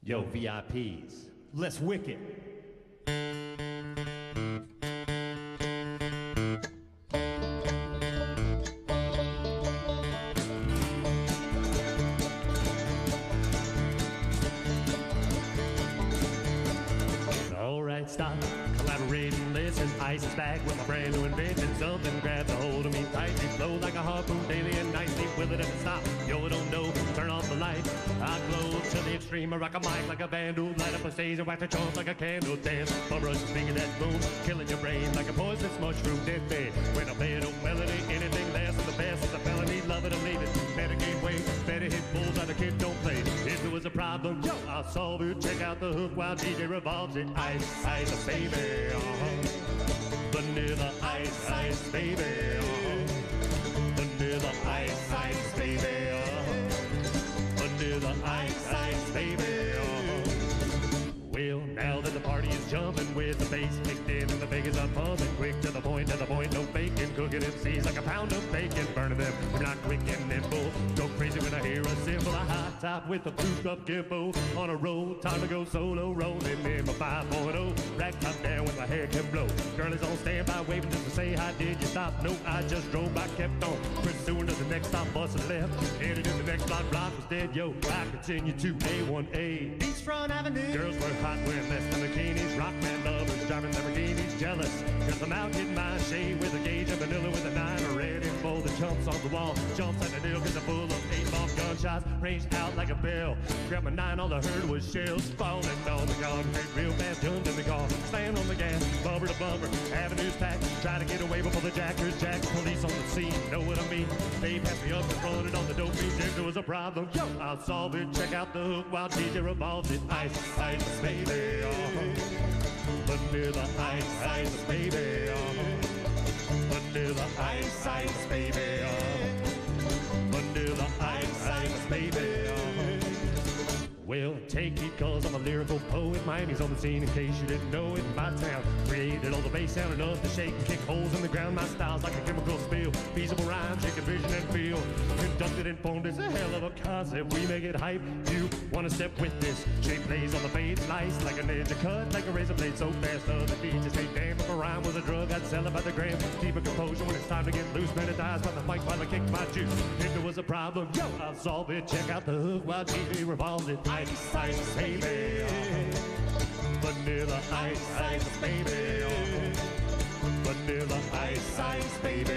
Yo, VIPs, let's wick it. Alright, stop, collaborate and listen. Ice is back with my brand new invention. Something grabs a hold of me tightly, flow like a harpoon daily and nightly. Will it ever stop? Yo, I don't know. Turn off the light. I glow to the extreme. I rock a mic like a vandal. Light up a stage and wax a chomp like a candle. Dance, bum rush, speaking that boom. Killing your brain like a poisonous mushroom. Deathbed. When I play it on melody, anything less than the best is a felony. Love it or leave it. Better gain weight. Better hit bulls out the kid don't play. If there was a problem, yo, I'll solve it. Check out the hook while DJ revolves it. Ice, ice, baby. Vanilla ice, ice, baby. Vanilla ice, ice, baby. Vanilla ice, ice, baby. Well, now that the party is jumping with the bass kicked in and the Vegas are pumping, quick to the point, no faking, cooking MCs like a pound of bacon, burning them, we're not quick and nimble, go crazy when I hear a cymbal, a hot top with a boost up gimbo, on a roll, time to go solo, rolling in my 5.0, rack top down when my hair can blow, girl is on standby, waving just to say hi, did you stop? No, I just drove, I kept on, pursuing to the next stop, busting left, headed to the next block was dead, yo, I continue to A1A, Beachfront Avenue, girls were hot, wearing less than bikinis, rock man lovers, driving Lamborghinis, jealous, cause I'm out hitting my shade with a gauge of vanilla with a 9 ready for the jumps on the wall, jumps at the deal cause I'm full of 8-ball gunshots, ranged out like a bell, grabbed my 9, all I heard was shells, falling on the concrete, real fast, guns in the car, slammed on the gas, bumper to bumper, avenues packed, try to get away before the jackers, police on the scene, know what I mean, they passed me up and running on the dope beat, if there was a problem, yo, I'll solve it, check out the hook while DJ revolves it, ice, ice, baby, vanilla ice, ice, baby, vanilla ice, ice, baby, vanilla ice, ice, baby. Well, take it cause I'm a lyrical poet. Miami's on the scene in case you didn't know it. My town created all the bass sound enough to shake and kick holes in the ground. My style's like a chemical spill. Feasible rhymes, shaking vision and feel. Conducted and formed is a hell of a concept. We make it hype. You wanna step with this? Shape plays on the fade, slice like a ninja cut, like a razor blade so fast. Other DJs say, damn, if a rhyme was a drug, I'd sell it by the gram. Keep a composure when it's time to get loose. Man, it dies by the mic while I kick my juice. If there was a problem, yo, I'll solve it. Check out the hook while DJ revolves it. Ice, ice, baby, vanilla ice, ice, baby, vanilla ice, ice, baby.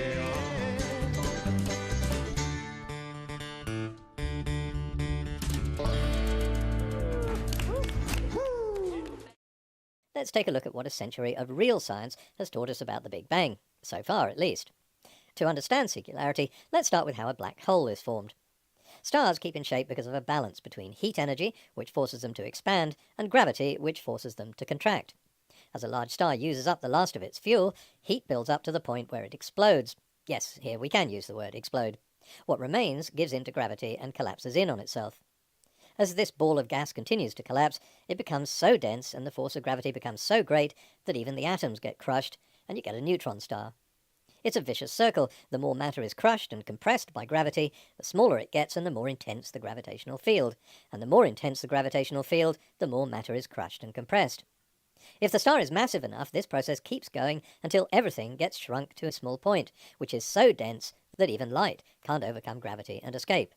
Let's take a look at what a century of real science has taught us about the Big Bang, so far at least. To understand singularity, let's start with how a black hole is formed. Stars keep in shape because of a balance between heat energy, which forces them to expand, and gravity, which forces them to contract. As a large star uses up the last of its fuel, heat builds up to the point where it explodes. Yes, here we can use the word explode. What remains gives in to gravity and collapses in on itself. As this ball of gas continues to collapse, it becomes so dense and the force of gravity becomes so great that even the atoms get crushed, and you get a neutron star. It's a vicious circle. The more matter is crushed and compressed by gravity, the smaller it gets and the more intense the gravitational field. And the more intense the gravitational field, the more matter is crushed and compressed. If the star is massive enough, this process keeps going until everything gets shrunk to a small point, which is so dense that even light can't overcome gravity and escape.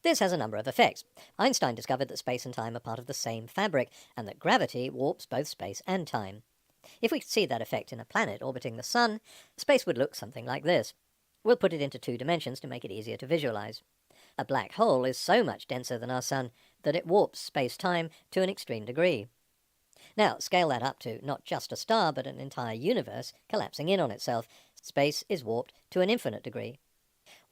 This has a number of effects. Einstein discovered that space and time are part of the same fabric, and that gravity warps both space and time. If we could see that effect in a planet orbiting the Sun, space would look something like this. We'll put it into 2 dimensions to make it easier to visualize. A black hole is so much denser than our Sun that it warps space-time to an extreme degree. Now, scale that up to not just a star, but an entire universe collapsing in on itself. Space is warped to an infinite degree.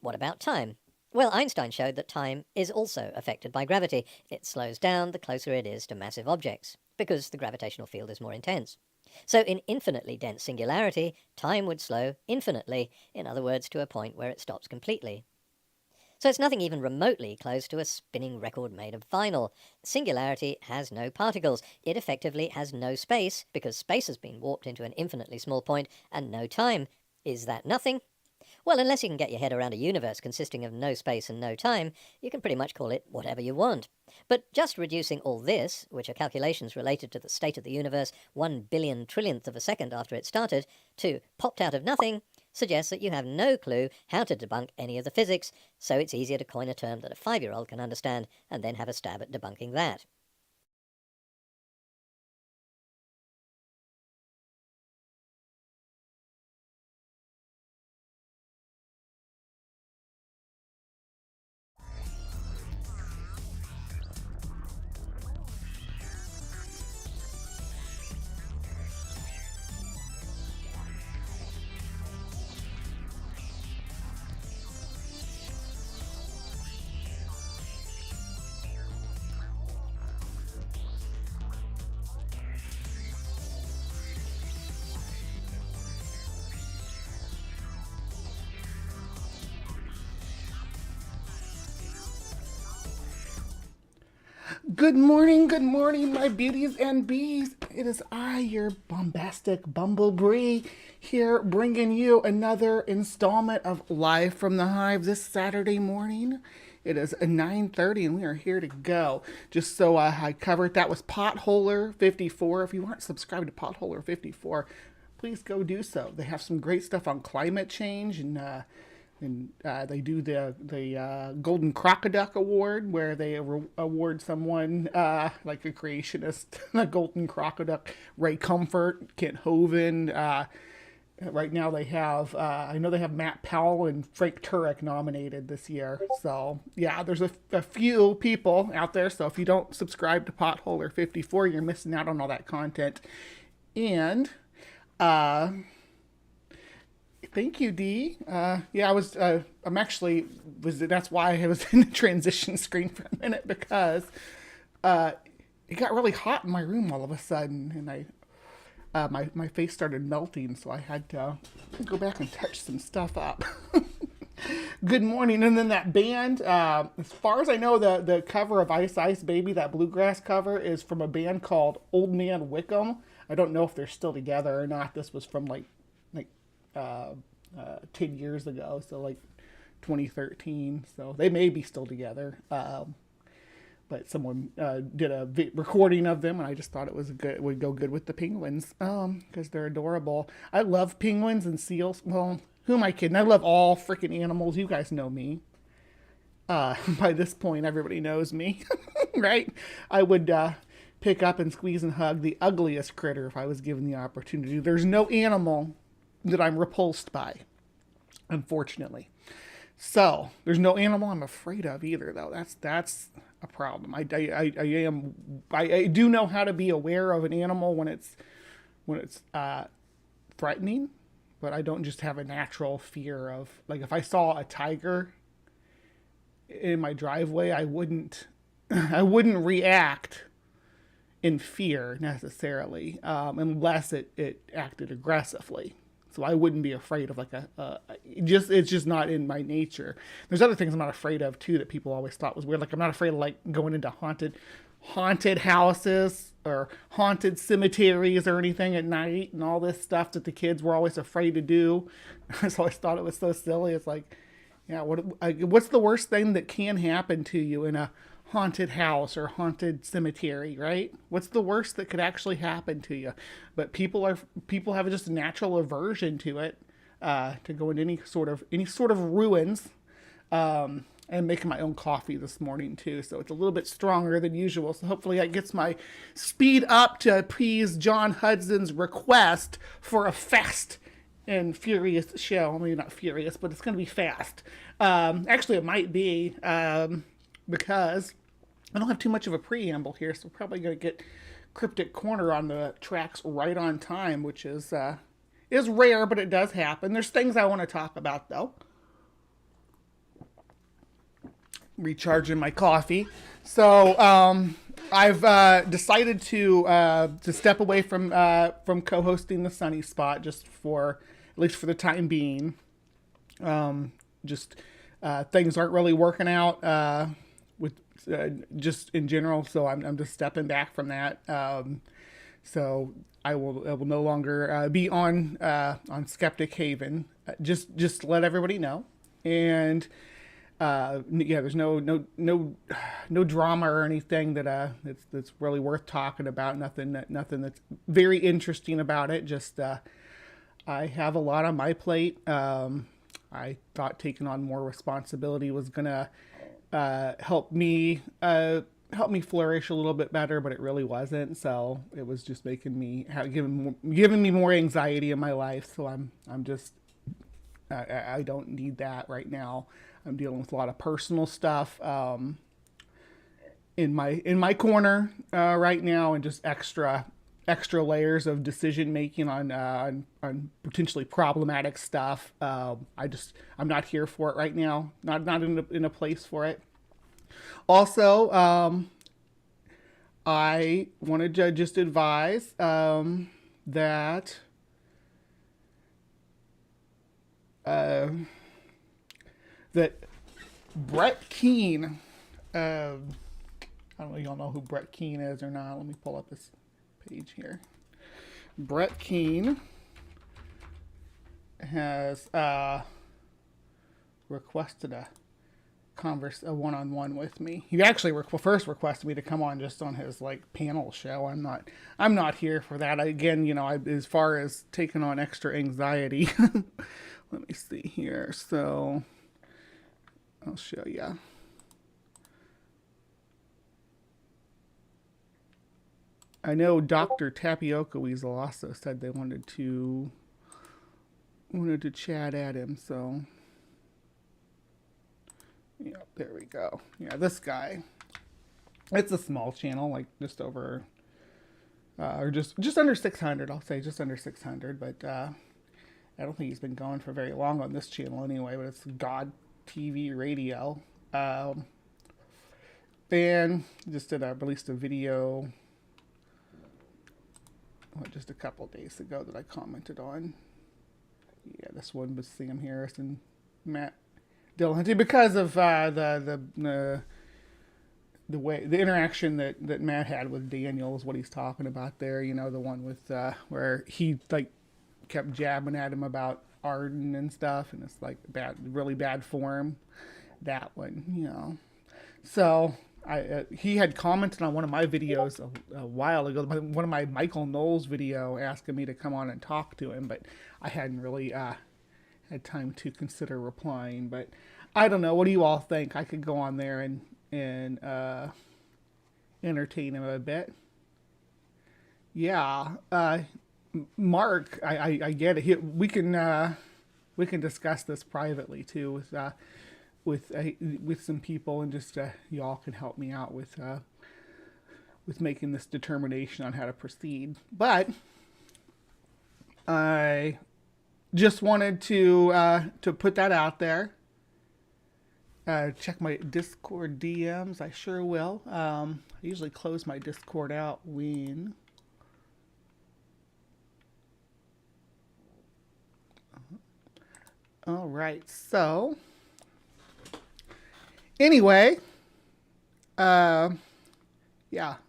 What about time? Well, Einstein showed that time is also affected by gravity. It slows down the closer it is to massive objects, because the gravitational field is more intense. So in infinitely dense singularity, time would slow infinitely, in other words, to a point where it stops completely. So it's nothing even remotely close to a spinning record made of vinyl. Singularity has no particles. It effectively has no space, because space has been warped into an infinitely small point, and no time. Is that nothing? Well, unless you can get your head around a universe consisting of no space and no time, you can pretty much call it whatever you want. But just reducing all this, which are calculations related to the state of the universe 1 billion trillionth of a second after it started, to popped out of nothing, suggests that you have no clue how to debunk any of the physics, so it's easier to coin a term that a 5-year-old can understand and then have a stab at debunking that. Good morning, my beauties and bees. It is I, your bombastic bumblebee, here bringing you another installment of Live from the Hive this Saturday morning. It is 9:30 and we are here to go. Just so I covered, that was Potholer 54. If you aren't subscribed to Potholer 54, please go do so. They have some great stuff on climate change and they do the Golden Crocoduck Award, where they award someone like a creationist, a Golden Crocoduck, Ray Comfort, Kent Hovind. Right now they have, I know they have Matt Powell and Frank Turek nominated this year. So yeah, there's a few people out there. So if you don't subscribe to Potholer 54, you're missing out on all that content. And thank you, Dee. Yeah, I'm actually, that's why I was in the transition screen for a minute, because it got really hot in my room all of a sudden, and my face started melting, so I had to go back and touch some stuff up. Good morning. And then that band, as far as I know, the cover of Ice Ice Baby, that bluegrass cover, is from a band called Old Man Wickham. I don't know if they're still together or not. This was from like 10 years ago, so like 2013, so they may be still together, but someone did a recording of them, and I just thought it would go good with the penguins, because they're adorable. I love penguins and seals. Well, who am I kidding? I love all freaking animals. You guys know me. By this point, everybody knows me. Right? I would pick up and squeeze and hug the ugliest critter if I was given the opportunity. There's no animal that I'm repulsed by, unfortunately. So there's no animal I'm afraid of either, though. That's a problem. I do know how to be aware of an animal when it's threatening, but I don't just have a natural fear of, like, if I saw a tiger in my driveway, I wouldn't react in fear necessarily, unless it acted aggressively. So I wouldn't be afraid of it's just not in my nature. There's other things I'm not afraid of too that people always thought was weird. Like, I'm not afraid of like going into haunted houses or haunted cemeteries or anything at night and all this stuff that the kids were always afraid to do. So I thought it was so silly. It's like, yeah, what's the worst thing that can happen to you in a haunted house or haunted cemetery, right? What's the worst that could actually happen to you? But people have just a natural aversion to it, to go into any sort of ruins. I'm making my own coffee this morning too, so it's a little bit stronger than usual. So hopefully that gets my speed up to appease John Hudson's request for a fast and furious show. I mean, not furious, but it's going to be fast. Actually, it might be, because I don't have too much of a preamble here, so we're probably going to get CryptoCorner on the tracks right on time, which is rare, but it does happen. There's things I want to talk about, though. Recharging my coffee. So I've decided to step away from co-hosting the Sunny Spot, just at least for the time being. Things aren't really working out with just in general, so I'm just stepping back from that. So I will no longer be on Skeptic Haven. Just let everybody know. And yeah, there's no drama or anything that's really worth talking about. Nothing that's very interesting about it. Just I have a lot on my plate. I thought taking on more responsibility was gonna help me flourish a little bit better, but it really wasn't. So it was just making me giving me more anxiety in my life. So I'm just I don't need that right now. I'm dealing with a lot of personal stuff in my corner right now, and just extra layers of decision making on potentially problematic stuff. I'm not here for it right now. Not in a place for it. Also, I wanted to just advise that Brett Keane, I don't know if y'all know who Brett Keane is or not. Let me pull up this page here. Brett Keane has requested a one-on-one with me. He actually first requested me to come on just on his panel show. I'm not here for that. Again, as far as taking on extra anxiety. Let me see here. So I'll show you. I know Dr. Tapioca Weasel also said they wanted to chat at him, so yeah, there we go. Yeah, this guy. It's a small channel, just over or just under 600, I'll say just under 600, but I don't think he's been going for very long on this channel anyway, but it's God TV Radio. And just released a video just a couple days ago that I commented on. Yeah, this one was Sam Harris and Matt Dillahunty, because of the interaction that Matt had with Daniel is what he's talking about there. The one with where he kept jabbing at him about Arden and stuff, and it's really bad form. That one, So he had commented on one of my videos a while ago, one of my Michael Knowles video, asking me to come on and talk to him, but I hadn't really had time to consider replying. But I don't know. What do you all think? I could go on there and entertain him a bit. Yeah, Mark, I get it. We can discuss this privately too with some people, and just y'all can help me out with making this determination on how to proceed. But I just wanted to put that out there. Check my Discord DMs. I sure will. I usually close my Discord out when all right, so anyway, yeah,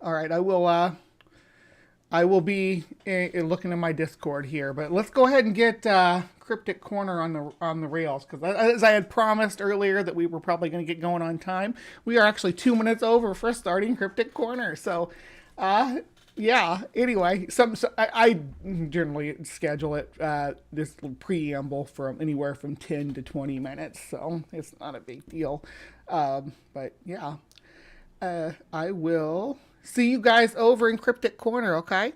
all right, I will be looking at my Discord here, but let's go ahead and get Cryptic Corner on the rails, because as I had promised earlier that we were probably going to get going on time, we are actually 2 minutes over for starting Cryptic Corner. So yeah, anyway, I generally schedule it, this preamble, from anywhere from 10 to 20 minutes, so it's not a big deal. But yeah, I will see you guys over in Cryptic Corner, okay?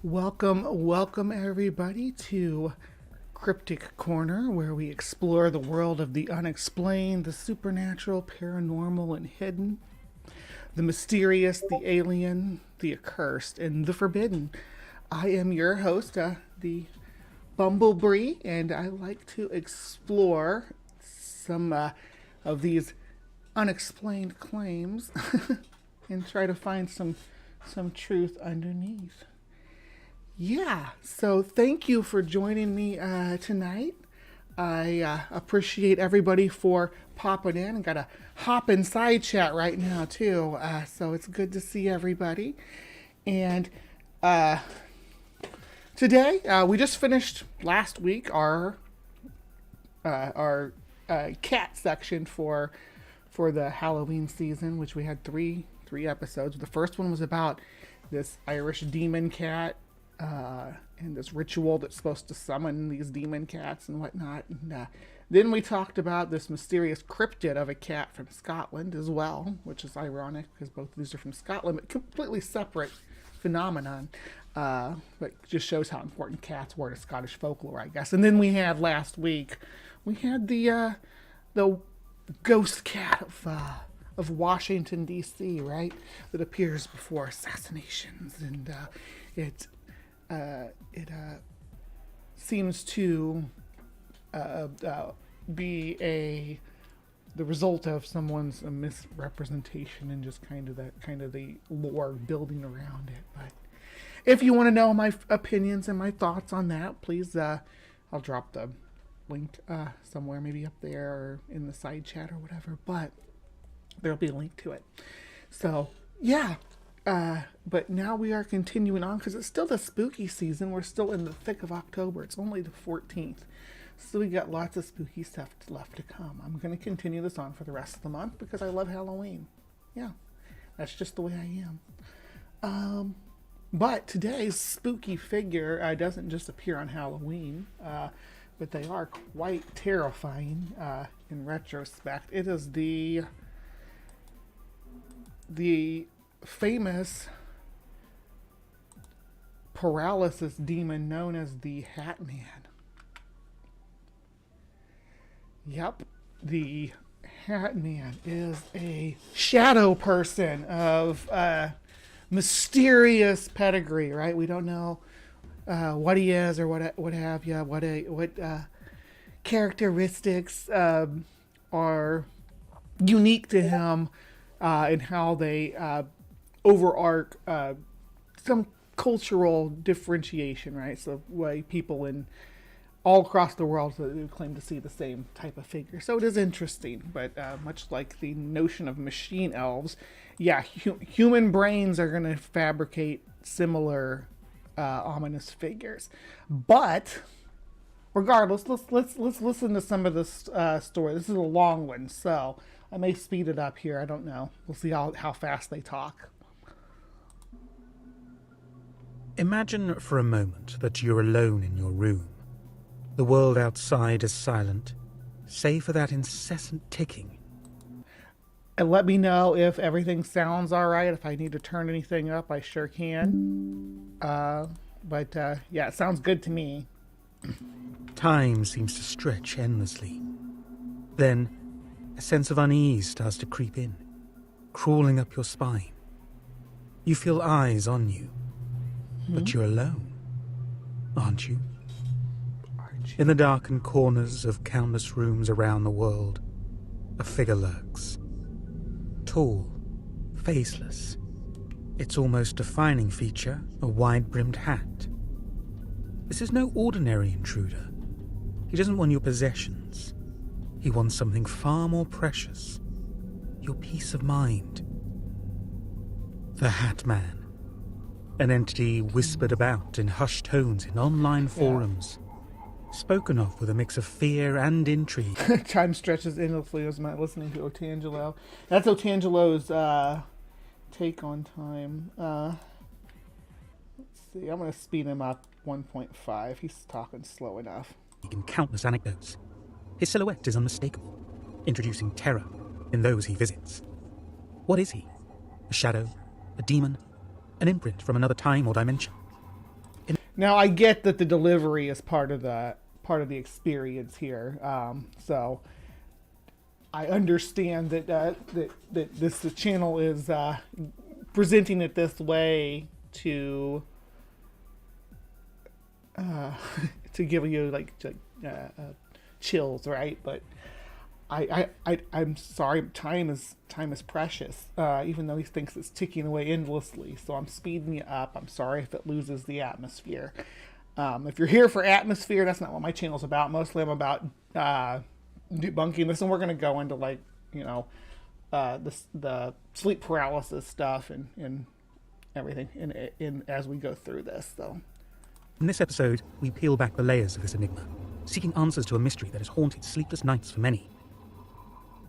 Welcome everybody to Cryptic Corner, where we explore the world of the unexplained, the supernatural, paranormal, and hidden, the mysterious, the alien, the accursed, and the forbidden. I am your host, the Bumblebee, and I like to explore some of these unexplained claims and try to find some truth underneath. Yeah, so thank you for joining me tonight. I appreciate everybody for popping in, and got a hop inside chat right now too. So it's good to see everybody. And today we just finished last week our cat section for the Halloween season, which we had three episodes. The first one was about this Irish demon cat. And this ritual that's supposed to summon these demon cats and whatnot. And then we talked about this mysterious cryptid of a cat from Scotland as well, which is ironic because both of these are from Scotland, but completely separate phenomenon. But just shows how important cats were to Scottish folklore, I guess. And then we had last week, we had the ghost cat of Washington, D.C., right? That appears before assassinations, and it seems to be the result of someone's misrepresentation and just kind of the lore building around it. But if you want to know my opinions and my thoughts on that, please, I'll drop the link somewhere, maybe up there or in the side chat or whatever. But there'll be a link to it. So yeah. But now we are continuing on because it's still the spooky season. We're still in the thick of October. It's only the 14th. So we got lots of spooky stuff left to come. I'm going to continue this on for the rest of the month because I love Halloween. Yeah, that's just the way I am. But today's spooky figure doesn't just appear on Halloween, but they are quite terrifying in retrospect. It is the famous paralysis demon known as the Hat Man. Yep, the Hat Man is a shadow person of mysterious pedigree, right? We don't know what he is or what have you, what characteristics are unique to him, and how they overarch some cultural differentiation, right? So why people in all across the world claim to see the same type of figure. So it is interesting, but much like the notion of machine elves, yeah, human brains are going to fabricate similar ominous figures. But regardless, let's listen to some of this story. This is a long one, so I may speed it up here. I don't know. We'll see how fast they talk. Imagine for a moment that you're alone in your room. The world outside is silent, save for that incessant ticking. And let me know if everything sounds all right. If I need to turn anything up, I sure can. But yeah, it sounds good to me. Time seems to stretch endlessly. Then, a sense of unease starts to creep in, crawling up your spine. You feel eyes on you, but you're alone, aren't you? In the darkened corners of countless rooms around the world, a figure lurks. Tall, faceless. Its almost defining feature, a wide-brimmed hat. This is no ordinary intruder. He doesn't want your possessions. He wants something far more precious. Your peace of mind. The Hat Man. An entity whispered about in hushed tones in online forums. Spoken of with a mix of fear and intrigue. Time stretches endlessly as I'm listening to Otangelo. That's Otangelo's take on time. Let's see, I'm going to speed him up 1.5. He's talking slow enough. In countless anecdotes. His silhouette is unmistakable, introducing terror in those he visits. What is he? A shadow? A demon? An imprint from another time or dimension? Now I get that the delivery is part of the experience here. So I understand that the channel is presenting it this way to to give you like chills, right? But I'm sorry, time is precious. Even though he thinks it's ticking away endlessly, so I'm speeding you up. I'm sorry if it loses the atmosphere. If you're here for atmosphere, that's not what my channel's about. Mostly I'm about debunking this, and we're gonna go into like the sleep paralysis stuff and everything in as we go through this. So In this episode, we peel back the layers of this enigma, seeking answers to a mystery that has haunted sleepless nights for many.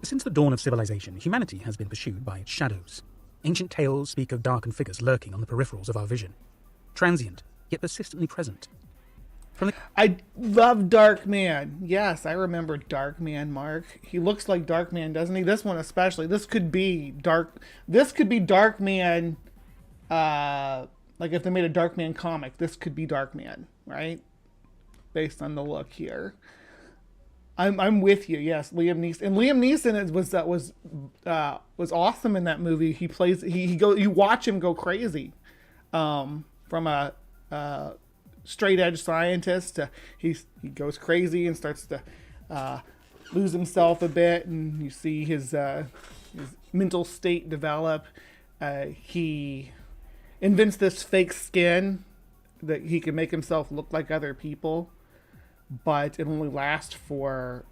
Since the dawn of civilization, humanity has been pursued by its shadows. Ancient tales speak of darkened figures lurking on the peripherals of our vision, transient, yet persistently present. I love Darkman. Yes, I remember Darkman, Mark. He looks like Darkman, doesn't he? This one especially. This could be Darkman. Like if they made a Darkman comic, this could be Darkman, right? Based on the look here. I'm with you. Yes, Liam Neeson, and Liam Neeson was awesome in that movie. He plays you watch him go crazy, from a straight edge scientist to he goes crazy and starts to lose himself a bit, and you see his mental state develop. He invents this fake skin that he can make himself look like other people, but it only lasts for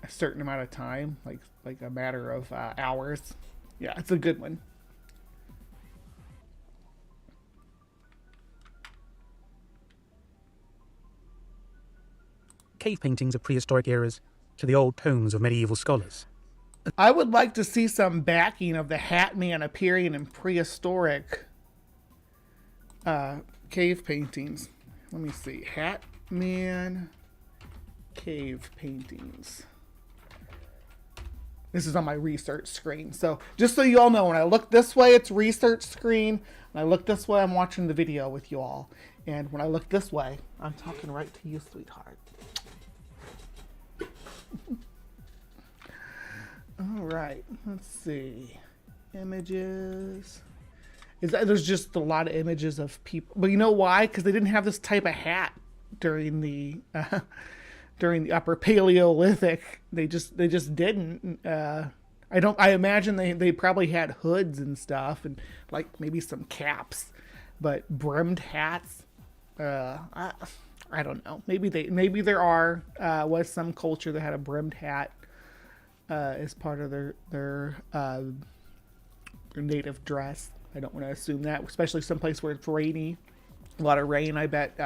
a certain amount of time, like a matter of hours. Yeah, it's a good one. Cave paintings of prehistoric eras to the old tomes of medieval scholars. I would like to see some backing of the Hat Man appearing in prehistoric cave paintings. Let me see. Hat Man cave paintings. This is on my research screen. So just so you all know, when I look this way, it's research screen. When I look this way, I'm watching the video with you all. And when I look this way, I'm talking right to you, sweetheart. All right, let's see. Images. There's just a lot of images of people. But you know why? Because they didn't have this type of hat during the Upper Paleolithic. They just didn't. I imagine they probably had hoods and stuff and like maybe some caps, but brimmed hats. I don't know. Maybe there was some culture that had a brimmed hat as part of their native dress. I don't want to assume that, especially someplace where it's rainy, a lot of rain. I bet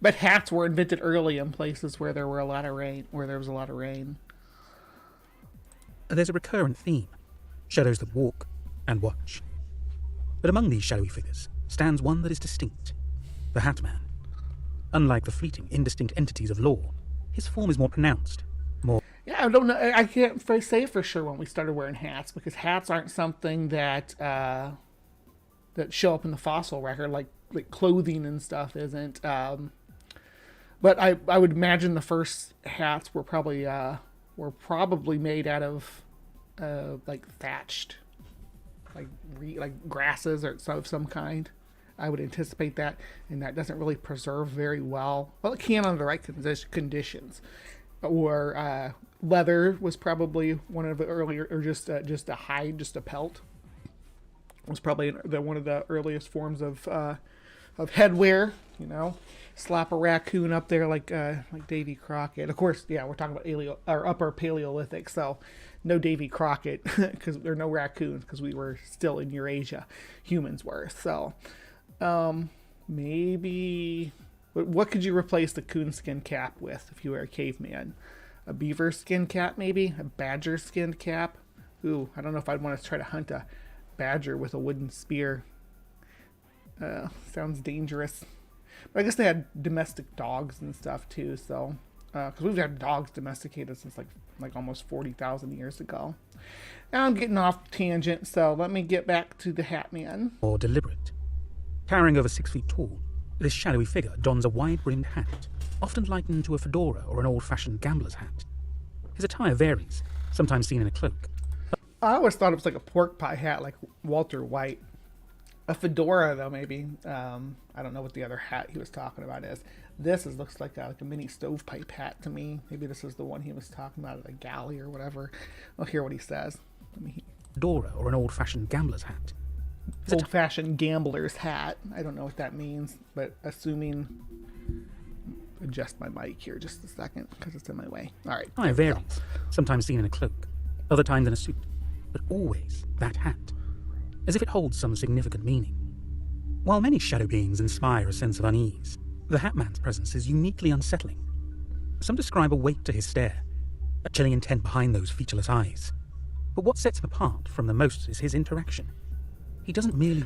hats were invented early in places where there was a lot of rain. There's a recurrent theme: shadows that walk and watch. But among these shadowy figures stands one that is distinct: the Hat Man. Unlike the fleeting, indistinct entities of lore, his form is more pronounced. Yeah, I don't know. I can't say for sure when we started wearing hats, because hats aren't something that show up in the fossil record like clothing and stuff isn't. But I would imagine the first hats were probably made out of like thatched, like grasses or of some kind. I would anticipate that, and that doesn't really preserve very well. Well, it can under the right conditions. Or leather was probably one of the earlier, or just a hide, just a pelt. Was probably one of the earliest forms of headwear. You know, slap a raccoon up there like Davy Crockett. Of course, yeah, we're talking about Upper Paleolithic, so no Davy Crockett because there are no raccoons because we were still in Eurasia. Humans were. So maybe what could you replace the coonskin cap with if you were a caveman? A beaver skin cap, maybe? A badger skin cap? Ooh, I don't know if I'd want to try to hunt a badger with a wooden spear. Sounds dangerous. But I guess they had domestic dogs and stuff too, so because we've had dogs domesticated since like almost 40,000 years ago. Now I'm getting off tangent, so let me get back to the Hat Man. Or deliberate. Towering over 6 feet tall, This shadowy figure dons a wide-brimmed hat, often likened to a fedora or an old-fashioned gambler's hat. His attire varies, sometimes seen in a cloak. I always thought it was like a pork pie hat, like Walter White. A fedora, though, maybe. I don't know what the other hat he was talking about is. This looks like a mini stovepipe hat to me. Maybe this is the one he was talking about at a galley or whatever. I'll hear what he says. Fedora or an old-fashioned gambler's hat. Old-fashioned gambler's hat. I don't know what that means, but assuming... Adjust my mic here just a second, because it's in my way. All right. Attire varies, sometimes seen in a cloak, other times in a suit, but always that hat, as if it holds some significant meaning. While many shadow beings inspire a sense of unease, the Hat Man's presence is uniquely unsettling. Some describe a weight to his stare, a chilling intent behind those featureless eyes. But what sets him apart from the most is his interaction. He doesn't merely...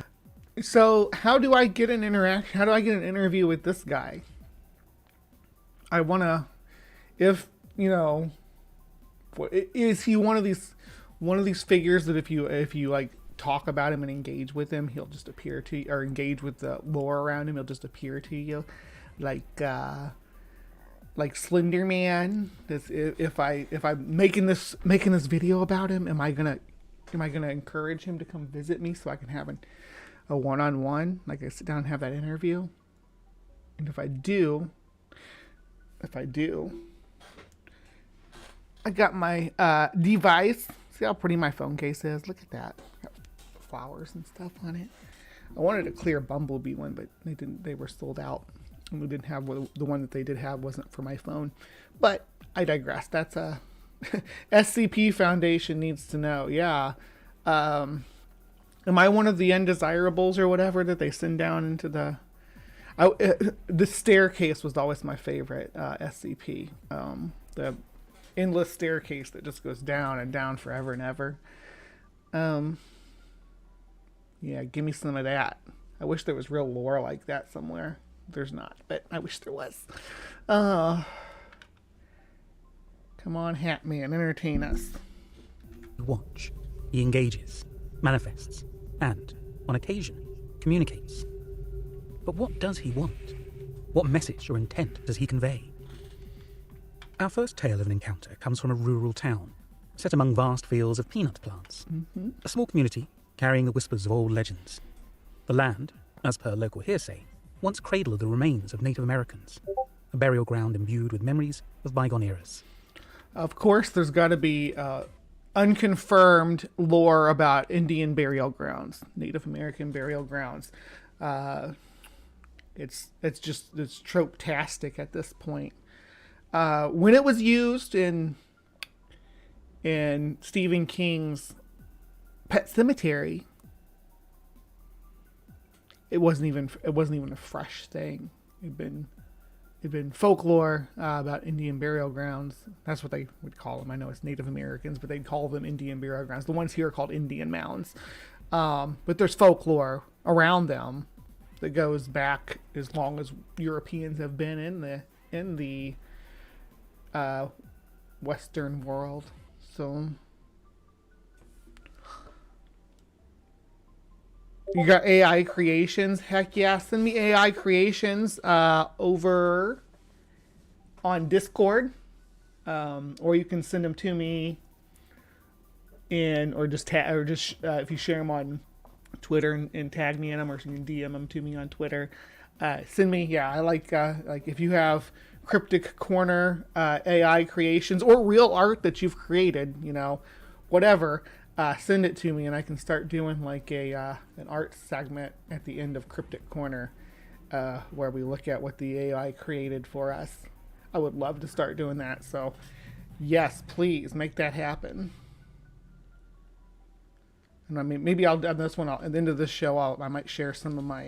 So, how do I get an interaction? How do I get an interview with this guy? I want to... If, you know... Is he one of these figures that if you like talk about him and engage with him, he'll just appear to you, or engage with the lore around him, he'll just appear to you, like Slender Man? If I'm making this video about him, am I gonna encourage him to come visit me so I can have a one-on-one, like I sit down and have that interview? And if I do, I got my device. See how pretty my phone case is? Look at that. Got flowers and stuff on it. I wanted a clear Bumblebee one, but they didn't. They were sold out. And we didn't have the one that they did have wasn't for my phone. But I digress. That's a SCP Foundation needs to know. Yeah. Am I one of the undesirables or whatever that they send down into the... the staircase was always my favorite SCP. The endless staircase that just goes down and down forever and ever. Yeah, give me some of that. I wish there was real lore like that somewhere. There's not, but I wish there was. Come on, Hat Man, entertain us. Watch. He engages, manifests, and, on occasion, communicates. But what does he want? What message or intent does he convey? Our first tale of an encounter comes from a rural town, set among vast fields of peanut plants. Mm-hmm. A small community carrying the whispers of old legends. The land, as per local hearsay, once cradled the remains of Native Americans, a burial ground imbued with memories of bygone eras. Of course, there's got to be unconfirmed lore about Indian burial grounds, Native American burial grounds. It's trope-tastic at this point. When it was used in Stephen King's Pet Sematary, it wasn't even a fresh thing. It'd been folklore about Indian burial grounds. That's what they would call them. I know it's Native Americans, but they'd call them Indian burial grounds. The ones here are called Indian mounds. But there's folklore around them that goes back as long as Europeans have been in the Western world. So you got AI creations. Heck yeah, send me AI creations over on Discord, or you can send them to me if you share them on Twitter and tag me in them, or you can DM them to me on Twitter. Send me, I like if you have CryptoCorner AI creations or real art that you've created, whatever, send it to me and I can start doing like an art segment at the end of CryptoCorner where we look at what the AI created for us. I would love to start doing that. So yes, please make that happen. And I mean, maybe I'll do this one. At the end of this show, I might share some of my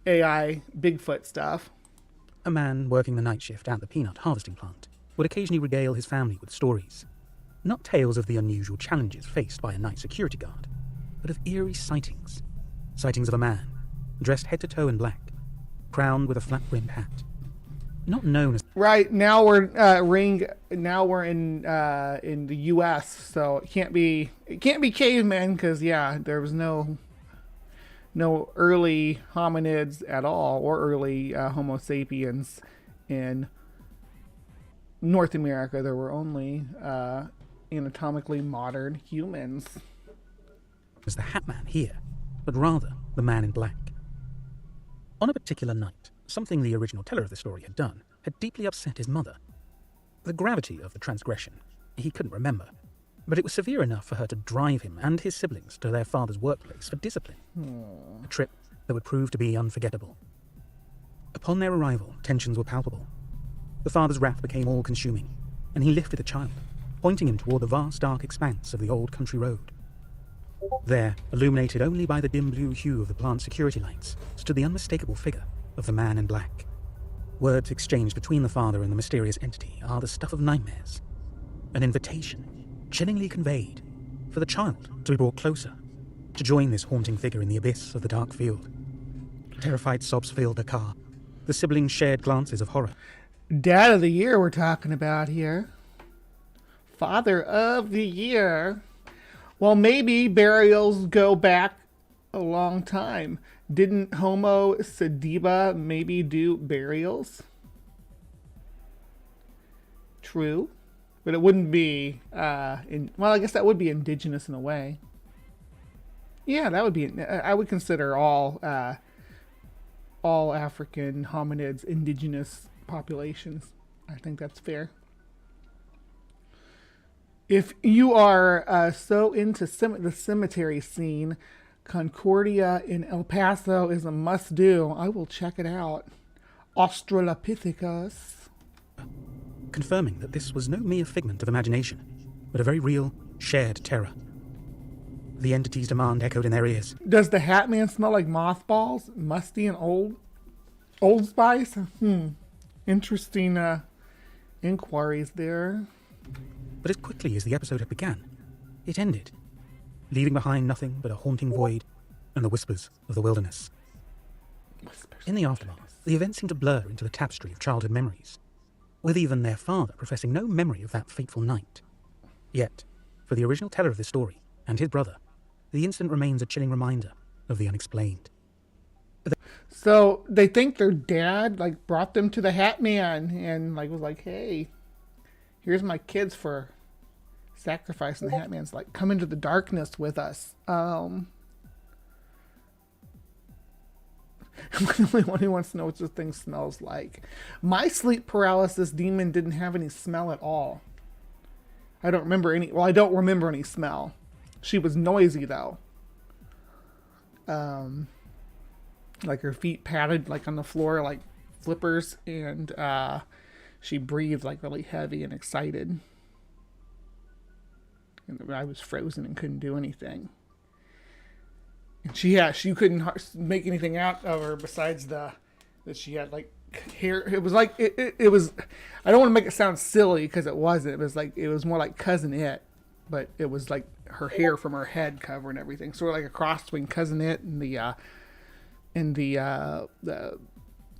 AI Bigfoot stuff. A man working the night shift at the peanut harvesting plant would occasionally regale his family with stories. Not tales of the unusual challenges faced by a night security guard, but of eerie sightings. Sightings of a man, dressed head to toe in black, crowned with a flat-brimmed hat. Not known as... Right, now we're in the U.S., so it can't be cavemen, because, there was no no early hominids at all, or early Homo sapiens in North America. There were only anatomically modern humans. Was the Hat Man here, but rather the Man in Black. On a particular night, something the original teller of the story had done had deeply upset his mother. The gravity of the transgression he couldn't remember, but it was severe enough for her to drive him and his siblings to their father's workplace for discipline. A trip that would prove to be unforgettable. Upon their arrival, tensions were palpable. The father's wrath became all-consuming, and he lifted the child, pointing him toward the vast dark expanse of the old country road. There, illuminated only by the dim blue hue of the plant security lights, stood the unmistakable figure of the Man in Black. Words exchanged between the father and the mysterious entity are the stuff of nightmares. An invitation, chillingly conveyed, for the child to be brought closer, to join this haunting figure in the abyss of the dark field. Terrified sobs filled the car. The siblings shared glances of horror. Dad of the Year we're talking about here. Father of the Year. Well, maybe burials go back a long time. Didn't Homo sapiens maybe do burials? True. But it wouldn't be, well, I guess that would be indigenous in a way. Yeah, that would be, I would consider all African hominids indigenous populations. I think that's fair. If you are so into the cemetery scene, Concordia in El Paso is a must-do. I will check it out. Australopithecus. Confirming that this was no mere figment of imagination, but a very real, shared terror. The entity's demand echoed in their ears. Does the Hat Man smell like mothballs? Musty and old? Old Spice? Interesting inquiries there. But as quickly as the episode had begun, it ended, leaving behind nothing but a haunting void and the whispers of the wilderness. In the aftermath, the events seemed to blur into the tapestry of childhood memories, with even their father professing no memory of that fateful night. Yet, for the original teller of this story and his brother, the incident remains a chilling reminder of the unexplained. So they think their dad brought them to the Hat Man and was like, hey, here's my kids for sacrifice. And the Hat Man's like, come into the darkness with us. I'm the only one who wants to know what this thing smells like. My sleep paralysis demon didn't have any smell at all. I don't remember any smell. She was noisy though. Her feet patted on the floor like flippers, and she breathed really heavy and excited. And I was frozen and couldn't do anything. And she couldn't make anything out of her besides that she had hair. It was it was. I don't want to make it sound silly because it wasn't. It was more like Cousin It, but it was her hair from her head covering everything. Sort of like a cross between Cousin It and the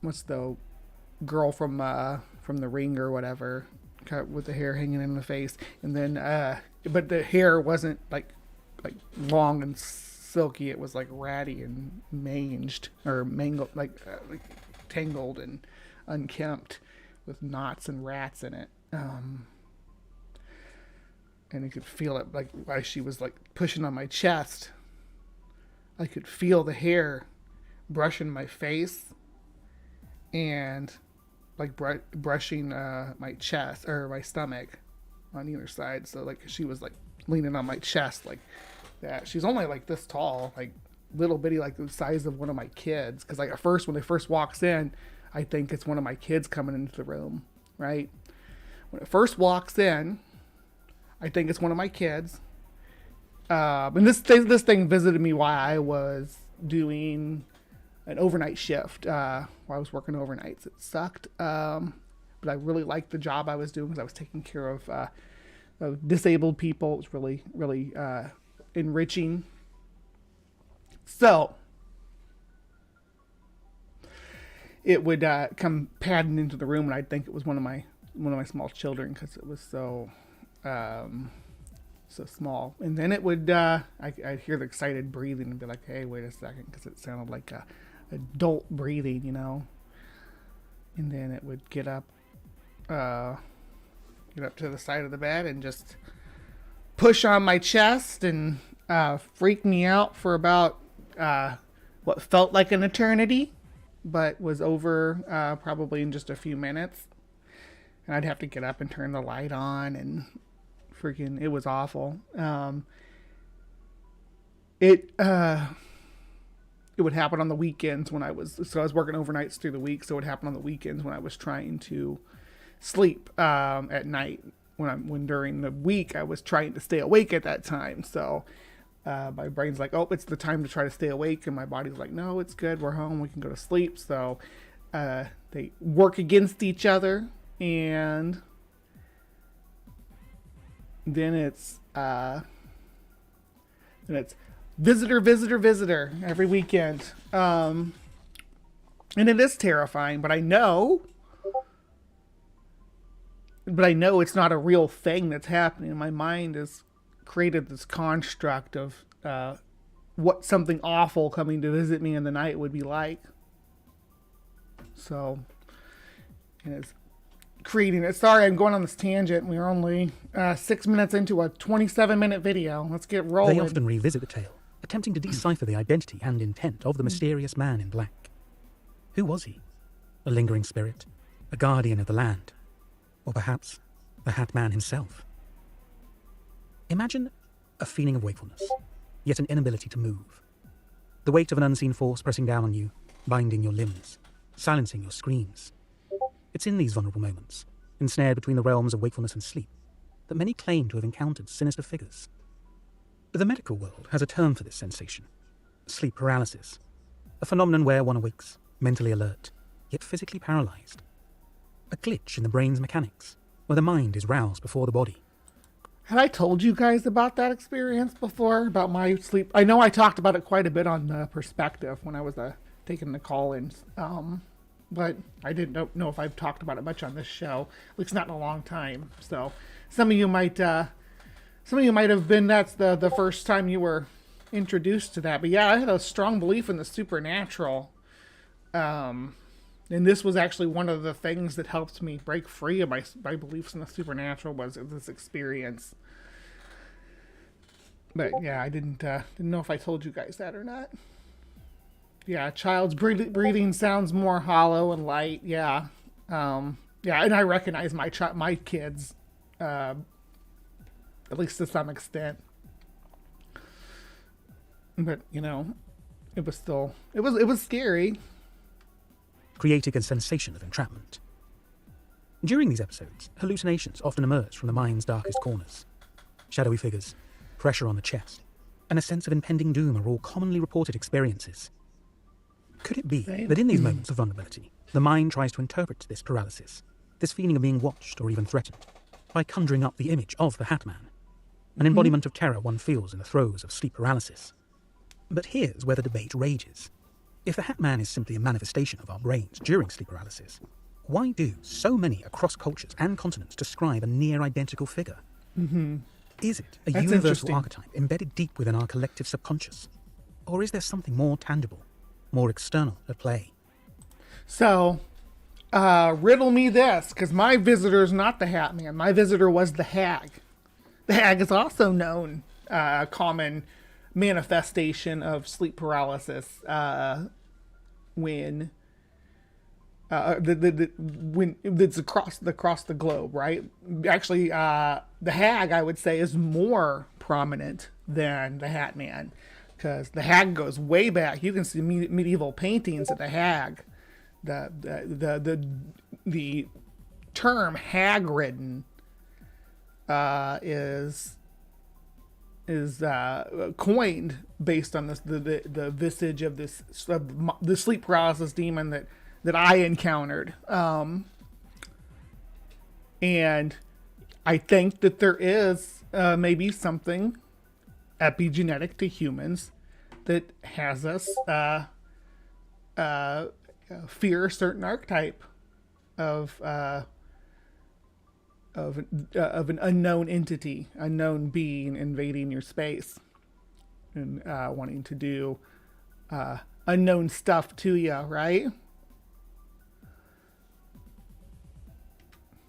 what's the girl from The Ring or whatever, with the hair hanging in the face, and then but the hair wasn't like long and silky. It was ratty and manged or mangled, tangled and unkempt with knots and rats in it. And you could feel it while she was pushing on my chest. I could feel the hair brushing my face and brushing my chest or my stomach on either side. So she was leaning on my chest like that. She's only this tall, little bitty, the size of one of my kids. Because at first, when it first walks in, I think it's one of my kids coming into the room, right? When it first walks in, I think it's one of my kids. And this thing visited me while I was doing an overnight shift, while I was working overnights. It sucked, but I really liked the job I was doing because I was taking care of disabled people. It was really, really enriching. So it would come padding into the room, and I'd think it was one of my small children because it was so so small. And then it would, I'd hear the excited breathing and be like, hey, wait a second, because it sounded like a adult breathing, you know. And then it would get up to the side of the bed and just push on my chest and freak me out for about what felt like an eternity, but was over probably in just a few minutes. And I'd have to get up and turn the light on, and freaking, it was awful. It would happen on the weekends when I was working overnights through the week, so it would happen on the weekends when I was trying to sleep at night. When during the week I was trying to stay awake at that time. So my brain's like, oh, it's the time to try to stay awake, and my body's like, no, it's good, we're home, we can go to sleep. So they work against each other, and then it's visitor every weekend. And it is terrifying, but I know it's not a real thing that's happening. My mind has created this construct of what something awful coming to visit me in the night would be like. So, and it's creating it. Sorry, I'm going on this tangent. We're only 6 minutes into a 27-minute video. Let's get rolling. They often revisit the tale, attempting to decipher the identity and intent of the mysterious man in black. Who was he? A lingering spirit? A guardian of the land? Or perhaps the Hat Man himself? Imagine a feeling of wakefulness, yet an inability to move. The weight of an unseen force pressing down on you, binding your limbs, silencing your screams. It's in these vulnerable moments, ensnared between the realms of wakefulness and sleep, that many claim to have encountered sinister figures. The medical world has a term for this sensation: sleep paralysis, a phenomenon where one awakes, mentally alert, yet physically paralyzed. A glitch in the brain's mechanics, where the mind is roused before the body. Had I told you guys about that experience before, about my sleep? I know I talked about it quite a bit on Perspective when I was taking the call-ins, but I didn't know if I've talked about it much on this show, at least not in a long time. So some of you might have been, that's the first time you were introduced to that. But yeah, I had a strong belief in the supernatural. And this was actually one of the things that helped me break free of my beliefs in the supernatural, was this experience. But yeah, I didn't know if I told you guys that or not. Yeah, a child's breathing sounds more hollow and light. Yeah, yeah, and I recognize my kids, at least to some extent. But you know, it was scary. Creating a sensation of entrapment. During these episodes, hallucinations often emerge from the mind's darkest corners. Shadowy figures, pressure on the chest, and a sense of impending doom are all commonly reported experiences. Could it be that in these moments of vulnerability, the mind tries to interpret this paralysis, this feeling of being watched or even threatened, by conjuring up the image of the Hat Man, an embodiment of terror one feels in the throes of sleep paralysis? But here's where the debate rages. If the Hat Man is simply a manifestation of our brains during sleep paralysis, why do so many across cultures and continents describe a near-identical figure? Mm-hmm. Is it a universal archetype embedded deep within our collective subconscious? Or is there something more tangible, more external at play? So, riddle me this, because my visitor is not the Hat Man. My visitor was the Hag. The Hag is also known, common manifestation of sleep paralysis when it's across the globe, right? Actually, the Hag, I would say, is more prominent than the Hat Man, because the Hag goes way back. You can see medieval paintings of the Hag. The term hag-ridden is coined based on the visage of the sleep paralysis demon that I encountered, and I think that there is maybe something epigenetic to humans that has us fear a certain archetype of an unknown entity, unknown being invading your space and wanting to do unknown stuff to you, right?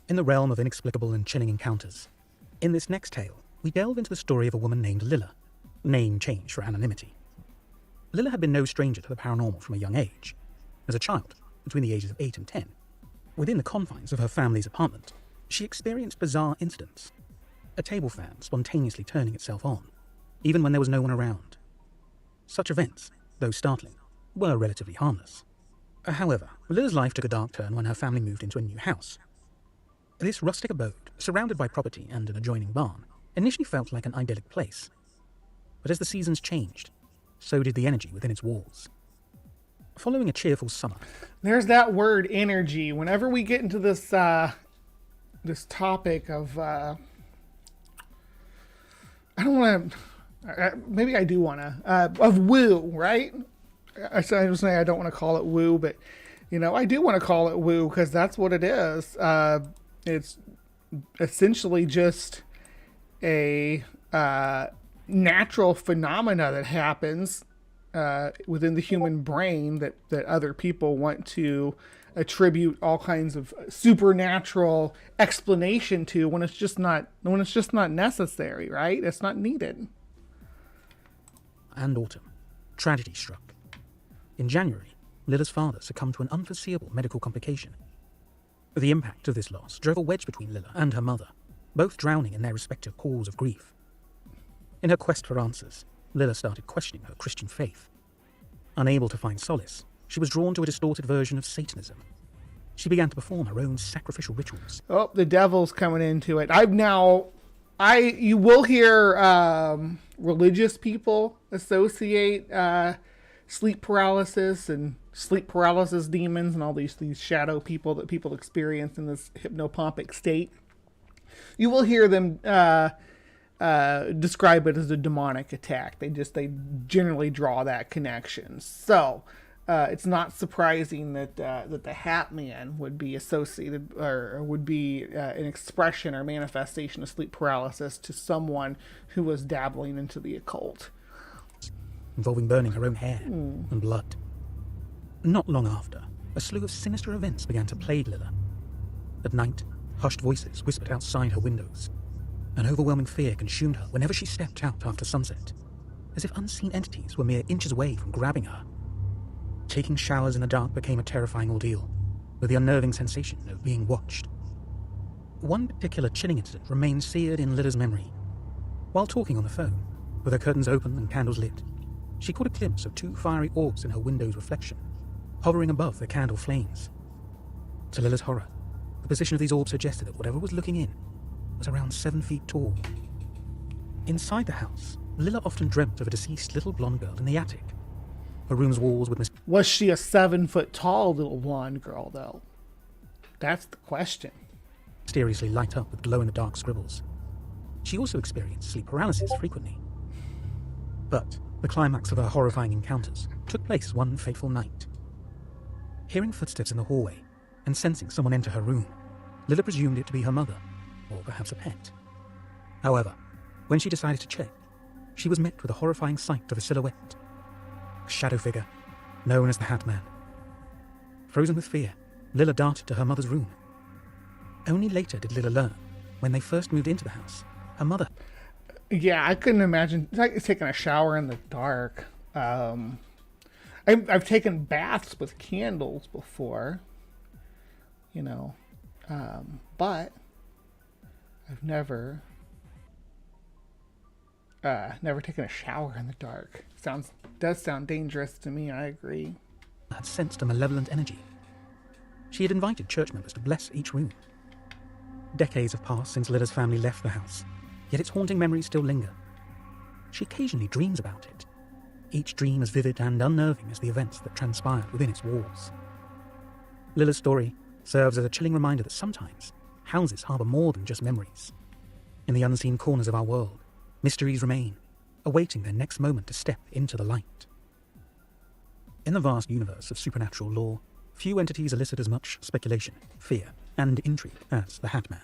In the realm of inexplicable and chilling encounters, in this next tale, we delve into the story of a woman named Lilla, name changed for anonymity. Lilla had been no stranger to the paranormal from a young age. As a child, between the ages of 8 and 10, within the confines of her family's apartment, she experienced bizarre incidents. A table fan spontaneously turning itself on, even when there was no one around. Such events, though startling, were relatively harmless. However, Lilla's life took a dark turn when her family moved into a new house. This rustic abode, surrounded by property and an adjoining barn, initially felt like an idyllic place. But as the seasons changed, so did the energy within its walls. Following a cheerful summer... There's that word, energy. Whenever we get into this this topic of... I don't want to... maybe I do want to... of woo, right? I was saying I don't want to call it woo, but, I do want to call it woo because that's what it is. It's essentially just a natural phenomena that happens within the human brain that other people want to attribute all kinds of supernatural explanation to when it's just not necessary, right? It's not needed. And autumn, tragedy struck. In January, Lilla's father succumbed to an unforeseeable medical complication. The impact of this loss drove a wedge between Lilla and her mother, both drowning in their respective pools of grief. In her quest for answers, Lilla started questioning her Christian faith. Unable to find solace, she was drawn to a distorted version of Satanism. She began to perform her own sacrificial rituals. Oh, the devil's coming into it. You will hear religious people associate sleep paralysis and sleep paralysis demons and all these shadow people that people experience in this hypnopompic state. You will hear them describe it as a demonic attack. They generally draw that connection. So it's not surprising that the Hat Man would be associated or would be an expression or manifestation of sleep paralysis to someone who was dabbling into the occult. Involving burning her own hair and blood. Not long after, a slew of sinister events began to plague Lilla. At night, hushed voices whispered outside her windows. An overwhelming fear consumed her whenever she stepped out after sunset, as if unseen entities were mere inches away from grabbing her. Taking showers in the dark became a terrifying ordeal, with the unnerving sensation of being watched. One particular chilling incident remains seared in Lilla's memory. While talking on the phone, with her curtains open and candles lit, she caught a glimpse of 2 fiery orbs in her window's reflection, hovering above the candle flames. To Lilla's horror, the position of these orbs suggested that whatever was looking in was around 7 feet tall. Inside the house, Lilla often dreamt of a deceased little blonde girl in the attic. Her room's walls would Was she a 7-foot-tall little blonde girl, though? That's the question. mysteriously light up with glow-in-the-dark scribbles. She also experienced sleep paralysis frequently. But the climax of her horrifying encounters took place one fateful night. Hearing footsteps in the hallway and sensing someone enter her room, Lilla presumed it to be her mother, or perhaps a pet. However, when she decided to check, she was met with a horrifying sight of a silhouette. A shadow figure, known as the Hat Man. Frozen with fear, Lilla darted to her mother's room. Only later did Lilla learn, when they first moved into the house, her mother... Yeah, I couldn't imagine taking a shower in the dark. I've taken baths with candles before, but I've never taken a shower in the dark. Does sound dangerous to me, I agree. Had sensed a malevolent energy. She had invited church members to bless each room. Decades have passed since Lilla's family left the house, yet its haunting memories still linger. She occasionally dreams about it, each dream as vivid and unnerving as the events that transpired within its walls. Lilla's story serves as a chilling reminder that sometimes houses harbour more than just memories. In the unseen corners of our world, mysteries remain, awaiting their next moment to step into the light. In the vast universe of supernatural lore, few entities elicit as much speculation, fear, and intrigue as the Hat Man.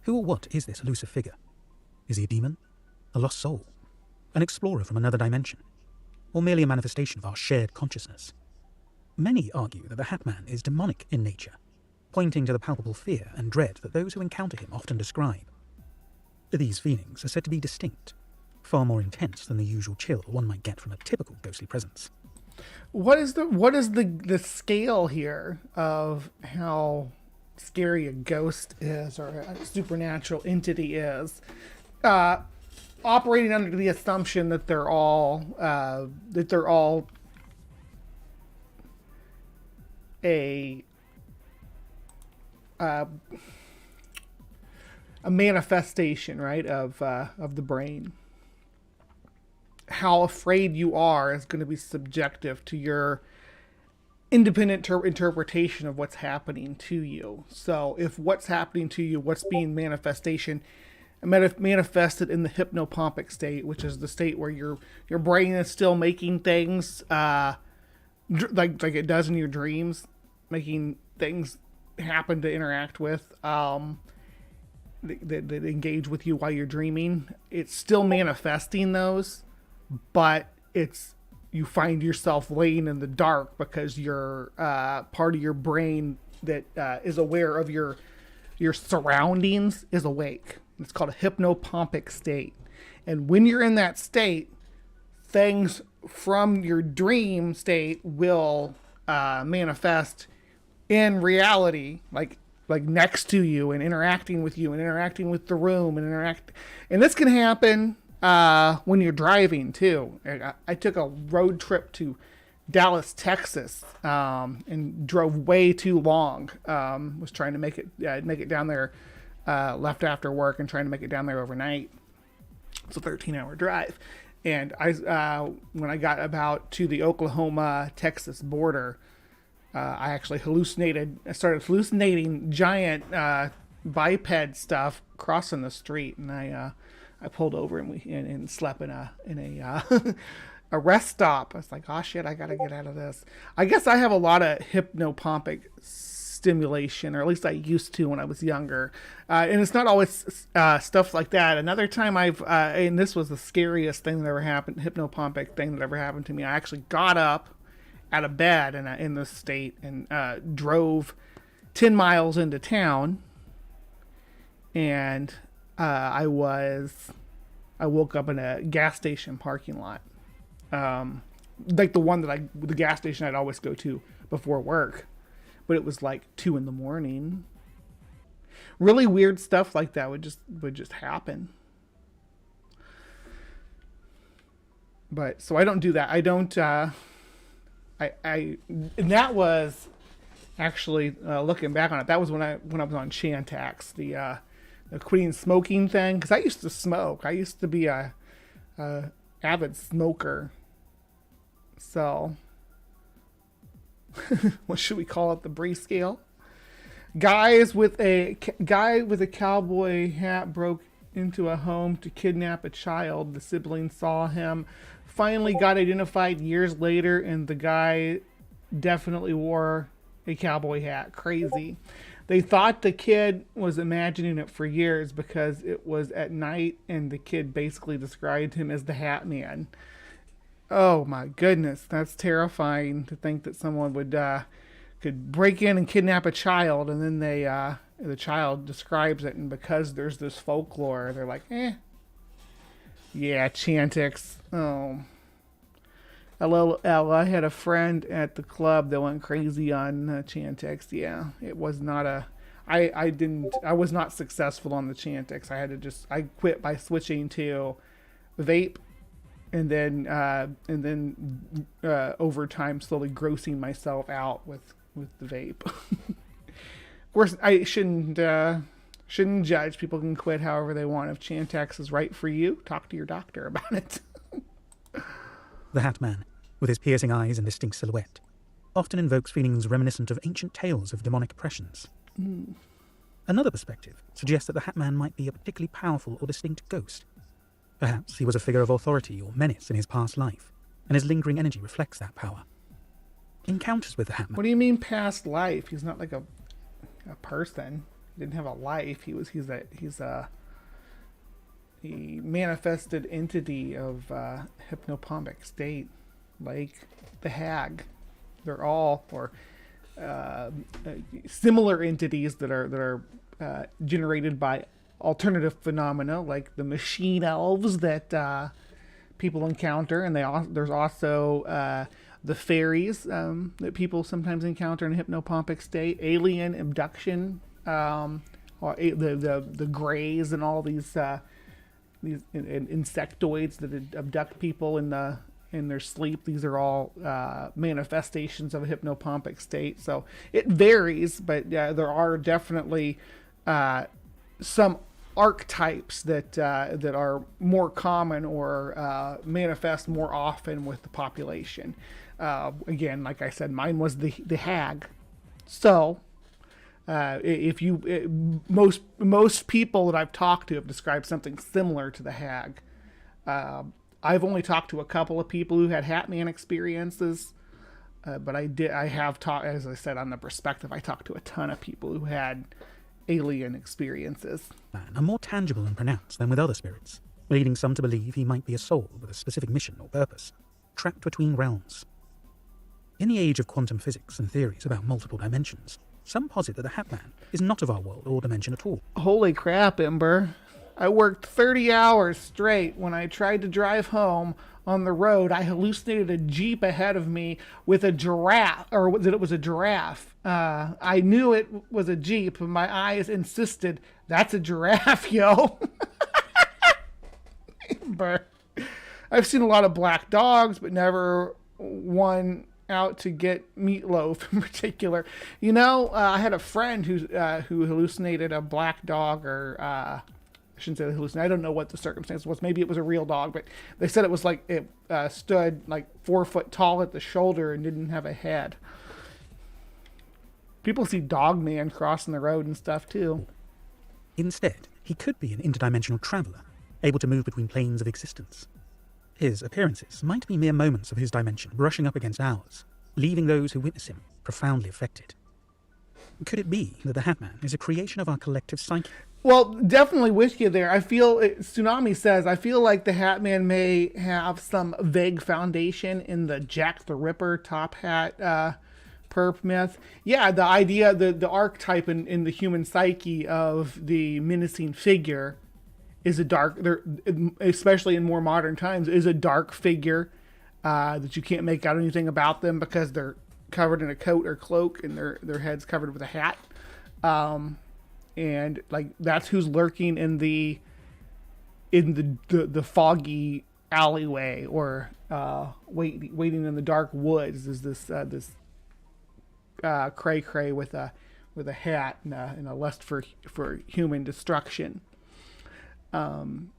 Who or what is this elusive figure? Is he a demon? A lost soul? An explorer from another dimension? Or merely a manifestation of our shared consciousness? Many argue that the Hat Man is demonic in nature, pointing to the palpable fear and dread that those who encounter him often describe. These feelings are said to be distinct, far more intense than the usual chill one might get from a typical ghostly presence. What is the scale here of how scary a ghost is or a supernatural entity is? Operating under the assumption that they're all a manifestation, right, of the brain. How afraid you are is going to be subjective to your independent interpretation of what's happening to you. So if what's happening to you, what's being manifested in the hypnopompic state, which is the state where your brain is still making things like it does in your dreams, making things happen to interact with, that engage with you while you're dreaming. It's still manifesting those, but you find yourself laying in the dark because your part of your brain that is aware of your surroundings is awake. It's called a hypnopompic state. And when you're in that state, things from your dream state will manifest in reality, like next to you and interacting with you and interacting with the room and this can happen when you're driving too. I took a road trip to Dallas, Texas, and drove way too long. Was trying to make it down there, left after work and trying to make it down there overnight. It's a 13-hour drive. And when I got about to the Oklahoma-Texas border, I actually started hallucinating giant biped stuff crossing the street, and I pulled over and slept in a a rest stop. I was like, oh shit, I gotta get out of this. I guess I have a lot of hypnopompic stimulation, or at least I used to when I was younger, and it's not always stuff like that. Another time and this was the scariest thing that ever happened, hypnopompic thing that ever happened to me. I actually got up out of bed in this state and drove 10 miles into town, and I woke up in a gas station parking lot, like the gas station I'd always go to before work, but it was like 2 a.m. Really weird stuff like that would just happen. But so I don't do that. I don't. And that was actually looking back on it. That was when I was on Chantix, the quitting smoking thing, because I used to smoke. I used to be a avid smoker. So, what should we call it? The Bree scale. Guy with a cowboy hat broke into a home to kidnap a child. The siblings saw him. Finally got identified years later, and the guy definitely wore a cowboy hat. Crazy. They thought the kid was imagining it for years because it was at night, and the kid basically described him as the Hat Man. Oh my goodness, that's terrifying to think that someone could break in and kidnap a child, and then the child describes it, and because there's this folklore, they're like, yeah, Chantix. Oh. LOL, I had a friend at the club that went crazy on Chantix. Yeah, it was not I was not successful on the Chantix. I quit by switching to vape, and then over time slowly grossing myself out with the vape. Of course, I shouldn't judge. People can quit however they want. If Chantix is right for you, talk to your doctor about it. The Hat Man, with his piercing eyes and distinct silhouette, often invokes feelings reminiscent of ancient tales of demonic oppressions. Another perspective suggests that the Hat Man might be a particularly powerful or distinct ghost. Perhaps he was a figure of authority or menace in his past life, and his lingering energy reflects that power. Encounters with the Hat Man... What do you mean past life? He's not like a person. didn't have a life. He's a manifested entity of hypnopompic state, like the hag. They're all similar entities that are generated by alternative phenomena, like the machine elves that people encounter, and there's also the fairies that people sometimes encounter in a hypnopompic state, alien abduction, or the greys, and all these insectoids that abduct people in their sleep. These are all manifestations of a hypnopompic state. So it varies, but there are definitely some archetypes that are more common or manifest more often with the population. Again, like I said, mine was the hag. So most people that I've talked to have described something similar to the hag. I've only talked to a couple of people who had Hatman experiences, but I have talked, as I said, on the perspective, I talked to a ton of people who had alien experiences. Are more tangible and pronounced than with other spirits, leading some to believe he might be a soul with a specific mission or purpose, trapped between realms. In the age of quantum physics and theories about multiple dimensions, some posit that the Hatman is not of our world or dimension at all. Holy crap, Ember. I worked 30 hours straight. When I tried to drive home on the road, I hallucinated a Jeep ahead of me with a giraffe, or that it was a giraffe. I knew it was a Jeep, but my eyes insisted, that's a giraffe, yo. Ember. I've seen a lot of black dogs, but never one out to get meatloaf in particular. You know, I had a friend who hallucinated a black dog, or I shouldn't say hallucinated. I don't know what the circumstance was. Maybe it was a real dog, but they said it was like it stood like 4 foot tall at the shoulder and didn't have a head. People see Dog Man crossing the road and stuff too. Instead, he could be an interdimensional traveller, able to move between planes of existence. His appearances might be mere moments of his dimension brushing up against ours, leaving those who witness him profoundly affected. Could it be that the Hatman is a creation of our collective psyche? Well, definitely with you there. I feel, Tsunami says, I feel like the Hatman may have some vague foundation in the Jack the Ripper top hat perp myth. Yeah, the idea, the archetype in the human psyche of the menacing figure is a dark, especially in more modern times, is a dark figure that you can't make out anything about them because they're covered in a coat or cloak and their head's covered with a hat. And like that's who's lurking in the foggy alleyway, or waiting in the dark woods, is this cray with a hat and a lust for human destruction.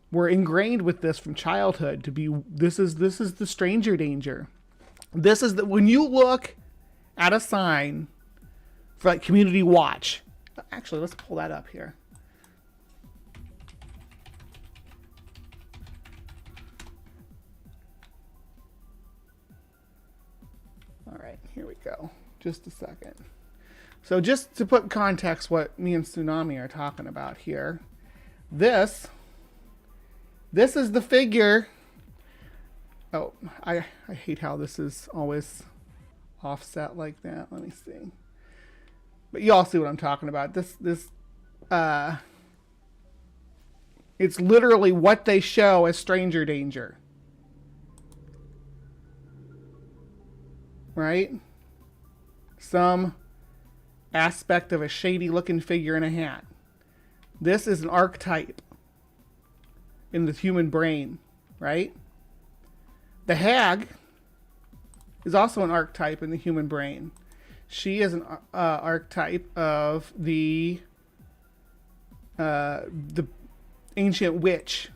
We're ingrained with this from childhood to be, this is the stranger danger. This is when you look at a sign for like community watch. Actually, let's pull that up here. All right, here we go. Just a second. So just to put in context what me and Tsunami are talking about here, this is the figure. Oh, I hate how this is always offset like that. Let me see. But you all see what I'm talking about. This it's literally what they show as stranger danger. Right? Some aspect of a shady looking figure in a hat. This is an archetype in the human brain, right? The hag is also an archetype in the human brain. She is an archetype of the ancient witch,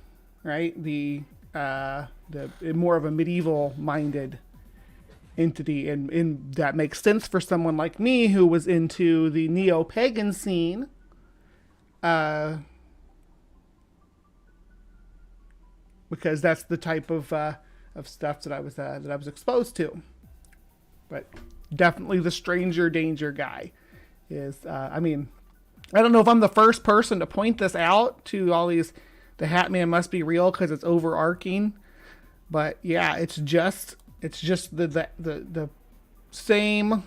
right? The more of a medieval minded entity, and that makes sense for someone like me who was into the neo-pagan scene. Because that's the type of stuff that I was exposed to. But definitely the stranger danger guy is, I don't know if I'm the first person to point this out to all these. The Hat Man must be real because it's overarching, but yeah, it's just the same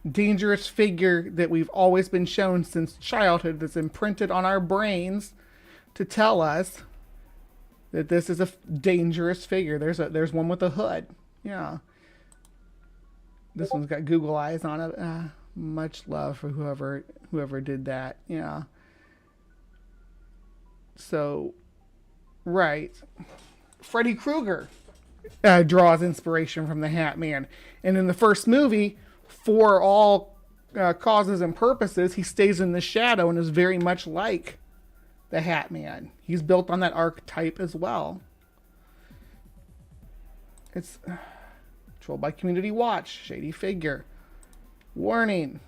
dangerous figure that we've always been shown since childhood, that's imprinted on our brains to tell us that this is a dangerous figure. There's one with a hood. Yeah. This one's got Google eyes on it. Much love for whoever did that. Yeah. So, right. Freddy Krueger draws inspiration from the Hat Man. And in the first movie, for all causes and purposes, he stays in the shadow and is very much like the Hat Man. He's built on that archetype as well. It's controlled by Community Watch. Shady figure. Warning.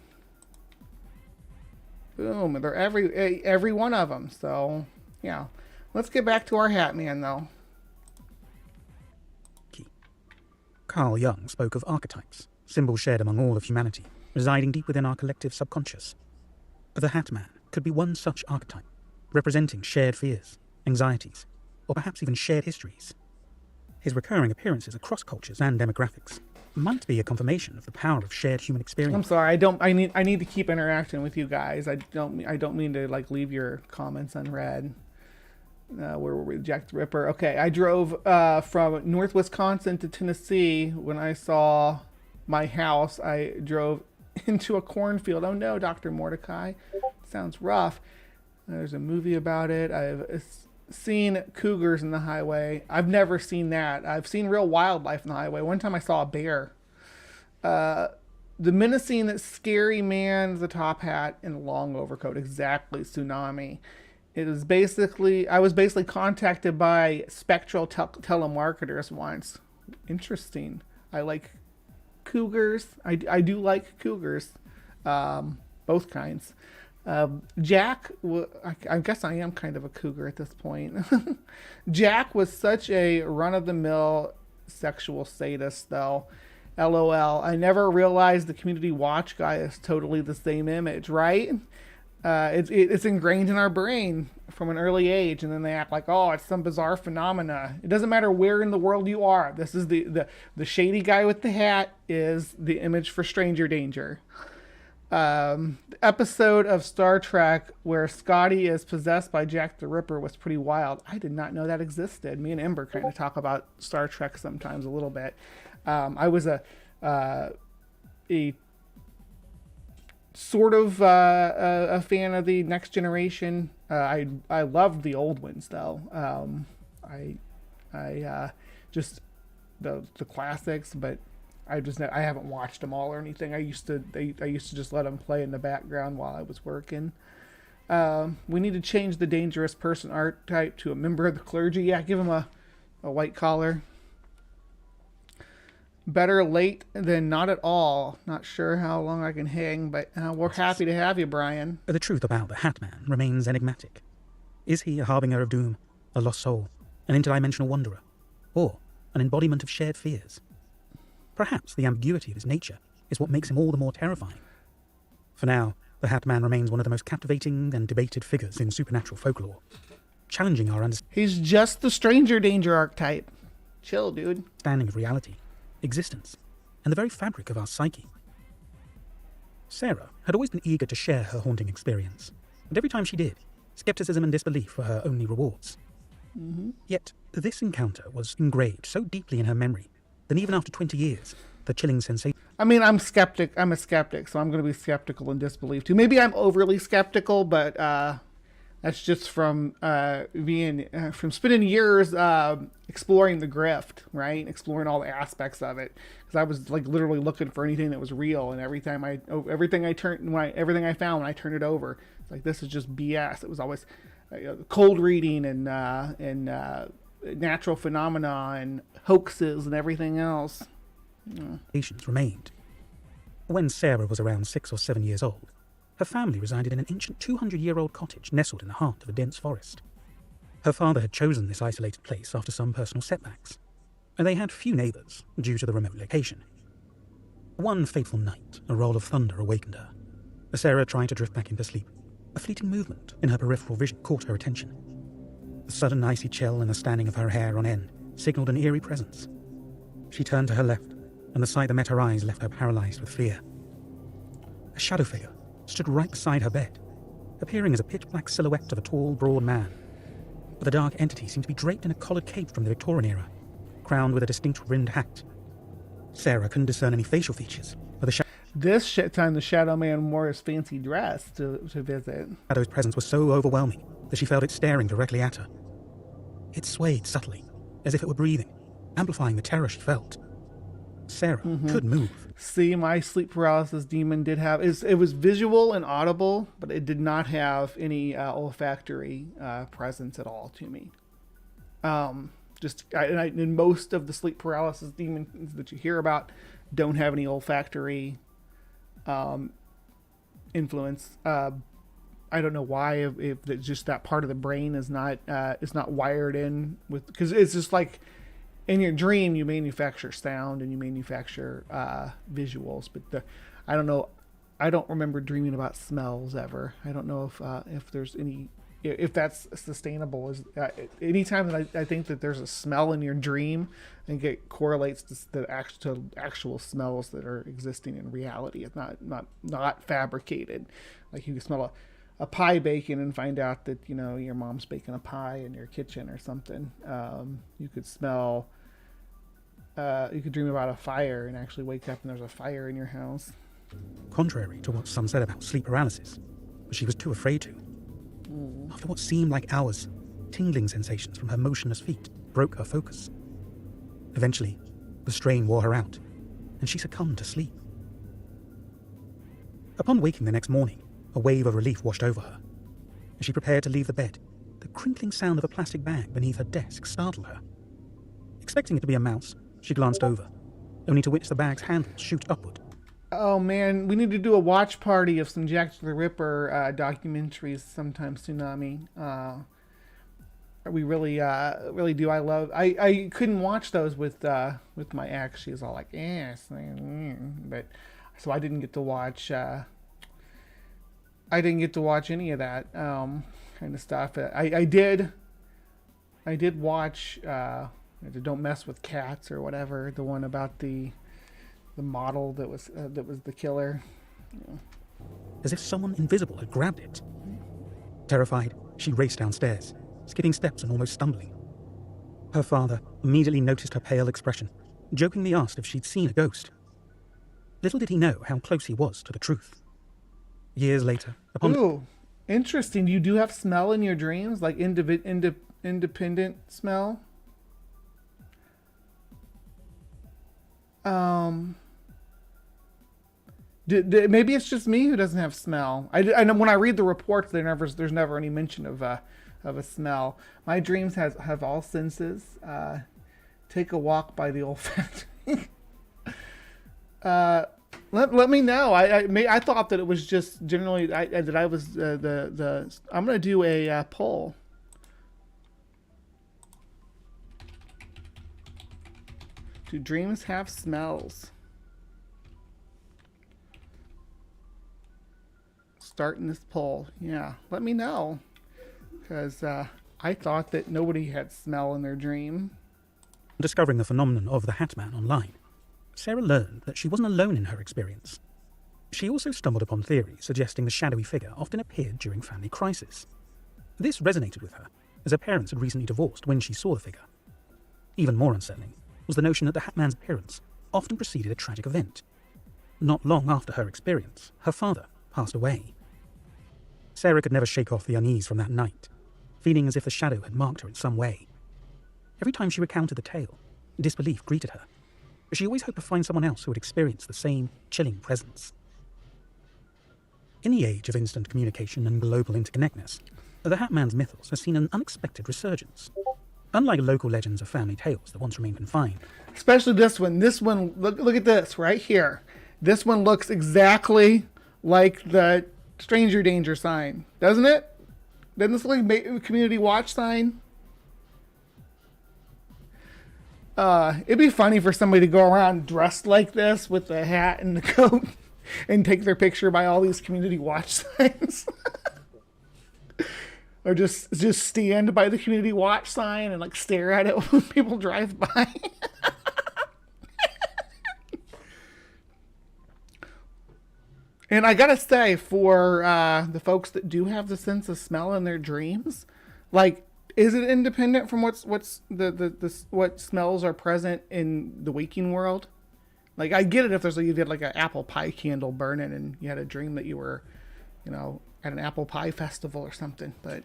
Boom. They're every one of them. So, yeah. Let's get back to our Hat Man, though. Carl Jung spoke of archetypes, symbols shared among all of humanity, residing deep within our collective subconscious. The Hat Man could be one such archetype, representing shared fears, anxieties, or perhaps even shared histories. His recurring appearances across cultures and demographics might be a confirmation of the power of shared human experience. I'm sorry, I need to keep interacting with you guys. I don't mean to like leave your comments unread. Where were we? Jack the Ripper. Okay, I drove from North Wisconsin to Tennessee. When I saw my house, I drove into a cornfield. Oh no, Dr. Mordecai. Sounds rough. There's a movie about it. I've seen cougars in the highway. I've never seen that. I've seen real wildlife in the highway. One time I saw a bear. The menacing, scary man, the top hat, and long overcoat. Exactly, Tsunami. It was basically, I was basically contacted by spectral telemarketers once. Interesting. I like cougars. I do like cougars. Both kinds. Jack, I guess I am kind of a cougar at this point. Jack was such a run-of-the-mill sexual sadist, though. LOL. I never realized the Community Watch guy is totally the same image, right? It's ingrained in our brain from an early age, and then they act like, oh, it's some bizarre phenomena. It doesn't matter where in the world you are. This is the shady guy with the hat is the image for stranger danger. The episode of Star Trek where Scotty is possessed by Jack the Ripper was pretty wild. I did not know that existed. Me and Ember kind of talk about Star Trek sometimes a little bit. I was a sort of a fan of the Next Generation. I loved the old ones though. I just the classics, but I haven't watched them all or anything. I used to just let them play in the background while I was working. We need to change the dangerous person archetype to a member of the clergy. Yeah, give him a white collar. Better late than not at all. Not sure how long I can hang, but we're happy to have you, Brian. The truth about the Hat Man remains enigmatic. Is he a harbinger of doom, a lost soul, an interdimensional wanderer, or an embodiment of shared fears? Perhaps the ambiguity of his nature is what makes him all the more terrifying. For now, the Hat Man remains one of the most captivating and debated figures in supernatural folklore, challenging our He's just the stranger danger archetype. Chill, dude. understanding of reality, existence, and the very fabric of our psyche. Sarah had always been eager to share her haunting experience, and every time she did, skepticism and disbelief were her only rewards. Yet, this encounter was engraved so deeply in her memory that even after 20 years, the chilling sensation... I mean, I'm a skeptic, so I'm going to be skeptical and disbelief too. Maybe I'm overly skeptical, but that's just from from spending years exploring the grift, right? Exploring all the aspects of it, because I was like literally looking for anything that was real, and everything I found when I turned it over, it's like, this is just BS. It was always cold reading and natural phenomena and hoaxes and everything else. Patients remained. When Sarah was around 6 or 7 years old, her family resided in an ancient 200-year-old cottage nestled in the heart of a dense forest. Her father had chosen this isolated place after some personal setbacks, and they had few neighbours due to the remote location. One fateful night, a roll of thunder awakened her. Sarah tried to drift back into sleep. A fleeting movement in her peripheral vision caught her attention. The sudden icy chill and the standing of her hair on end signaled an eerie presence. She turned to her left, and the sight that met her eyes left her paralyzed with fear. A shadow figure stood right beside her bed, appearing as a pitch-black silhouette of a tall, broad man. But the dark entity seemed to be draped in a collared cape from the Victorian era, crowned with a distinct brimmed hat. Sarah couldn't discern any facial features, but the This time the Shadow Man wore his fancy dress to visit. shadow's presence was so overwhelming that she felt it staring directly at her. It swayed subtly, as if it were breathing, amplifying the terror she felt. Sarah could move. See, my sleep paralysis demon did have... It was visual and audible, but it did not have any olfactory presence at all to me. And most of the sleep paralysis demons that you hear about don't have any olfactory influence. I don't know why, if just that part of the brain is not wired in with, because it's just like in your dream you manufacture sound and you manufacture visuals, but I don't know. I don't remember dreaming about smells ever. I don't know if there's any, if that's sustainable. Is anytime that I think that there's a smell in your dream, I think it correlates to actual smells that are existing in reality. It's not fabricated. Like you can smell a pie baking and find out that your mom's baking a pie in your kitchen or something. You could smell. You could dream about a fire and actually wake up and there's a fire in your house. Contrary to what some said about sleep paralysis, but she was too afraid to. After what seemed like hours, tingling sensations from her motionless feet broke her focus. Eventually, the strain wore her out, and she succumbed to sleep. Upon waking the next morning, a wave of relief washed over her. As she prepared to leave the bed, the crinkling sound of a plastic bag beneath her desk startled her. Expecting it to be a mouse, she glanced over, only to witness the bag's handle shoot upward. Oh man, we need to do a watch party of some Jack the Ripper documentaries sometime, Tsunami. We really do. I couldn't watch those with my ex. She was all like, yes, but so I didn't get to watch. I didn't get to watch any of that kind of stuff. I did watch Don't Mess with Cats or whatever, the one about the model that was the killer. Yeah. As if someone invisible had grabbed it. Terrified, she raced downstairs, skipping steps and almost stumbling. Her father immediately noticed her pale expression, jokingly asked if she'd seen a ghost. Little did he know how close he was to the truth. Years later, Ooh, interesting. You do have smell in your dreams, like independent smell. Maybe it's just me who doesn't have smell. I know when I read the reports, there's never any mention of a smell. My dreams have all senses. Take a walk by the olfactory. Let me know. I thought that it was just generally that I was the. I'm gonna do a poll. Do dreams have smells? Starting this poll. Yeah, let me know. Because I thought that nobody had smell in their dream. Discovering the phenomenon of the Hat Man online, Sarah learned that she wasn't alone in her experience. She also stumbled upon theories suggesting the shadowy figure often appeared during family crisis. This resonated with her, as her parents had recently divorced when she saw the figure. Even more unsettling was the notion that the Hat Man's appearance often preceded a tragic event. Not long after her experience, her father passed away. Sarah could never shake off the unease from that night, feeling as if the shadow had marked her in some way. Every time she recounted the tale, disbelief greeted her, but she always hoped to find someone else who would experience the same chilling presence. In the age of instant communication and global interconnectedness, the Hat Man's mythos has seen an unexpected resurgence. Unlike local legends of family tales that once remained confined. Especially this one. This one, look at this right here. This one looks exactly like the stranger danger sign, doesn't it? Doesn't this look like community watch sign? It'd be funny for somebody to go around dressed like this with the hat and the coat and take their picture by all these community watch signs. Or just stand by the community watch sign and like stare at it when people drive by. And I gotta say, for the folks that do have the sense of smell in their dreams, like, is it independent from what smells are present in the waking world? Like, I get it if you did like an apple pie candle burning and you had a dream that you were, at an apple pie festival or something. But,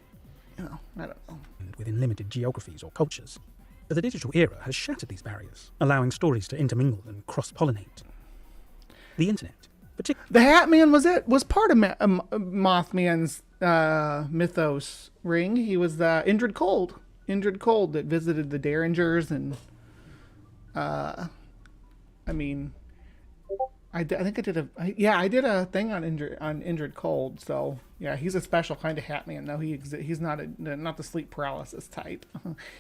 I don't know. Within limited geographies or cultures, the digital era has shattered these barriers, allowing stories to intermingle and cross-pollinate. The internet, particularly... The Hat Man was part of Mothman's mythos ring. He was Indrid Cold that visited the Derringers, and I did a thing on Indrid Cold. So yeah, he's a special kind of Hat Man. No, he's not the sleep paralysis type.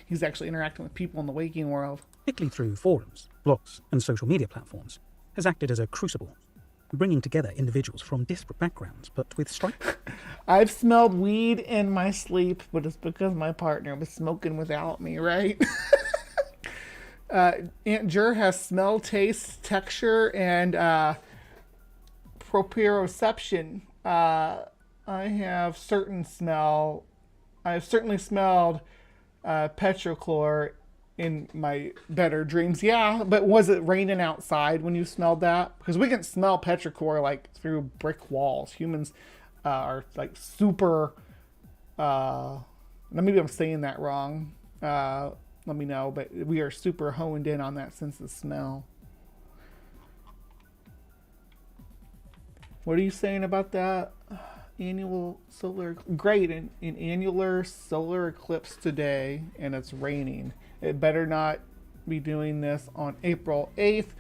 He's actually interacting with people in the waking world. Particularly through forums, blogs, and social media platforms, has acted as a crucible, bringing together individuals from disparate backgrounds, but with striking... I've smelled weed in my sleep, but it's because my partner was smoking without me, right? Aunt Jur has smell, taste, texture, and proprioception. I have certainly smelled petrochlor in my better dreams. Yeah, but was it raining outside when you smelled that? Because we can smell petrichor like through brick walls. Humans are like super... maybe I'm saying that wrong. Let me know, but we are super honed in on that sense of smell. What are you saying about that? Annual solar... Great, an annular solar eclipse today, and it's raining. It better not be doing this on April 8th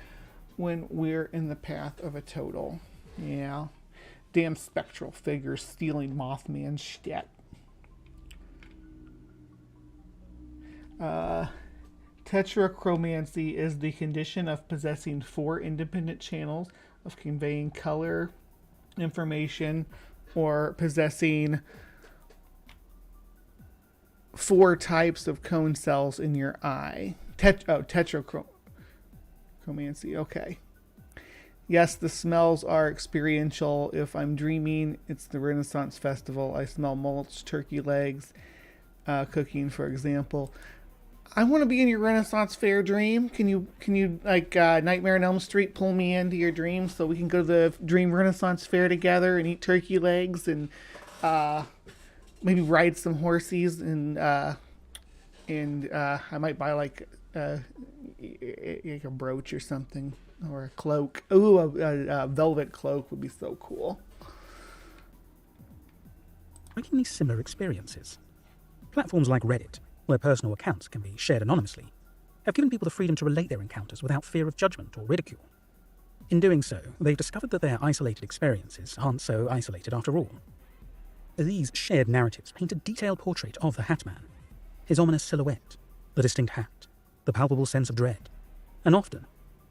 when we're in the path of a total. Yeah. Damn spectral figures stealing Mothman's shit. Tetrachromancy is the condition of possessing 4 independent channels of conveying color information, or possessing 4 types of cone cells in your eye. Tetrachromancy. Okay. Yes, the smells are experiential. If I'm dreaming, it's the Renaissance Festival. I smell mulch, turkey legs, cooking, for example. I want to be in your Renaissance Fair dream. Can you like Nightmare on Elm Street, pull me into your dream so we can go to the Dream Renaissance Fair together and eat turkey legs and maybe ride some horses and I might buy like a brooch or something, or a cloak. Ooh, a velvet cloak would be so cool. Making these similar experiences, platforms like Reddit, where personal accounts can be shared anonymously, have given people the freedom to relate their encounters without fear of judgment or ridicule. In doing so, they've discovered that their isolated experiences aren't so isolated after all. These shared narratives paint a detailed portrait of the Hat Man, his ominous silhouette, the distinct hat, the palpable sense of dread, and often,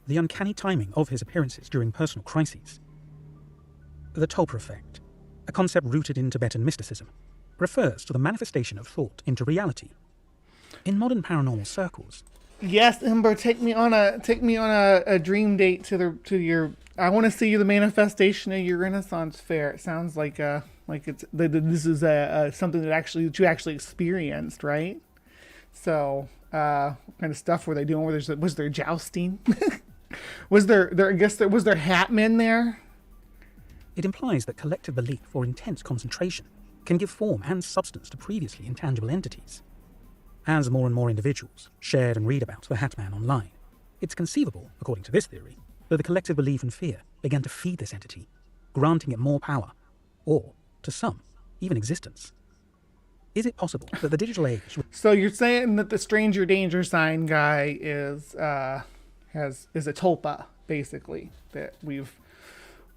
the uncanny timing of his appearances during personal crises. The Tulpa effect, a concept rooted in Tibetan mysticism, refers to the manifestation of thought into reality. In modern paranormal circles... Yes, Ember, take me on a dream date to your... I want to see the manifestation of your Renaissance Fair. It sounds like this is something that you actually experienced, right? So, what kind of stuff were they doing? Was there jousting? was there hat men there? It implies that collective belief or intense concentration can give form and substance to previously intangible entities. As more and more individuals shared and read about the Hat Man online, it's conceivable, according to this theory, that the collective belief and fear began to feed this entity, granting it more power, or, to some, even existence. Is it possible that the digital age... So you're saying that the stranger danger sign guy is a tulpa, basically, that we've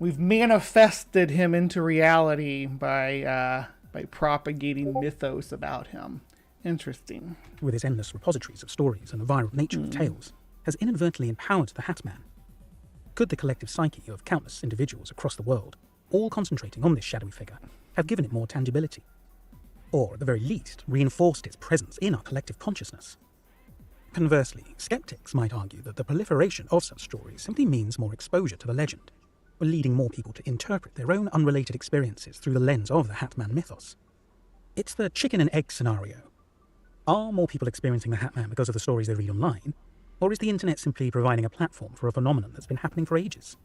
manifested him into reality by propagating mythos about him. Interesting. With his endless repositories of stories and the viral nature of tales, has inadvertently empowered the Hat Man. Could the collective psyche of countless individuals across the world, all concentrating on this shadowy figure, have given it more tangibility? Or, at the very least, reinforced its presence in our collective consciousness? Conversely, skeptics might argue that the proliferation of such stories simply means more exposure to the legend, leading more people to interpret their own unrelated experiences through the lens of the Hat Man mythos. It's the chicken and egg scenario. Are more people experiencing the Hat Man because of the stories they read online, or is the internet simply providing a platform for a phenomenon that's been happening for ages?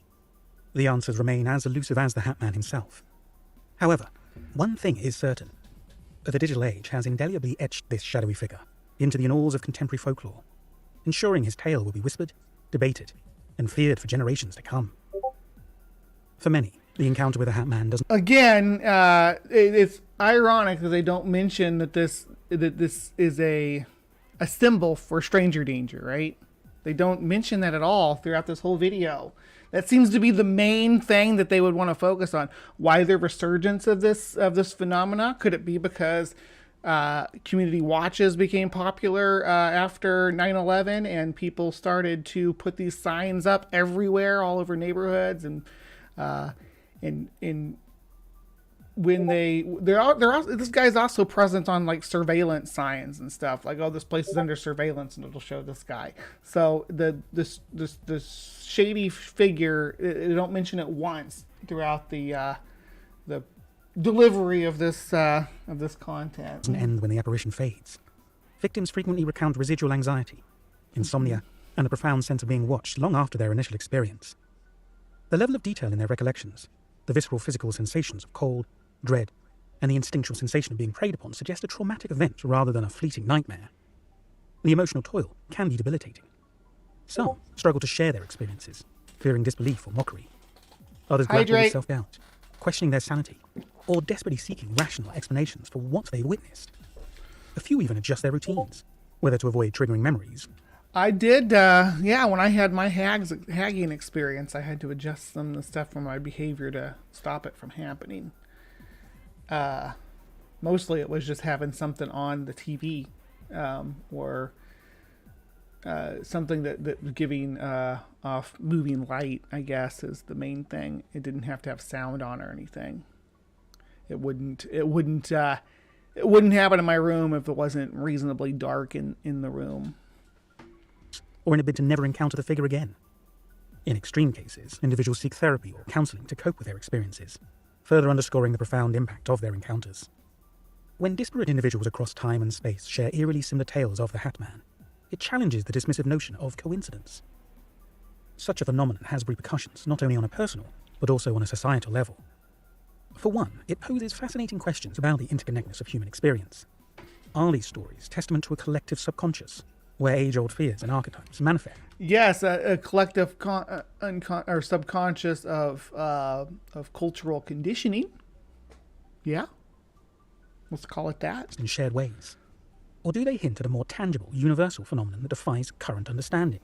The answers remain as elusive as the Hat Man himself. However, one thing is certain. The digital age has indelibly etched this shadowy figure into the annals of contemporary folklore, ensuring his tale will be whispered, debated, and feared for generations to come. For many, the encounter with the Hat Man doesn't... Again, it's ironic that they don't mention that this is a symbol for stranger danger, right? They don't mention that at all throughout this whole video. That seems to be the main thing that they would want to focus on. Why the resurgence of this phenomena? Could it be because community watches became popular after 9/11 and people started to put these signs up everywhere, all over neighborhoods, and when they're also, this guy's also present on like surveillance signs and stuff, like, oh, this place is under surveillance, and it'll show this guy. So this shady figure, they don't mention it once throughout the delivery of this content. Doesn't end when the apparition fades. Victims frequently recount residual anxiety, insomnia, and a profound sense of being watched long after their initial experience. The level of detail in their recollections, the visceral physical sensations of cold, dread, and the instinctual sensation of being preyed upon suggest a traumatic event rather than a fleeting nightmare. The emotional toil can be debilitating. Some struggle to share their experiences, fearing disbelief or mockery. Others grapple with self-doubt, questioning their sanity, or desperately seeking rational explanations for what they've witnessed. A few even adjust their routines, whether to avoid triggering memories. I did, when I had my hagging experience, I had to adjust some of the stuff from my behavior to stop it from happening. Mostly it was just having something on the TV, or something that giving off moving light, I guess, is the main thing. It didn't have to have sound on or anything. It wouldn't happen in my room if it wasn't reasonably dark in the room. Or in a bid to never encounter the figure again. In extreme cases, individuals seek therapy or counselling to cope with their experiences, further underscoring the profound impact of their encounters. When disparate individuals across time and space share eerily similar tales of the Hat Man, it challenges the dismissive notion of coincidence. Such a phenomenon has repercussions not only on a personal, but also on a societal level. For one, it poses fascinating questions about the interconnectedness of human experience. Are these stories testament to a collective subconscious, where age-old fears and archetypes manifest? Yes, a collective or subconscious of cultural conditioning. Yeah, let's call it that. In shared ways. Or do they hint at a more tangible, universal phenomenon that defies current understanding?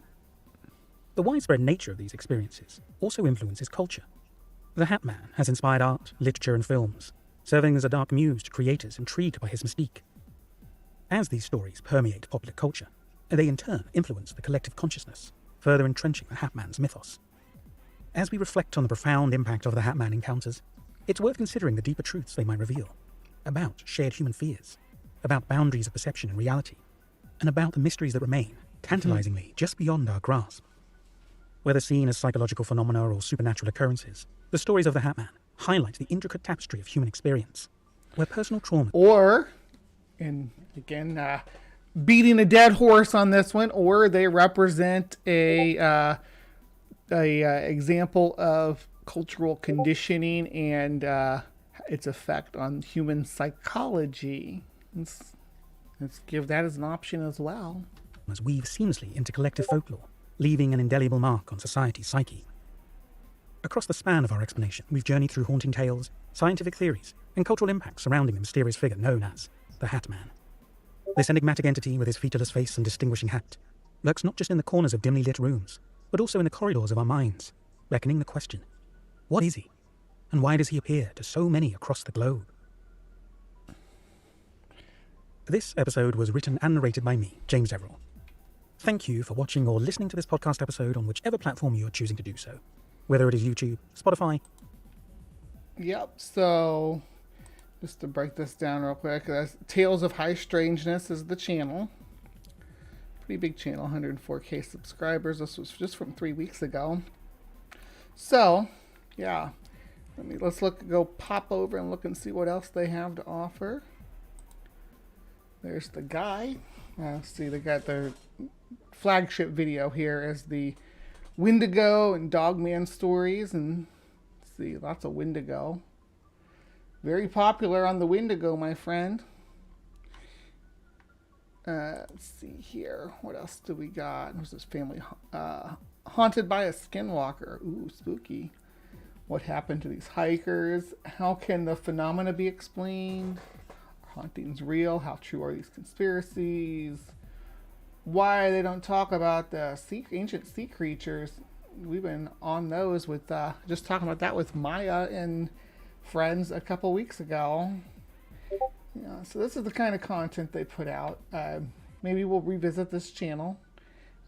The widespread nature of these experiences also influences culture. The Hat Man has inspired art, literature, and films, serving as a dark muse to creators intrigued by his mystique. As these stories permeate popular culture, they in turn influence the collective consciousness, further entrenching the Hat Man's mythos. As we reflect on the profound impact of the Hat Man encounters, it's worth considering the deeper truths they might reveal, about shared human fears, about boundaries of perception and reality, and about the mysteries that remain, tantalizingly, just beyond our grasp. Whether seen as psychological phenomena or supernatural occurrences, the stories of the Hat Man highlight the intricate tapestry of human experience, where personal trauma... Or, and again, beating a dead horse on this one, or they represent a example of cultural conditioning and its effect on human psychology. Let's give that as an option as well. As weave seamlessly into collective folklore, leaving an indelible mark on society's psyche. Across the span of our explanation, we've journeyed through haunting tales, scientific theories, and cultural impacts surrounding the mysterious figure known as the Hat Man. This enigmatic entity with his featureless face and distinguishing hat lurks not just in the corners of dimly lit rooms, but also in the corridors of our minds, beckoning the question, what is he? And why does he appear to so many across the globe? This episode was written and narrated by me, James Everall. Thank you for watching or listening to this podcast episode on whichever platform you are choosing to do so, whether it is YouTube, Spotify. Yep, so just to break this down real quick, Tales of High Strangeness is the channel. Pretty big channel, 104K subscribers. This was just from 3 weeks ago. So, yeah, let's go pop over and look and see what else they have to offer. There's the guy. See, they got their flagship video here as the Wendigo and Dogman stories, and see, lots of Wendigo. Very popular on the Wendigo, my friend. Let's see here. What else do we got? Who's this family? Haunted by a skinwalker. Ooh, spooky. What happened to these hikers? How can the phenomena be explained? Are hauntings real? How true are these conspiracies? Why they don't talk about the ancient sea creatures? We've been on those with just talking about that with Maya and friends a couple weeks ago. Yeah, so this is the kind of content they put out. Maybe we'll revisit this channel.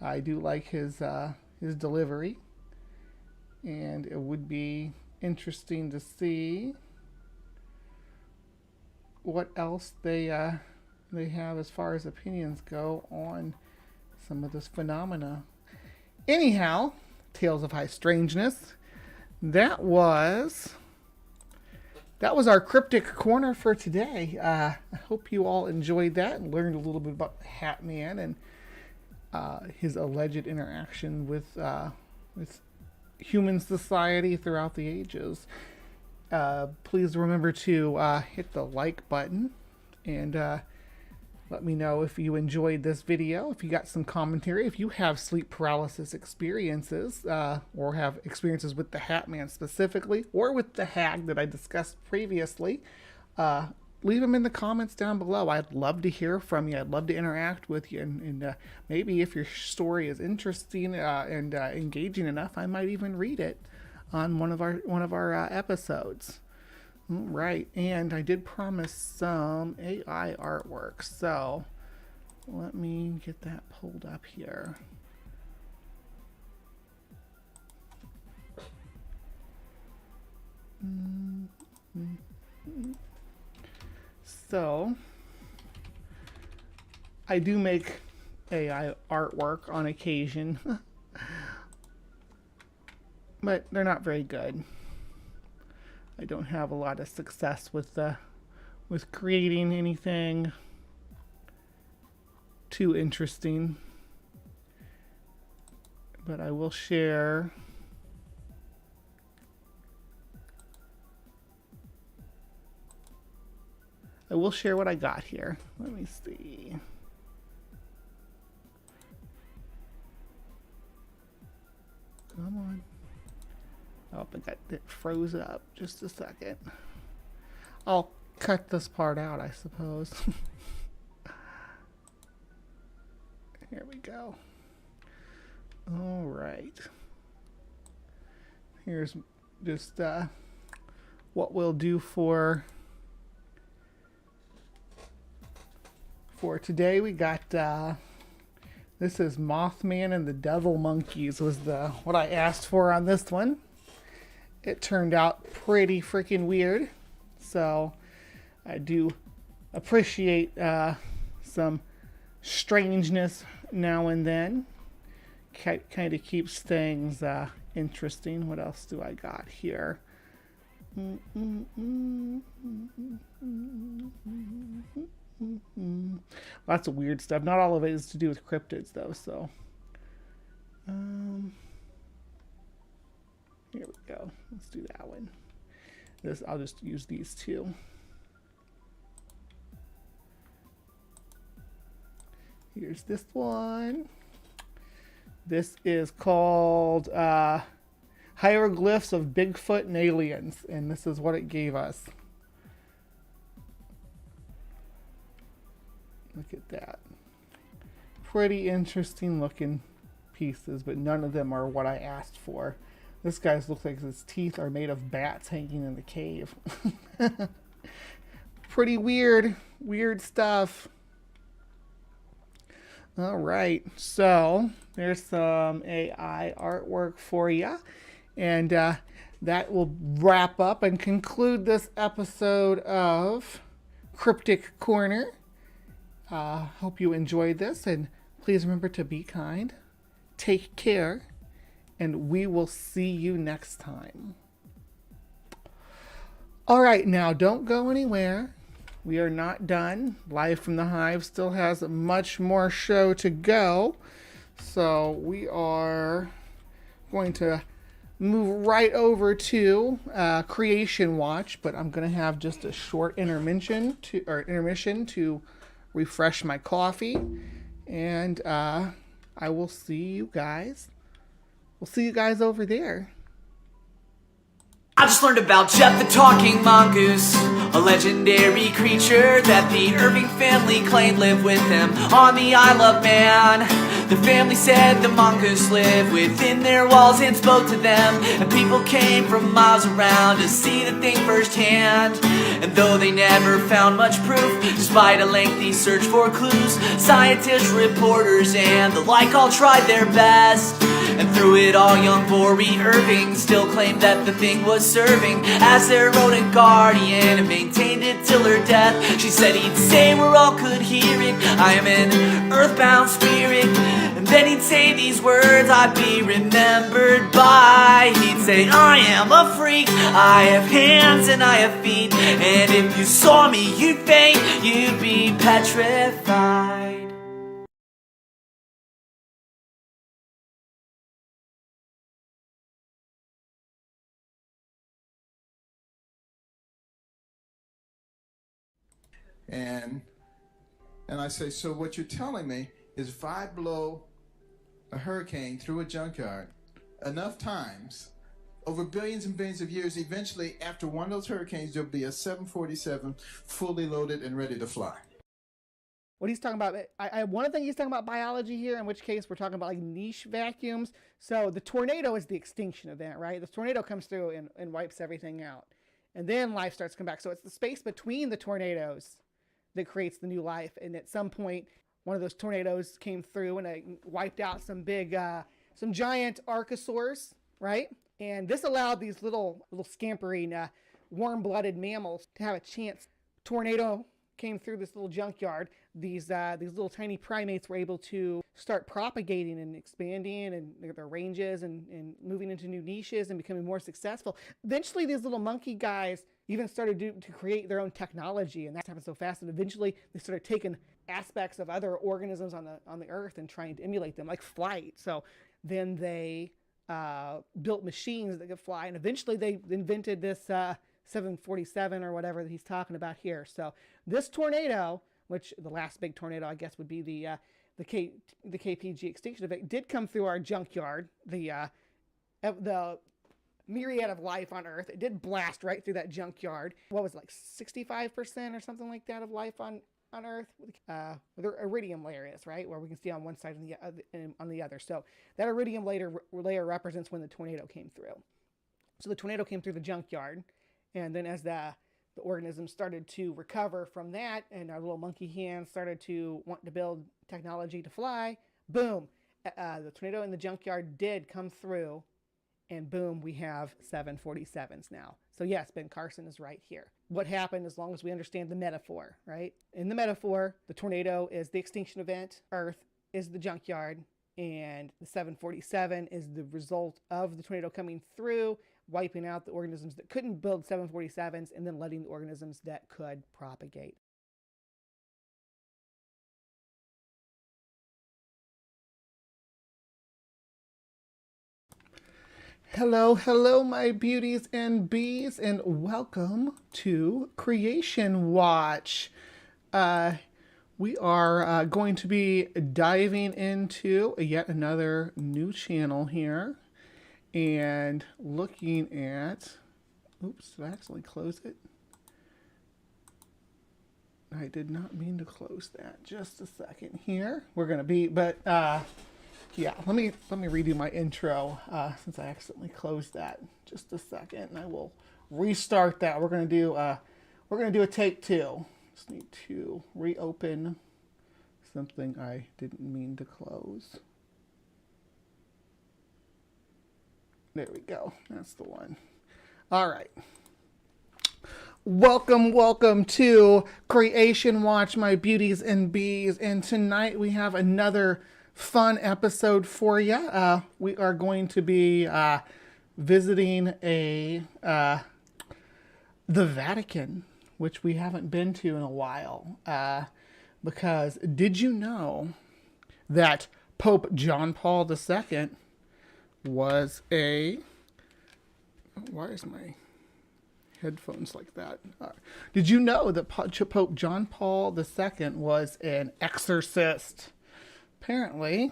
I do like his delivery, and it would be interesting to see what else they have as far as opinions go on some of this phenomena. Anyhow, Tales of High Strangeness. That was our cryptic corner for today. I hope you all enjoyed that and learned a little bit about the Hat Man and his alleged interaction with human society throughout the ages. Please remember to hit the like button and let me know if you enjoyed this video, if you got some commentary, if you have sleep paralysis experiences, or have experiences with the Hat Man specifically, or with the hag that I discussed previously. Leave them in the comments down below. I'd love to hear from you. I'd love to interact with you. And maybe if your story is interesting and engaging enough, I might even read it on one of our episodes. Right, and I did promise some AI artwork, so let me get that pulled up here. So, I do make AI artwork on occasion, but they're not very good. I don't have a lot of success with creating anything too interesting, but I will share what I got here. Let me see. Come on. Oh, it froze up. Just a second. I'll cut this part out, I suppose. Here we go. All right. Here's just what we'll do for today. We got this is Mothman and the Devil Monkeys was what I asked for on this one. It turned out pretty freaking weird, so I do appreciate some strangeness now and then. Kind of keeps things interesting. What else do I got here? Lots of weird stuff. Not all of it is to do with cryptids, though, so... Here we go. Let's do that one. I'll just use these two. Here's this one. This is called Hieroglyphs of Bigfoot and Aliens, and this is what it gave us. Look at that. Pretty interesting looking pieces, but none of them are what I asked for. This guy's looks like his teeth are made of bats hanging in the cave. Pretty weird stuff. All right, so there's some AI artwork for you, and that will wrap up and conclude this episode of Cryptic Corner. Hope you enjoyed this, and please remember to be kind, take care, and we will see you next time. All right, now don't go anywhere. We are not done. Live from the Hive still has much more show to go. So we are going to move right over to Creation Watch, but I'm going to have just a short intermission to refresh my coffee, and I will see you guys. We'll see you guys over there. I just learned about Jeff the Talking Mongoose, a legendary creature that the Irving family claimed lived with them on the Isle of Man. The family said the mongoose lived within their walls and spoke to them, and people came from miles around to see the thing firsthand. And though they never found much proof, despite a lengthy search for clues, scientists, reporters, and the like all tried their best. And through it all, young Bori Irving still claimed that the thing was serving as their rodent guardian and maintained it till her death. She said he'd say where all could hear it, I am an earthbound spirit. And then he'd say these words I'd be remembered by. He'd say, I am a freak, I have hands and I have feet, and if you saw me you'd faint, you'd be petrified. And I say, so what you're telling me is if I blow a hurricane through a junkyard enough times, over billions and billions of years, eventually after one of those hurricanes, there'll be a 747 fully loaded and ready to fly. What he's talking about, one of the things he's talking about biology here, in which case we're talking about like niche vacuums. So the tornado is the extinction event, right? The tornado comes through and wipes everything out. And then life starts to come back. So it's the space between the tornadoes that creates the new life. And at some point, one of those tornadoes came through and it wiped out some giant archosaurs, right? And this allowed these little scampering, warm-blooded mammals to have a chance. Tornado came through this little junkyard. These little tiny primates were able to start propagating and expanding and their ranges and moving into new niches and becoming more successful. Eventually, these little monkey guys even started to create their own technology, and that happened so fast. And eventually, they started taking aspects of other organisms on the earth and trying to emulate them, like flight. So then they built machines that could fly, and eventually they invented this 747 or whatever that he's talking about here. So this tornado, which the last big tornado I guess would be the KPG extinction event, did come through our junkyard. The myriad of life on Earth, it did blast right through that junkyard. What was it, like 65% or something like that of life on Earth? Where the iridium layer is, right, where we can see on one side and on the other. So that iridium layer represents when the tornado came through. So the tornado came through the junkyard, and then as the organisms started to recover from that, and our little monkey hands started to want to build technology to fly, boom, the tornado in the junkyard did come through, and boom, we have 747s now. So yes, Ben Carson is right here. What happened, as long as we understand the metaphor, right? In the metaphor, the tornado is the extinction event, Earth is the junkyard, and the 747 is the result of the tornado coming through, wiping out the organisms that couldn't build 747s, and then letting the organisms that could propagate. Hello, hello, my beauties and bees, and welcome to Creation Watch. We are going to be diving into yet another new channel here and looking at, oops, did I accidentally close it? I did not mean to close that. Just a second here. We're going to be, yeah, let me redo my intro since I accidentally closed that. Just a second, and I will restart that. We're gonna do a take two. Just need to reopen something I didn't mean to close. There we go. That's the one. All right. Welcome to Creation Watch, my beauties and bees. And tonight we have another fun episode for you. We are going to be visiting the Vatican, which we haven't been to in a while. Because did you know that Pope John Paul II was a... Why is my headphones like that? Did you know that Pope John Paul II was an exorcist? Apparently,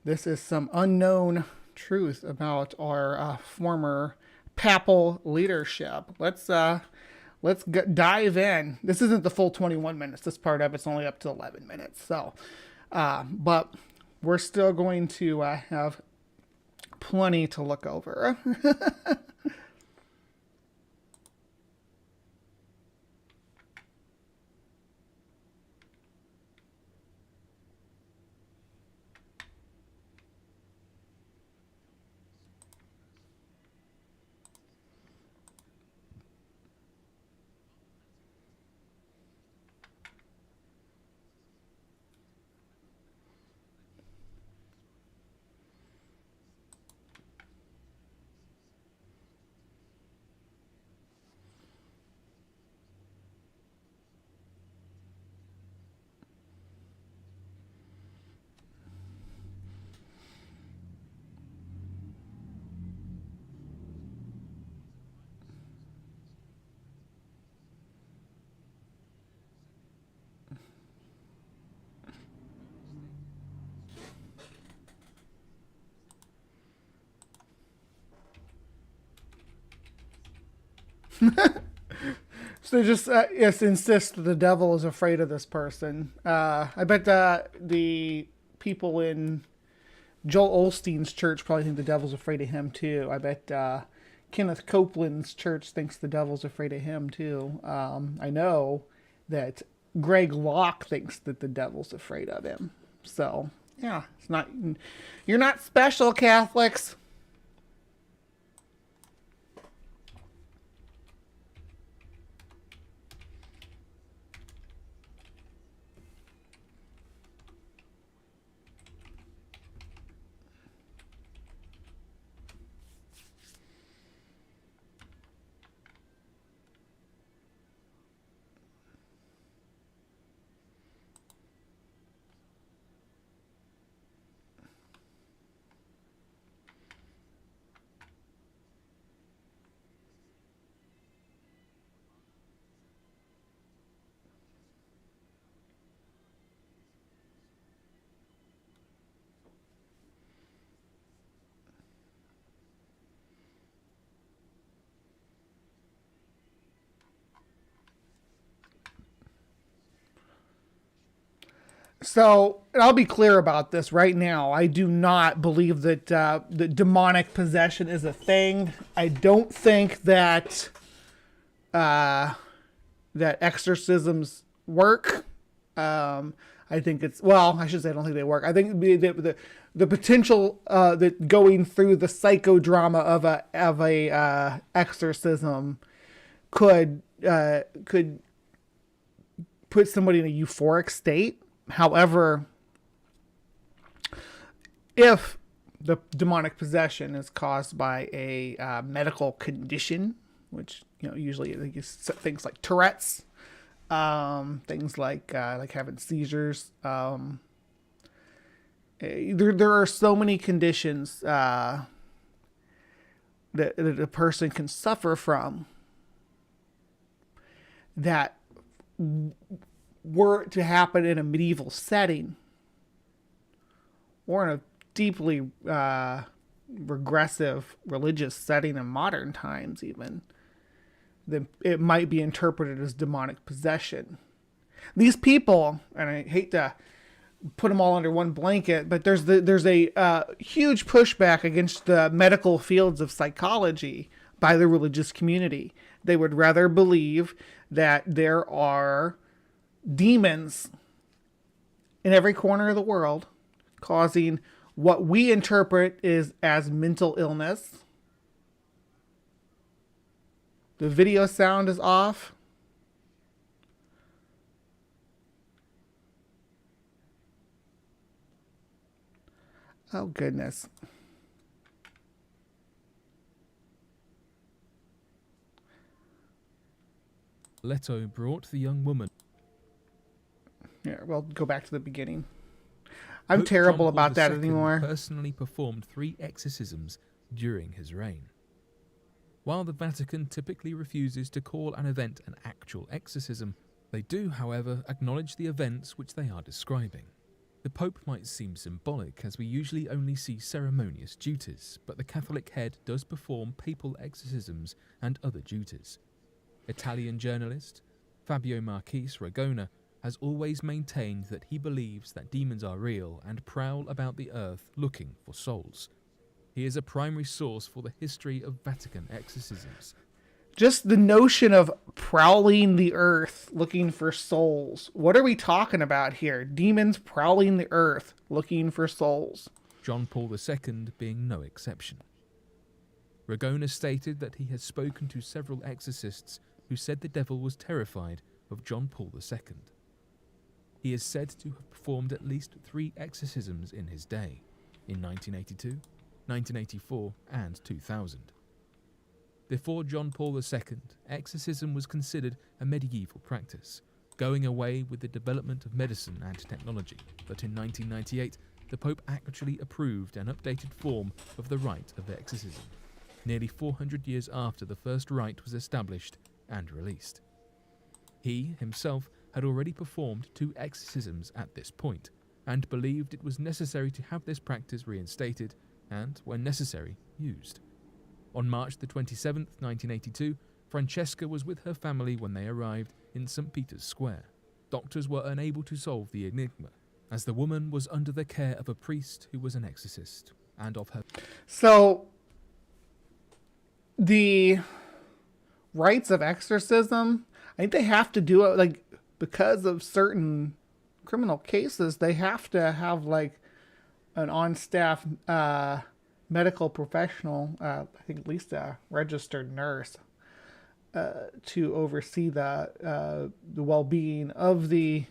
this is some unknown truth about our former papal leadership. Let's dive in. This isn't the full 21 minutes. This part of it's only up to 11 minutes. So, but we're still going to have plenty to look over. So they just insist that the devil is afraid of this person. I bet the people in Joel Osteen's church probably think the devil's afraid of him too. I bet Kenneth Copeland's church thinks the devil's afraid of him too. I know that Greg Locke thinks that the devil's afraid of him. So yeah, you're not special, Catholics. So, I'll be clear about this right now. I do not believe that the demonic possession is a thing. I don't think that that exorcisms work. I think it's, well, I should say I don't think they work. I think the potential that going through the psychodrama of a exorcism could put somebody in a euphoric state. However, if the demonic possession is caused by a medical condition, which usually things like Tourette's, things like having seizures, there are so many conditions that a person can suffer from that were to happen in a medieval setting or in a deeply regressive religious setting in modern times even, then it might be interpreted as demonic possession. These people, and I hate to put them all under one blanket, but there's a huge pushback against the medical fields of psychology by the religious community. They would rather believe that there are demons in every corner of the world, causing what we interpret is as mental illness. The video sound is off. Oh, goodness. Leto brought the young woman. Yeah, well, go back to the beginning. I'm Pope terrible John Paul about that II anymore. Personally performed 3 exorcisms during his reign. While the Vatican typically refuses to call an event an actual exorcism, they do, however, acknowledge the events which they are describing. The Pope might seem symbolic, as we usually only see ceremonious duties, but the Catholic head does perform papal exorcisms and other duties. Italian journalist Fabio Marchese Ragona has always maintained that he believes that demons are real and prowl about the earth looking for souls. He is a primary source for the history of Vatican exorcisms. Just the notion of prowling the earth looking for souls. What are we talking about here? Demons prowling the earth looking for souls. John Paul II being no exception. Ragona stated that he has spoken to several exorcists who said the devil was terrified of John Paul II. He is said to have performed at least 3 exorcisms in his day, in 1982, 1984 and 2000. Before John Paul II, exorcism was considered a medieval practice, going away with the development of medicine and technology, but in 1998 the Pope actually approved an updated form of the rite of exorcism, nearly 400 years after the first rite was established and released. He himself had already performed 2 exorcisms at this point, and believed it was necessary to have this practice reinstated and, when necessary, used. On March the 27th, 1982, Francesca was with her family when they arrived in St. Peter's Square. Doctors were unable to solve the enigma, as the woman was under the care of a priest who was an exorcist, and of her... So, the rites of exorcism, I think they have to do it, like, because of certain criminal cases, they have to have, like, an on-staff medical professional, I think at least a registered nurse, to oversee the well-being of the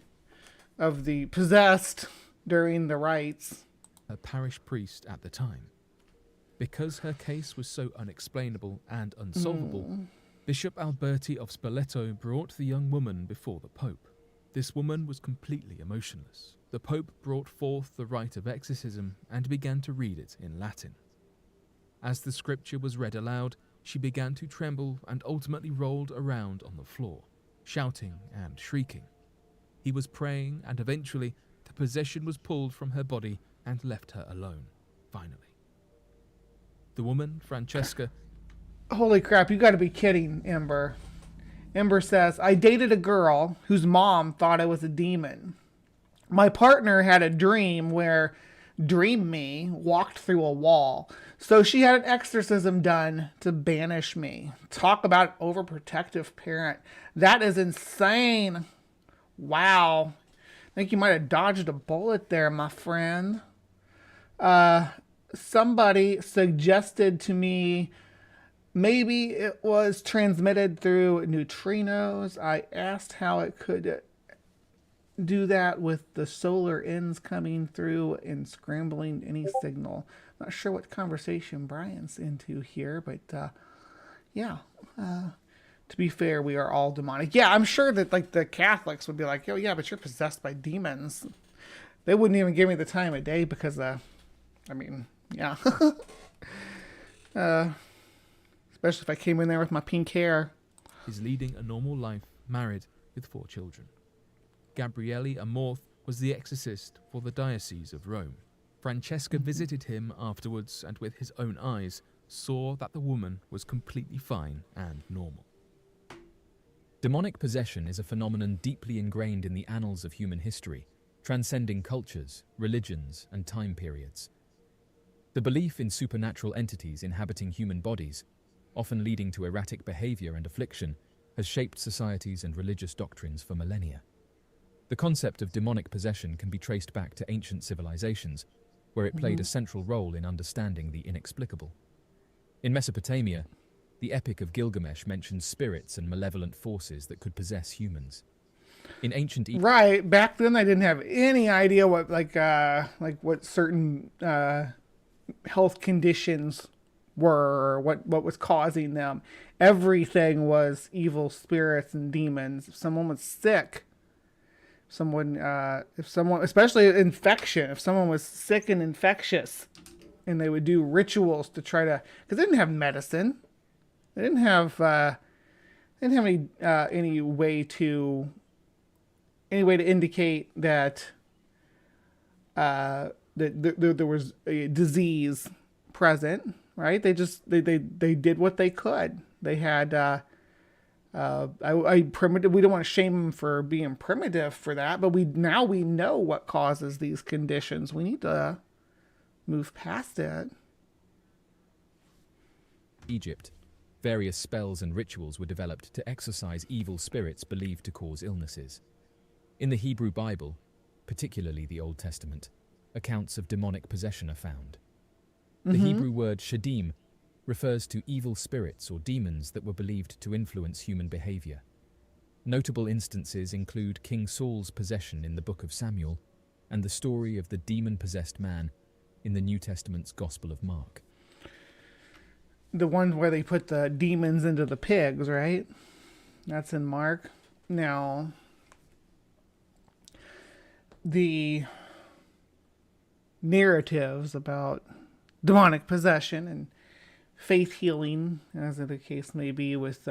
possessed during the rites. Her parish priest at the time. Because her case was so unexplainable and unsolvable, Bishop Alberti of Spoleto brought the young woman before the Pope. This woman was completely emotionless. The Pope brought forth the rite of exorcism and began to read it in Latin. As the scripture was read aloud, she began to tremble and ultimately rolled around on the floor, shouting and shrieking. He was praying, and eventually the possession was pulled from her body and left her alone, finally. The woman, Francesca... Holy crap, you gotta be kidding, Ember. Ember says, I dated a girl whose mom thought I was a demon. My partner had a dream where Dream Me walked through a wall. So she had an exorcism done to banish me. Talk about overprotective parent. That is insane. Wow. I think you might have dodged a bullet there, my friend. Somebody suggested to me maybe it was transmitted through neutrinos. I asked how it could do that with the solar ends coming through and scrambling any signal. I'm not sure what conversation Brian's into here, but yeah. To be fair, we are all demonic. Yeah, I'm sure that like the Catholics would be like, oh yeah, but you're possessed by demons. They wouldn't even give me the time of day because, I mean, yeah. Especially if I came in there with my pink hair. Is leading a normal life, married with 4 children. Gabriele Amorth was the exorcist for the Diocese of Rome. Francesca visited him afterwards and with his own eyes saw that the woman was completely fine and normal. Demonic possession is a phenomenon deeply ingrained in the annals of human history, transcending cultures, religions, and time periods. The belief in supernatural entities inhabiting human bodies, often leading to erratic behavior and affliction, has shaped societies and religious doctrines for millennia. The concept of demonic possession can be traced back to ancient civilizations, where it played a central role in understanding the inexplicable. In Mesopotamia, the Epic of Gilgamesh mentions spirits and malevolent forces that could possess humans. In ancient Egypt, Right. Back then, I didn't have any idea what what certain health conditions were, or what was causing them. Everything was evil spirits and demons. If someone was sick, if someone, especially infection, if someone was sick and infectious, and they would do rituals to try to, because they didn't have medicine, they didn't have any way to indicate that that there was a disease present, right? They did what they could. They had primitive. We don't want to shame them for being primitive for that, but we know what causes these conditions. We need to move past it. Egypt, various spells and rituals were developed to exorcise evil spirits believed to cause illnesses. In the Hebrew Bible, particularly the Old Testament, accounts of demonic possession are found. The Hebrew word shadim refers to evil spirits or demons that were believed to influence human behavior. Notable instances include King Saul's possession in the Book of Samuel and the story of the demon-possessed man in the New Testament's Gospel of Mark. The one where they put the demons into the pigs, right? That's in Mark. Now, the narratives about demonic possession and faith healing, as the case may be, with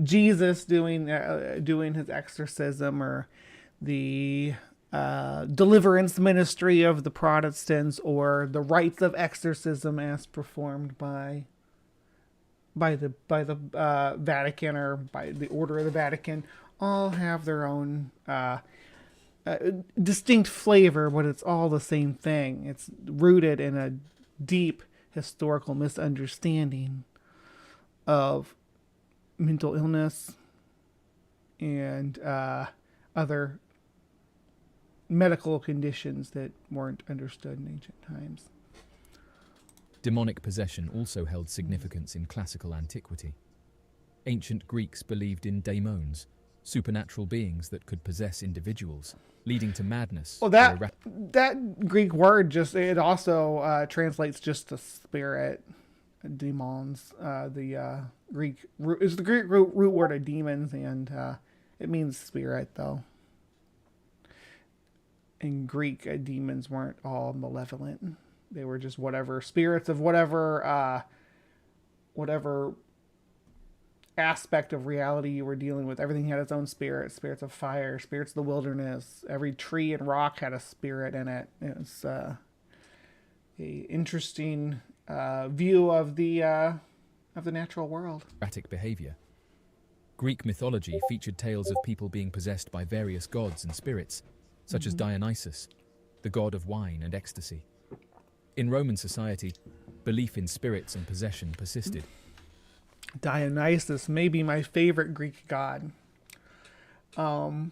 Jesus doing his exorcism, or the deliverance ministry of the Protestants, or the rites of exorcism as performed by the Vatican, or by the Order of the Vatican, all have their own distinct flavor, but it's all the same thing. It's rooted in a deep historical misunderstanding of mental illness and other medical conditions that weren't understood in ancient times. Demonic possession also held significance in classical antiquity. Ancient Greeks believed in daemons, supernatural beings that could possess individuals, leading to madness. Well, that Greek word it also translates just to spirit, demons. The Greek root is the Greek root word of demons, and it means spirit, though. In Greek, demons weren't all malevolent. They were just whatever spirits of whatever aspect of reality you were dealing with. Everything had its own spirit. Spirits of fire, spirits of the wilderness. Every tree and rock had a spirit in it. It was a interesting view of the natural world. Erratic behavior. Greek mythology featured tales of people being possessed by various gods and spirits, such as Dionysus, the god of wine and ecstasy. In Roman society, belief in spirits and possession persisted. Dionysus may be my favorite Greek god. I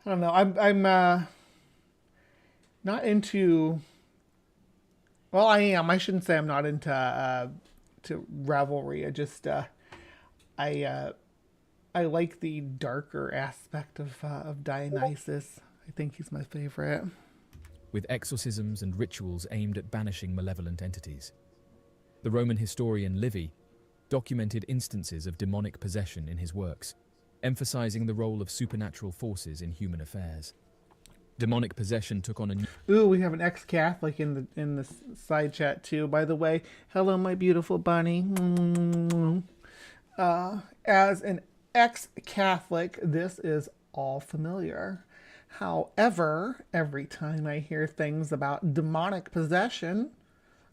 don't know. I'm not into. Well, I am. I shouldn't say I'm not into to revelry. I like the darker aspect of Dionysus. I think he's my favorite. With exorcisms and rituals aimed at banishing malevolent entities. The Roman historian Livy documented instances of demonic possession in his works, emphasizing the role of supernatural forces in human affairs. Demonic possession took on a new... Ooh, we have an ex-Catholic in the side chat too, by the way. Hello, my beautiful bunny. As an ex-Catholic, this is all familiar. However, every time I hear things about demonic possession,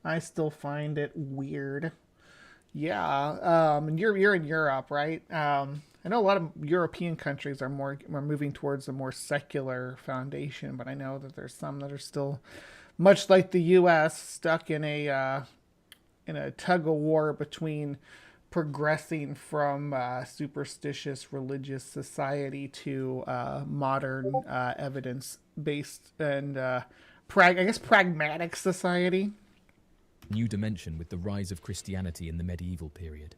I still find it weird. Yeah, and you're in Europe, right? I know a lot of European countries are moving towards a more secular foundation, but I know that there's some that are still, much like the U.S., stuck in a tug of war between progressing from superstitious religious society to modern evidence-based and pragmatic society. New dimension with the rise of Christianity in the medieval period.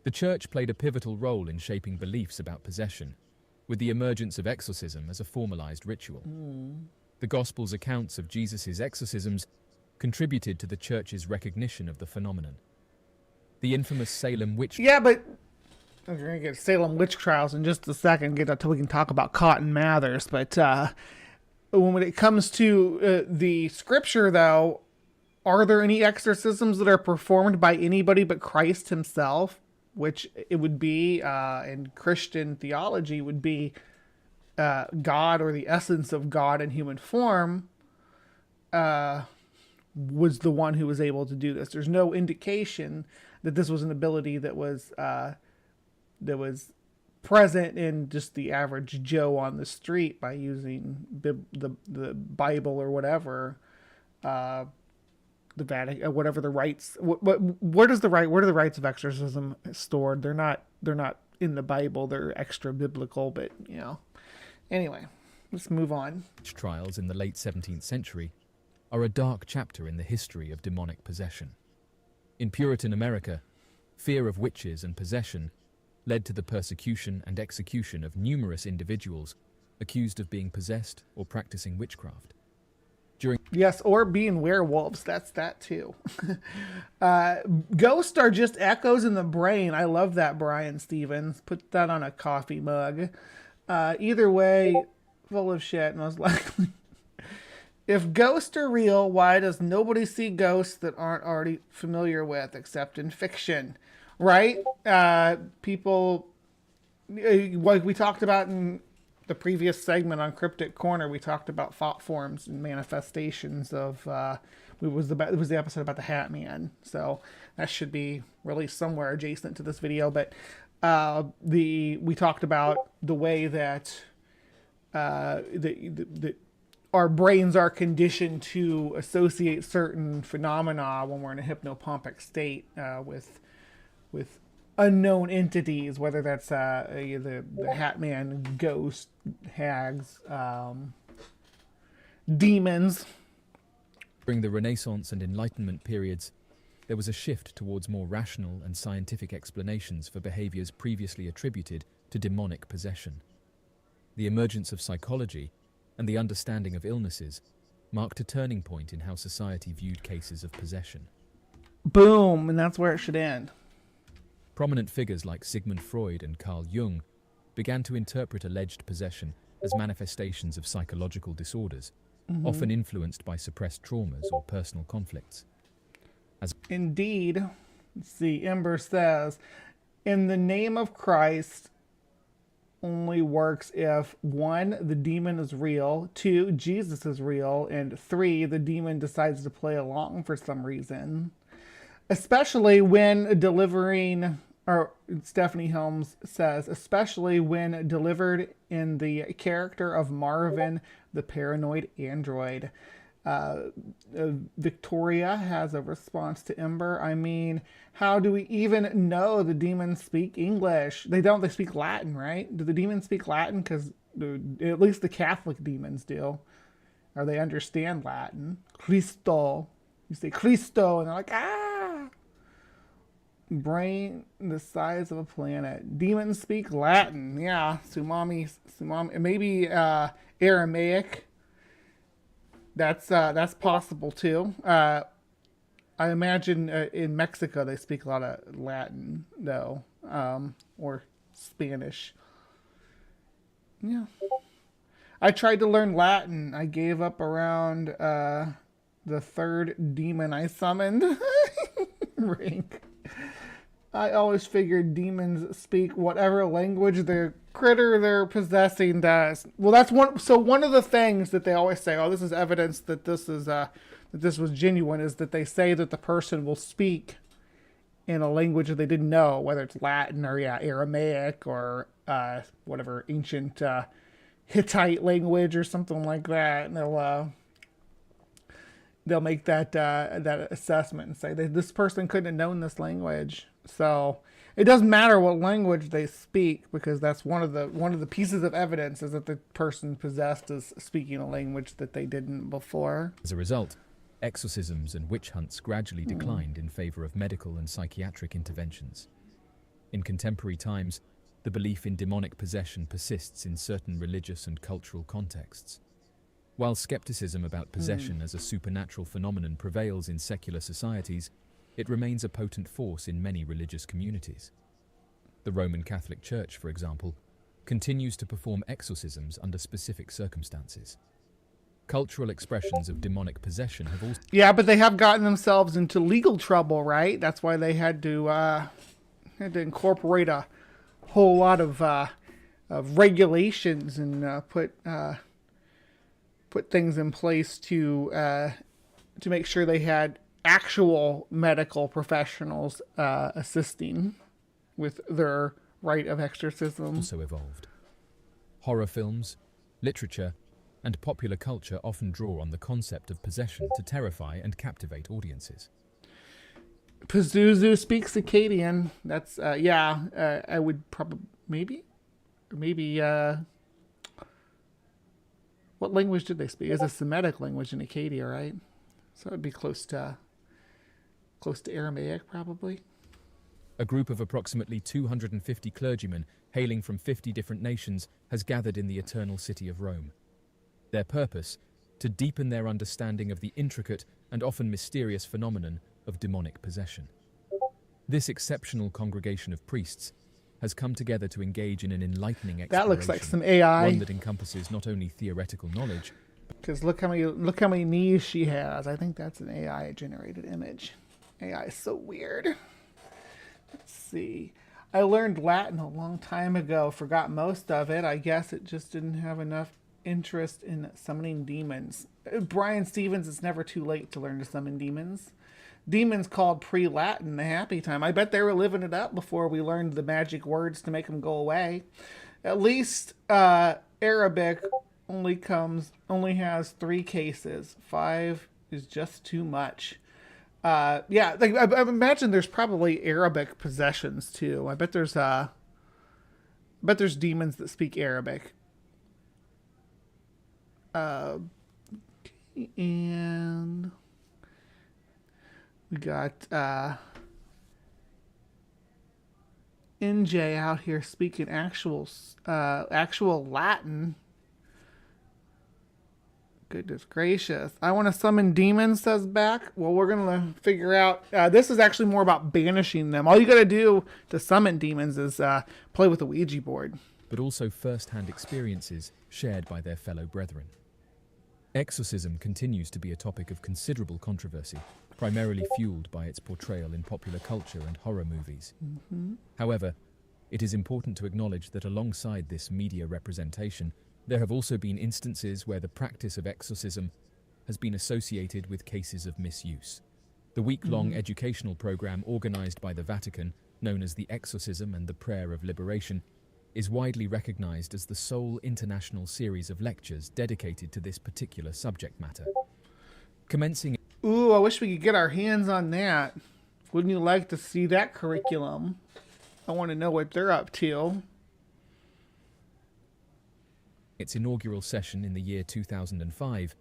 The church played a pivotal role in shaping beliefs about possession, with the emergence of exorcism as a formalized ritual. The Gospel's accounts of Jesus' exorcisms contributed to the church's recognition of the phenomenon. The infamous Salem witch... Yeah, but we're going to get Salem witch trials in just a second, get until we can talk about Cotton Mathers. But when it comes to the scripture, though, are there any exorcisms that are performed by anybody but Christ himself? Which it would be, in Christian theology, would be God, or the essence of God in human form, was the one who was able to do this. There's no indication that this was an ability that was present in just the average Joe on the street by using the Bible or whatever. The Vatican, whatever the rites. Where do the rites of exorcism stored? They're not in the Bible. They're extra biblical, but Anyway, let's move on. Trials in the late 17th century are a dark chapter in the history of demonic possession. In Puritan America, fear of witches and possession led to the persecution and execution of numerous individuals accused of being possessed or practicing witchcraft. Yes, or being werewolves. That's that too. Ghosts are just echoes in the brain. I love that, Brian Stevens. Put that on a coffee mug. Either way, full of shit, most likely. If ghosts are real, why does nobody see ghosts that aren't already familiar with, except in fiction? Right? People, like we talked about in the previous segment on CryptoCorner, we talked about thought forms and manifestations of, it was the episode about the Hat Man. So that should be released somewhere adjacent to this video. But we talked about the way that our brains are conditioned to associate certain phenomena when we're in a hypnopompic state with unknown entities, whether that's the Hat Man, ghost, hags, demons. During the Renaissance and Enlightenment periods, there was a shift towards more rational and scientific explanations for behaviors previously attributed to demonic possession. The emergence of psychology and the understanding of illnesses marked a turning point in how society viewed cases of possession. Boom, and that's where it should end. Prominent figures like Sigmund Freud and Carl Jung began to interpret alleged possession as manifestations of psychological disorders, often influenced by suppressed traumas or personal conflicts. Indeed, let's see, Ember says, in the name of Christ only works if 1, the demon is real, 2, Jesus is real, and 3, the demon decides to play along for some reason. Especially when delivering, or Stephanie Helms says, especially when delivered in the character of Marvin, the paranoid android. Victoria has a response to Ember. I mean, how do we even know the demons speak English? They don't. They speak Latin, right? Do the demons speak Latin? Because at least the Catholic demons do. Or they understand Latin. Cristo. You say Cristo, and they're like, ah! Brain the size of a planet. Demons speak Latin. Yeah, Sumami, maybe Aramaic. That's possible too. I imagine in Mexico they speak a lot of Latin though, or Spanish. Yeah. I tried to learn Latin. I gave up around the 3rd demon I summoned. Rank. I always figured demons speak whatever language the critter they're possessing does. Well, that's one. So one of the things that they always say, oh, this is evidence that this is that this was genuine, is that they say that the person will speak in a language that they didn't know, whether it's Latin or Aramaic or whatever ancient Hittite language or something like that. And they'll they'll make that assessment and say that this person couldn't have known this language. So it doesn't matter what language they speak, because that's one of the pieces of evidence is that the person possessed is speaking a language that they didn't before. As a result, exorcisms and witch hunts gradually declined in favor of medical and psychiatric interventions. In contemporary times, the belief in demonic possession persists in certain religious and cultural contexts. While skepticism about possession as a supernatural phenomenon prevails in secular societies, it remains a potent force in many religious communities. The Roman Catholic Church, for example, continues to perform exorcisms under specific circumstances. Cultural expressions of demonic possession have also... Yeah, but they have gotten themselves into legal trouble, right? That's why they had to incorporate a whole lot of regulations and put things in place to make sure they had actual medical professionals assisting with their rite of exorcism. Also evolved. Horror films, literature, and popular culture often draw on the concept of possession to terrify and captivate audiences. Pazuzu speaks Akkadian. That's I would probably maybe what language did they speak? It's a Semitic language in Acadia, right? So it'd be close to Aramaic, probably. A group of approximately 250 clergymen hailing from 50 different nations has gathered in the Eternal City of Rome. Their purpose, to deepen their understanding of the intricate and often mysterious phenomenon of demonic possession. This exceptional congregation of priests has come together to engage in an enlightening exploration. That looks like some AI. One that encompasses not only theoretical knowledge, because look how many knees she has. I think that's an AI generated image. AI is so weird. Let's see. I learned Latin a long time ago. Forgot most of it. I guess it just didn't have enough interest in summoning demons. Brian Stevens, it's never too late to learn to summon demons. Demons called pre-Latin the happy time. I bet they were living it up before we learned the magic words to make them go away. At least Arabic only has 3 cases. 5 is just too much. I imagine there's probably Arabic possessions too. I bet there's demons that speak Arabic. And we got NJ out here speaking actual Latin. Goodness gracious. I want to summon demons, says Back. Well, we're going to figure out... this is actually more about banishing them. All you got to do to summon demons is play with a Ouija board. but also first-hand experiences shared by their fellow brethren. Exorcism continues to be a topic of considerable controversy, primarily fueled by its portrayal in popular culture and horror movies. However, it is important to acknowledge that alongside this media representation, there have also been instances where the practice of exorcism has been associated with cases of misuse. The week-long educational program organized by the Vatican, known as the Exorcism and the Prayer of Liberation, is widely recognized as the sole international series of lectures dedicated to this particular subject matter. Commencing... Ooh, I wish we could get our hands on that. Wouldn't you like to see that curriculum? I want to know what they're up to. Its inaugural session in the year 2005,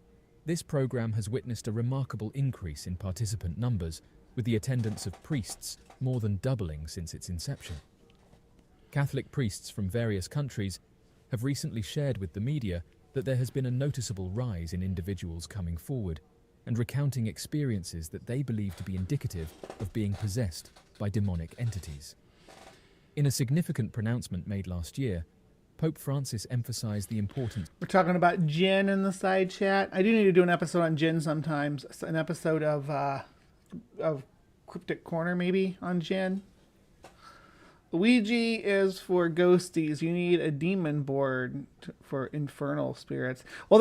this program has witnessed a remarkable increase in participant numbers, with the attendance of priests more than doubling since its inception. Catholic priests from various countries have recently shared with the media that there has been a noticeable rise in individuals coming forward and recounting experiences that they believe to be indicative of being possessed by demonic entities. In a significant pronouncement made last year, Pope Francis emphasized the importance... We're talking about Jinn in the side chat. I do need to do an episode on Jinn sometimes. An episode of CryptoCorner maybe on Jinn. Ouija is for ghosties. You need a demon board for infernal spirits. Well,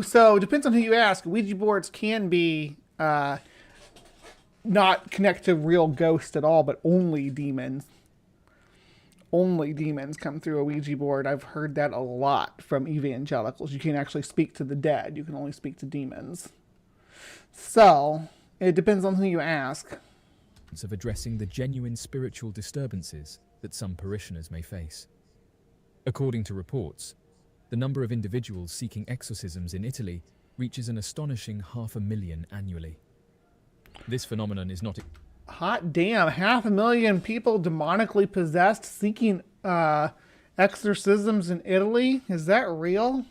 so it depends on who you ask. Ouija boards can be not connect to real ghosts at all, but only demons. Only demons come through a Ouija board. I've heard that a lot from evangelicals. You can't actually speak to the dead. You can only speak to demons. So, it depends on who you ask. Of addressing the genuine spiritual disturbances that some parishioners may face. According to reports, the number of individuals seeking exorcisms in Italy reaches an astonishing 500,000 annually. This phenomenon is not... Hot damn, 500,000 people demonically possessed seeking exorcisms in Italy? Is that real?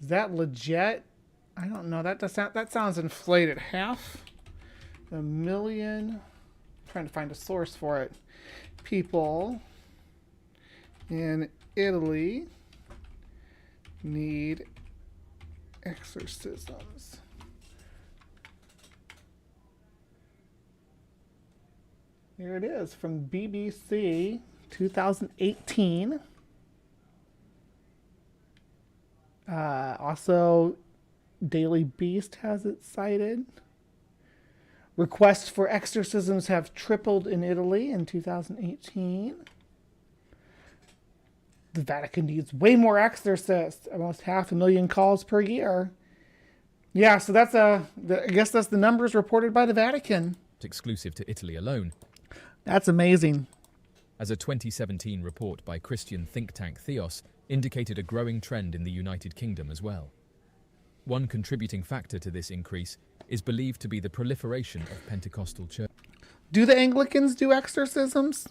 Is that legit? I don't know. That sounds inflated. 500,000. I'm trying to find a source for it. People in Italy need exorcisms. Here it is from BBC 2018. Also, Daily Beast has it cited. Requests for exorcisms have tripled in Italy in 2018. The Vatican needs way more exorcists. Almost 500,000 calls per year. Yeah, so I guess that's the numbers reported by the Vatican. exclusive to Italy alone. That's amazing. As a 2017 report by Christian think tank Theos indicated a growing trend in the United Kingdom as well. One contributing factor to this increase is believed to be the proliferation of Pentecostal churches. Do the Anglicans do exorcisms?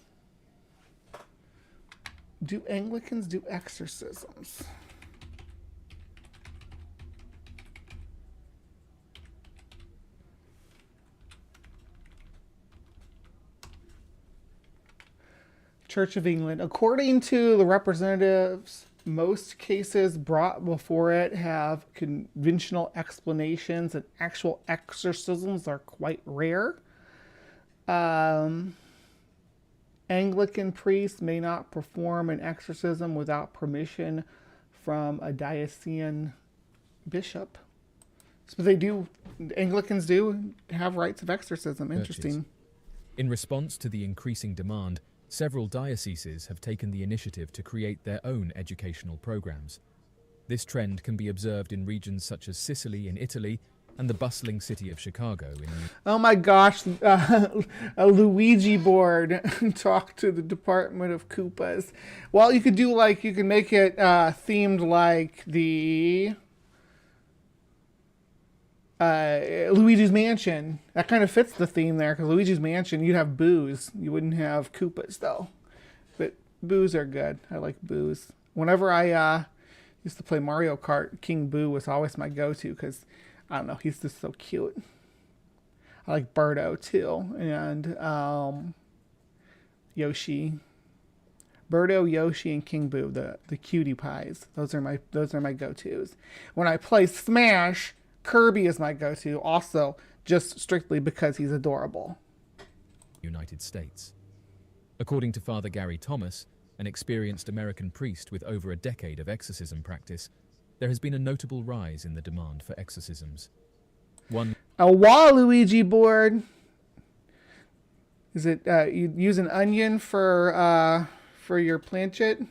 Do Anglicans do exorcisms? Church of England. According to the representatives, most cases brought before it have conventional explanations, and actual exorcisms are quite rare. Anglican priests may not perform an exorcism without permission from a diocesan bishop. But they do, Anglicans do have rites of exorcism. Interesting. In response to the increasing demand, several dioceses have taken the initiative to create their own educational programs. This trend can be observed in regions such as Sicily in Italy and the bustling city of Chicago. Oh my gosh, a Luigi board talk to the Department of Koopas. Well, you could do you can make it themed like the Luigi's Mansion. That kind of fits the theme there, because Luigi's Mansion, you'd have boos. You wouldn't have Koopas, though. But boos are good. I like boos. Whenever I used to play Mario Kart, King Boo was always my go-to, because, I don't know, he's just so cute. I like Birdo, too. And Yoshi. Birdo, Yoshi, and King Boo, the cutie pies. Those are my go-tos. When I play Smash, Kirby is my go-to, also just strictly because he's adorable. United States. According to Father Gary Thomas, an experienced American priest with over a decade of exorcism practice, there has been a notable rise in the demand for exorcisms. A Waluigi board. Is it you use an onion for your planchet?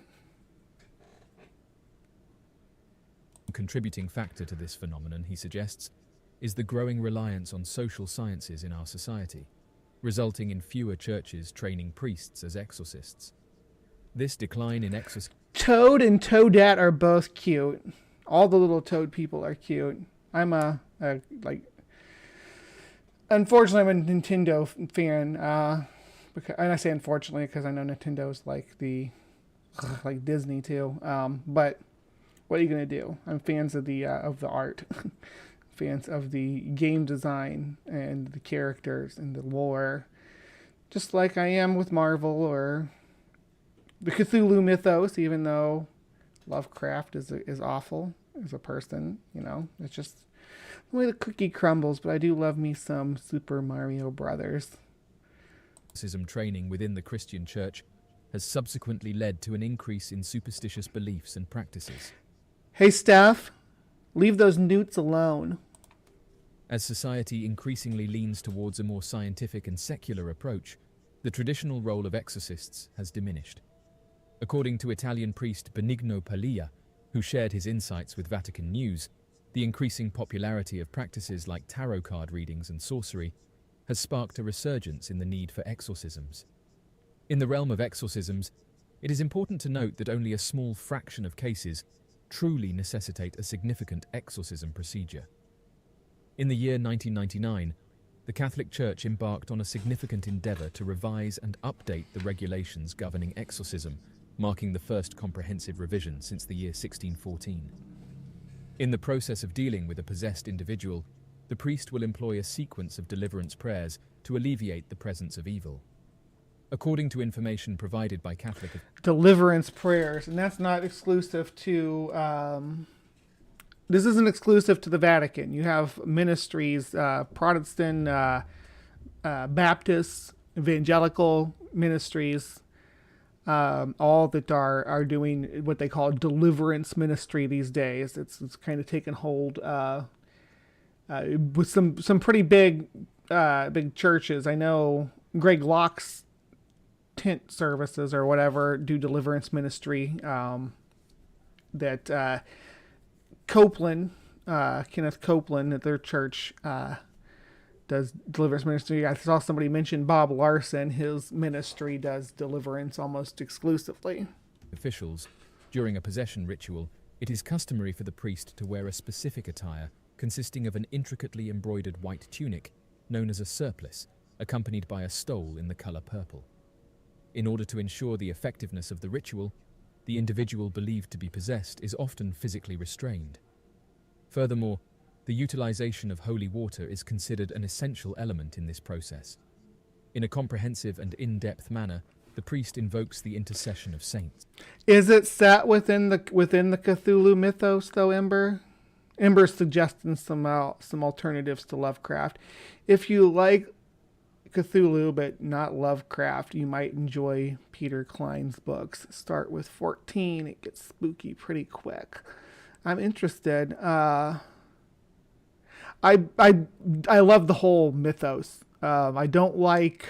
Contributing factor to this phenomenon, he suggests, is the growing reliance on social sciences in our society, resulting in fewer churches training priests as exorcists. This decline in exorcism... Toad and Toadette are both cute. All the little toad people are cute. I'm unfortunately, I'm a Nintendo fan. And I say unfortunately because I know Nintendo's like Disney too. But what are you gonna do? I'm fans of the art, fans of the game design and the characters and the lore, just like I am with Marvel or the Cthulhu mythos. Even though Lovecraft is awful as a person, it's just the way the cookie crumbles. But I do love me some Super Mario Brothers. Exorcism training within the Christian Church has subsequently led to an increase in superstitious beliefs and practices. Hey, Steph, leave those newts alone. As society increasingly leans towards a more scientific and secular approach, the traditional role of exorcists has diminished. According to Italian priest Benigno Paglia, who shared his insights with Vatican News, The increasing popularity of practices like tarot card readings and sorcery has sparked a resurgence in the need for exorcisms. In the realm of exorcisms, it is important to note that only a small fraction of cases truly necessitate a significant exorcism procedure. In the year 1999, the Catholic Church embarked on a significant endeavor to revise and update the regulations governing exorcism, marking the first comprehensive revision since the year 1614. In the process of dealing with a possessed individual, the priest will employ a sequence of deliverance prayers to alleviate the presence of evil. According to information provided by Catholic Deliverance prayers, and that's not exclusive to this isn't exclusive to the Vatican. You have ministries, Protestant, Baptist, evangelical ministries, all that are doing what they call deliverance ministry these days. It's kind of taken hold with some pretty big churches. I know Greg Locke's tent services or whatever do deliverance ministry. That Copeland, Kenneth Copeland at their church does deliverance ministry. I saw somebody mention Bob Larson. His ministry does deliverance almost exclusively. Officials, during a possession ritual, it is customary for the priest to wear a specific attire consisting of an intricately embroidered white tunic known as a surplice, accompanied by a stole in the color purple. In order to ensure the effectiveness of the ritual, the individual believed to be possessed is often physically restrained. Furthermore, the utilization of holy water is considered an essential element in this process. In a comprehensive and in-depth manner, the priest invokes the intercession of saints. Is it set within the Cthulhu mythos, though, Ember? Ember's suggesting some alternatives to Lovecraft. If you like Cthulhu but not Lovecraft, you might enjoy Peter Klein's books. Start with 14. It gets spooky pretty quick. I'm interested. I love the whole mythos. I don't like.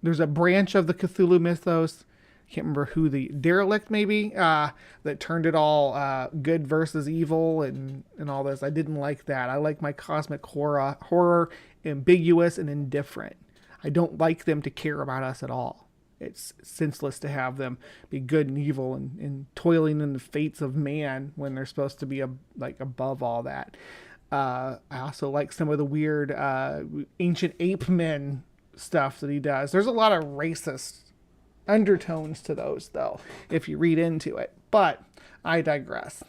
There's a branch of the Cthulhu mythos. I can't remember who, the derelict maybe, that turned it all good versus evil and all this. I didn't like that. I like my cosmic horror ambiguous and indifferent. I don't like them to care about us at all. It's senseless to have them be good and evil and toiling in the fates of man when they're supposed to be above all that. I also like some of the weird ancient ape men stuff that he does. There's a lot of racist undertones to those, though, if you read into it. But I digress.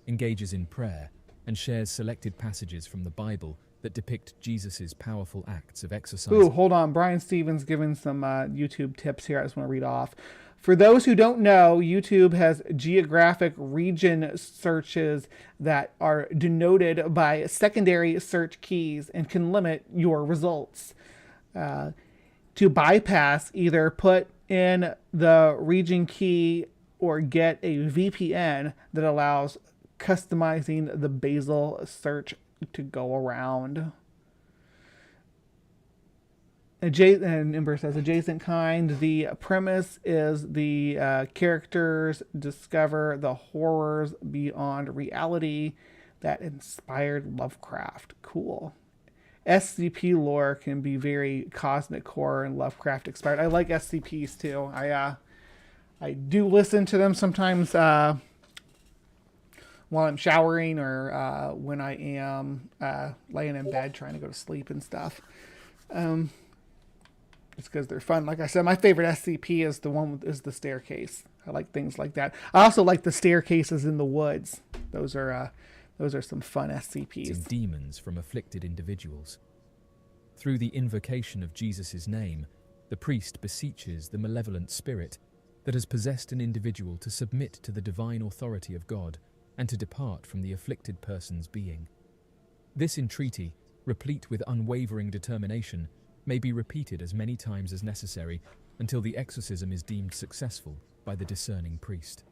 Engages in prayer and shares selected passages from the Bible that depict Jesus' powerful acts of exercise. Ooh, hold on. Brian Stevens giving some YouTube tips here. I just want to read off. For those who don't know, YouTube has geographic region searches that are denoted by secondary search keys and can limit your results. To bypass, either put in the region key or get a VPN that allows customizing the basal search to go around. And Ember says, adjacent kind. The premise is the characters discover the horrors beyond reality that inspired Lovecraft. Cool. SCP lore can be very cosmic horror and Lovecraft inspired. I like SCPs too. I do listen to them sometimes while I'm showering or when I am laying in bed trying to go to sleep and stuff. It's because they're fun. Like I said, my favorite SCP is the staircase. I like things like that. I also like the staircases in the woods. Those are some fun SCPs. And demons from afflicted individuals. Through the invocation of Jesus' name, the priest beseeches the malevolent spirit that has possessed an individual to submit to the divine authority of God and to depart from the afflicted person's being. This entreaty, replete with unwavering determination, may be repeated as many times as necessary until the exorcism is deemed successful by the discerning priest.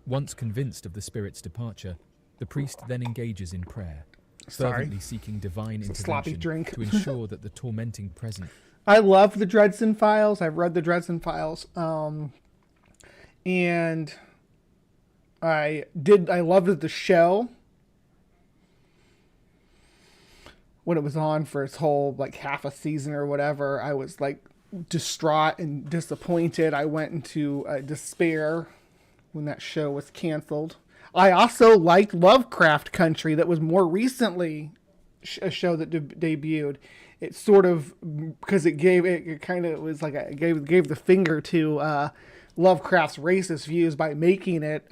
Once convinced of the spirit's departure, the priest then engages in prayer, fervently seeking divine intervention to ensure that the tormenting presence... I love the Dresden Files. I've read the Dresden Files. And I loved the show when it was on for its whole like half a season or whatever. I was like distraught and disappointed. I went into despair when that show was canceled. I also liked Lovecraft Country, that was more recently a show that debuted. It sort of, because it gave gave the finger to Lovecraft's racist views by making it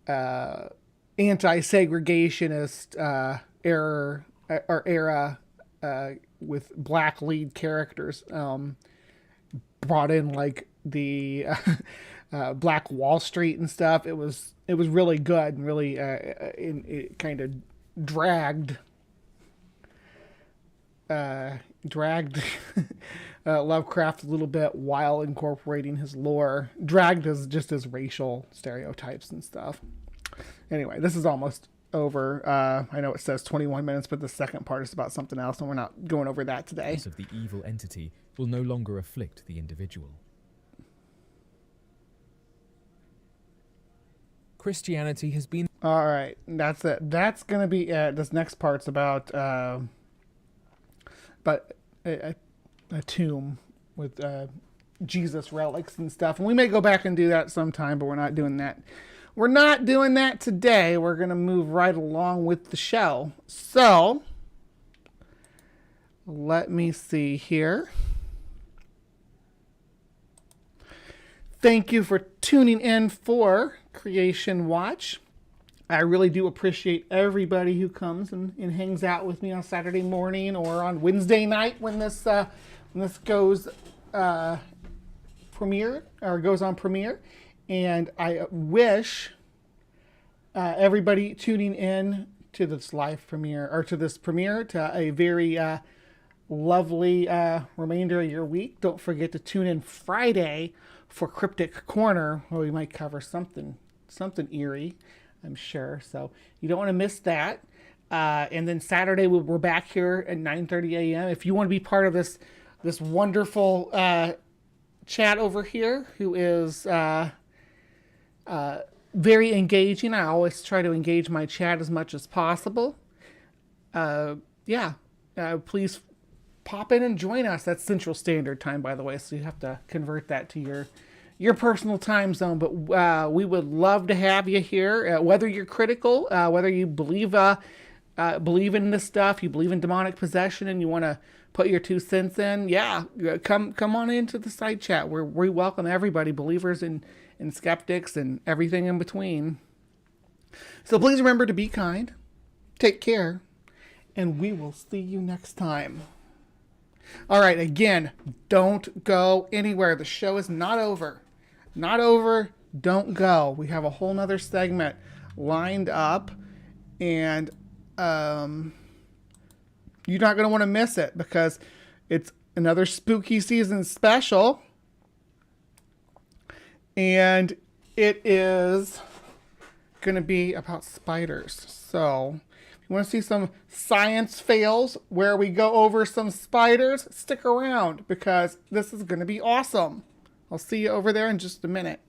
anti-segregationist era with black lead characters. Brought in like the Black Wall Street and stuff. It was really good and really it kind of dragged Lovecraft a little bit while incorporating his lore. Dragged as just his racial stereotypes and stuff. Anyway, this is almost over. I know it says 21 minutes, but the second part is about something else, and we're not going over that today. Of the evil entity will no longer afflict the individual. Christianity has been... All right, that's it. That's going to be it. This next part's about a tomb with Jesus relics and stuff. And we may go back and do that sometime, but we're not doing that. We're not doing that today. We're going to move right along with the show. So, let me see here. Thank you for tuning in for Creation Watch. I really do appreciate everybody who comes and hangs out with me on Saturday morning or on Wednesday night when this goes premiere or goes on premiere. And I wish everybody tuning in to this live premiere or to this premiere to a very lovely remainder of your week. Don't forget to tune in Friday for Cryptic Corner, where we might cover something eerie, I'm sure. So you don't want to miss that. And then Saturday we're back here at 9:30 a.m. If you want to be part of this wonderful chat over here, who is very engaging. I always try to engage my chat as much as possible. Please pop in and join us. That's Central Standard Time, by the way, so you have to convert that to your personal time zone. But we would love to have you here, whether you're critical, whether you believe in this stuff, you believe in demonic possession, and you want to put your 2 cents in. Yeah, come on into the side chat. We welcome everybody, believers and skeptics and everything in between. So please remember to be kind, take care, and we will see you next time. All right, again, don't go anywhere. The show is not over. Not over. Don't go. We have a whole nother segment lined up, and you're not going to want to miss it because it's another spooky season special, and it is going to be about spiders. So if you want to see some science fails where we go over some spiders, stick around because this is going to be awesome. I'll see you over there in just a minute.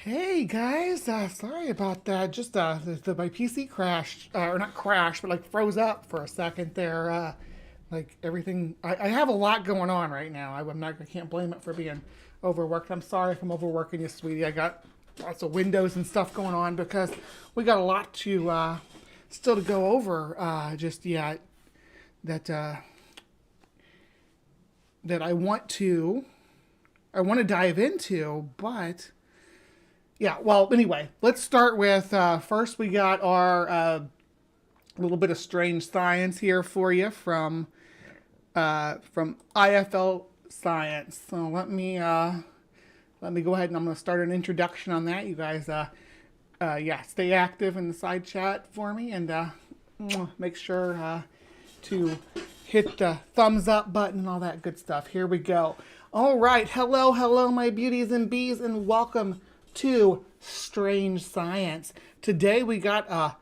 Hey guys, sorry about that. Just my PC crashed, or not crashed, but like froze up for a second there. Like everything, I have a lot going on right now. I can't blame it for being overworked. I'm sorry if I'm overworking you, sweetie. I got lots of windows and stuff going on because we got a lot to still to go over just yet. That I want to dive into, but. Yeah, well, anyway, let's start with, first we got our little bit of strange science here for you from IFL Science. So let me go ahead and I'm going to start an introduction on that. You guys, stay active in the side chat for me and make sure to hit the thumbs up button and all that good stuff. Here we go. All right, hello, my beauties and bees, and welcome to Strange Science. Today we got a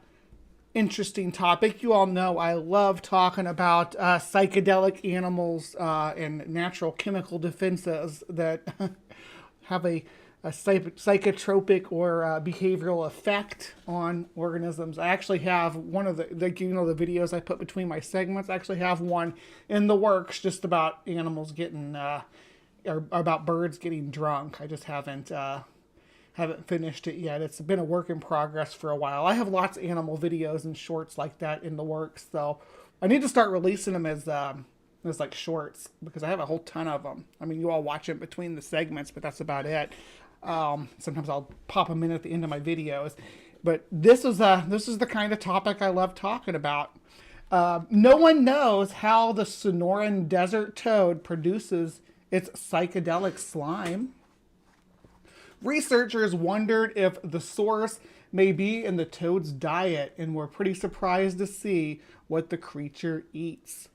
interesting topic. You all know I love talking about psychedelic animals and natural chemical defenses that have a psychotropic or behavioral effect on organisms. I actually have one of the videos I put between my segments. I actually have one in the works just about animals getting, or about birds getting drunk. I just haven't finished it yet. It's been a work in progress for a while. I have lots of animal videos and shorts like that in the works, so I need to start releasing them as like shorts, because I have a whole ton of them. I mean, you all watch it between the segments, but that's about it. Sometimes I'll pop them in at the end of my videos, but this is the kind of topic I love talking about. No one knows how the Sonoran desert toad produces its psychedelic slime. Researchers wondered if the source may be in the toad's diet, and were pretty surprised to see what the creature eats.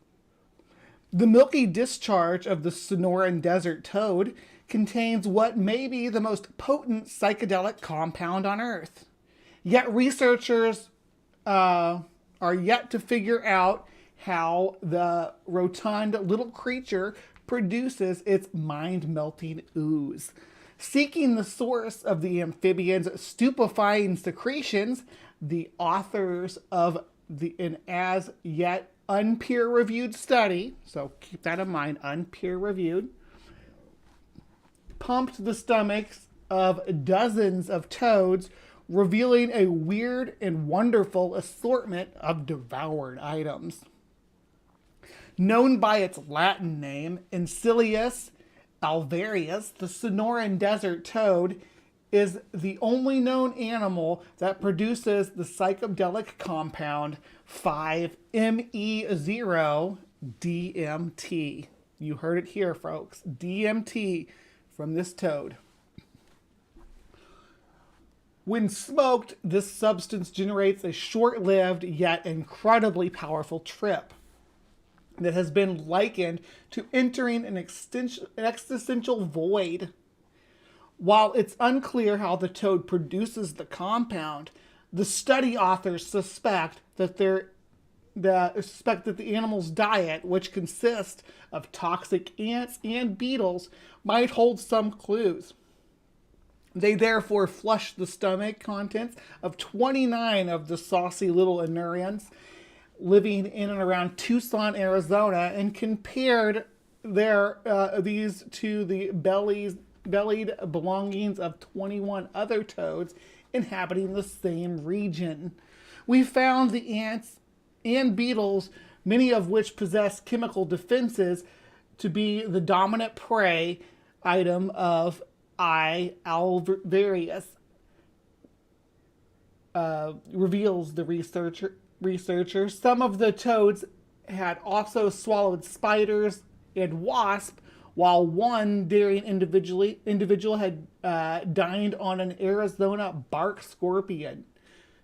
The milky discharge of the Sonoran desert toad contains what may be the most potent psychedelic compound on Earth. Yet researchers are yet to figure out how the rotund little creature produces its mind-melting ooze. Seeking the source of the amphibian's stupefying secretions, the authors of an as yet unpeer-reviewed study, so keep that in mind, unpeer-reviewed, pumped the stomachs of dozens of toads, revealing a weird and wonderful assortment of devoured items. Known by its Latin name, Encilius alvarius, the Sonoran desert toad is the only known animal that produces the psychedelic compound 5-ME0-DMT. You heard it here, folks. DMT from this toad. When smoked, this substance generates a short-lived yet incredibly powerful trip that has been likened to entering an existential void. While it's unclear how the toad produces the compound, the study authors suspect that the animal's diet, which consists of toxic ants and beetles, might hold some clues. They therefore flushed the stomach contents of 29 of the saucy little Anurians living in and around Tucson, Arizona, and compared these to the bellied belongings of 21 other toads inhabiting the same region. We found the ants and beetles, many of which possess chemical defenses, to be the dominant prey item of I. alvarius, reveals the researcher. Some of the toads had also swallowed spiders and wasps, while one daring individual had dined on an Arizona bark scorpion,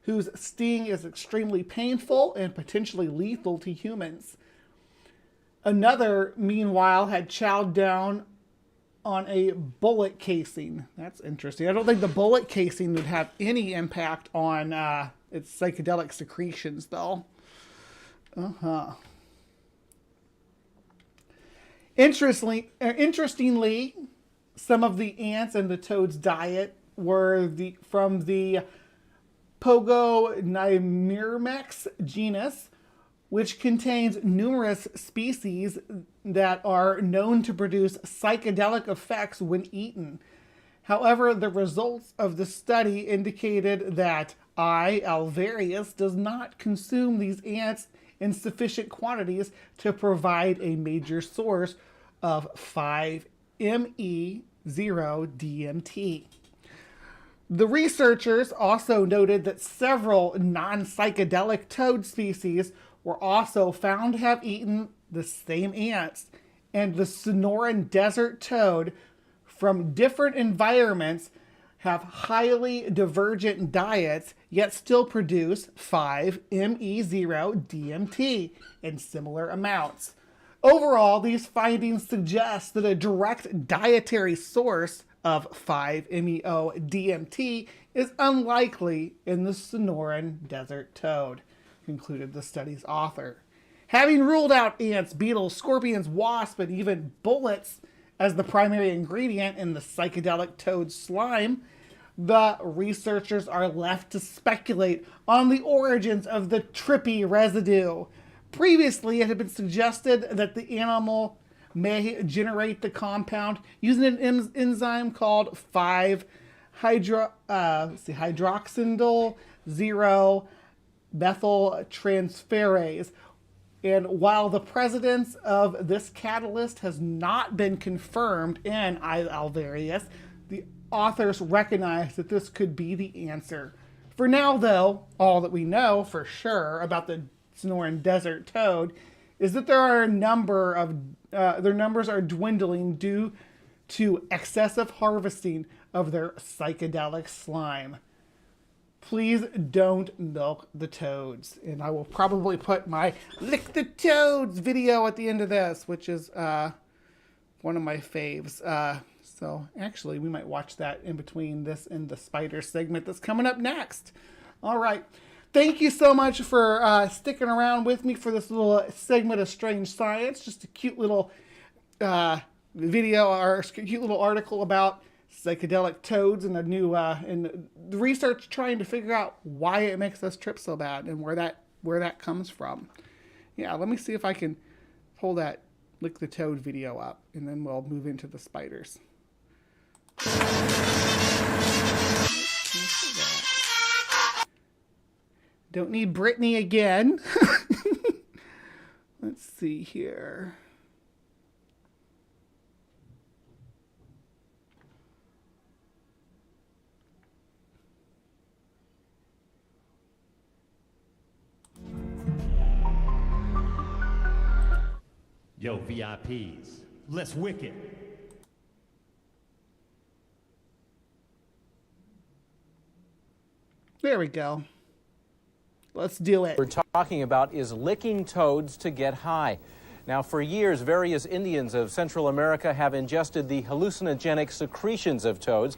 whose sting is extremely painful and potentially lethal to humans. Another, meanwhile, had chowed down on a bullet casing. That's interesting. I don't think the bullet casing would have any impact on its psychedelic secretions, though. Interestingly, some of the ants in the toad's diet were from the Pogonymyrmex genus, which contains numerous species that are known to produce psychedelic effects when eaten. However, the results of the study indicated that I. alvarius does not consume these ants in sufficient quantities to provide a major source of 5-ME0-DMT. The researchers also noted that several non-psychedelic toad species were also found to have eaten the same ants, and the Sonoran desert toad from different environments have highly divergent diets, yet still produce 5-ME0-DMT in similar amounts. Overall, these findings suggest that a direct dietary source of 5-MeO-DMT is unlikely in the Sonoran desert toad, concluded the study's author. Having ruled out ants, beetles, scorpions, wasps, and even bullets as the primary ingredient in the psychedelic toad slime, the researchers are left to speculate on the origins of the trippy residue. Previously, it had been suggested that the animal may generate the compound using an enzyme called 5-hydroxyndole 0-methyltransferase. And while the presence of this catalyst has not been confirmed in Alvarius, the authors recognize that this could be the answer. For now, though, all that we know for sure about the Sonoran Desert toad is that their numbers are dwindling due to excessive harvesting of their psychedelic slime. Please don't milk the toads. And I will probably put my Lick the Toads video at the end of this, which is one of my faves. So actually, we might watch that in between this and the spider segment that's coming up next. All right. Thank you so much for sticking around with me for this little segment of Strange Science. Just a cute little video or a cute little article about psychedelic toads and and the research trying to figure out why it makes us trip so bad and where that comes from. Yeah, let me see if I can pull that Lick the Toad video up, and then we'll move into the spiders. Don't need Britney again. Let's see here. Yo, VIPs, let's wick it. There we go. Let's do it. We're talking about is licking toads to get high. Now, for years, various Indians of Central America have ingested the hallucinogenic secretions of toads,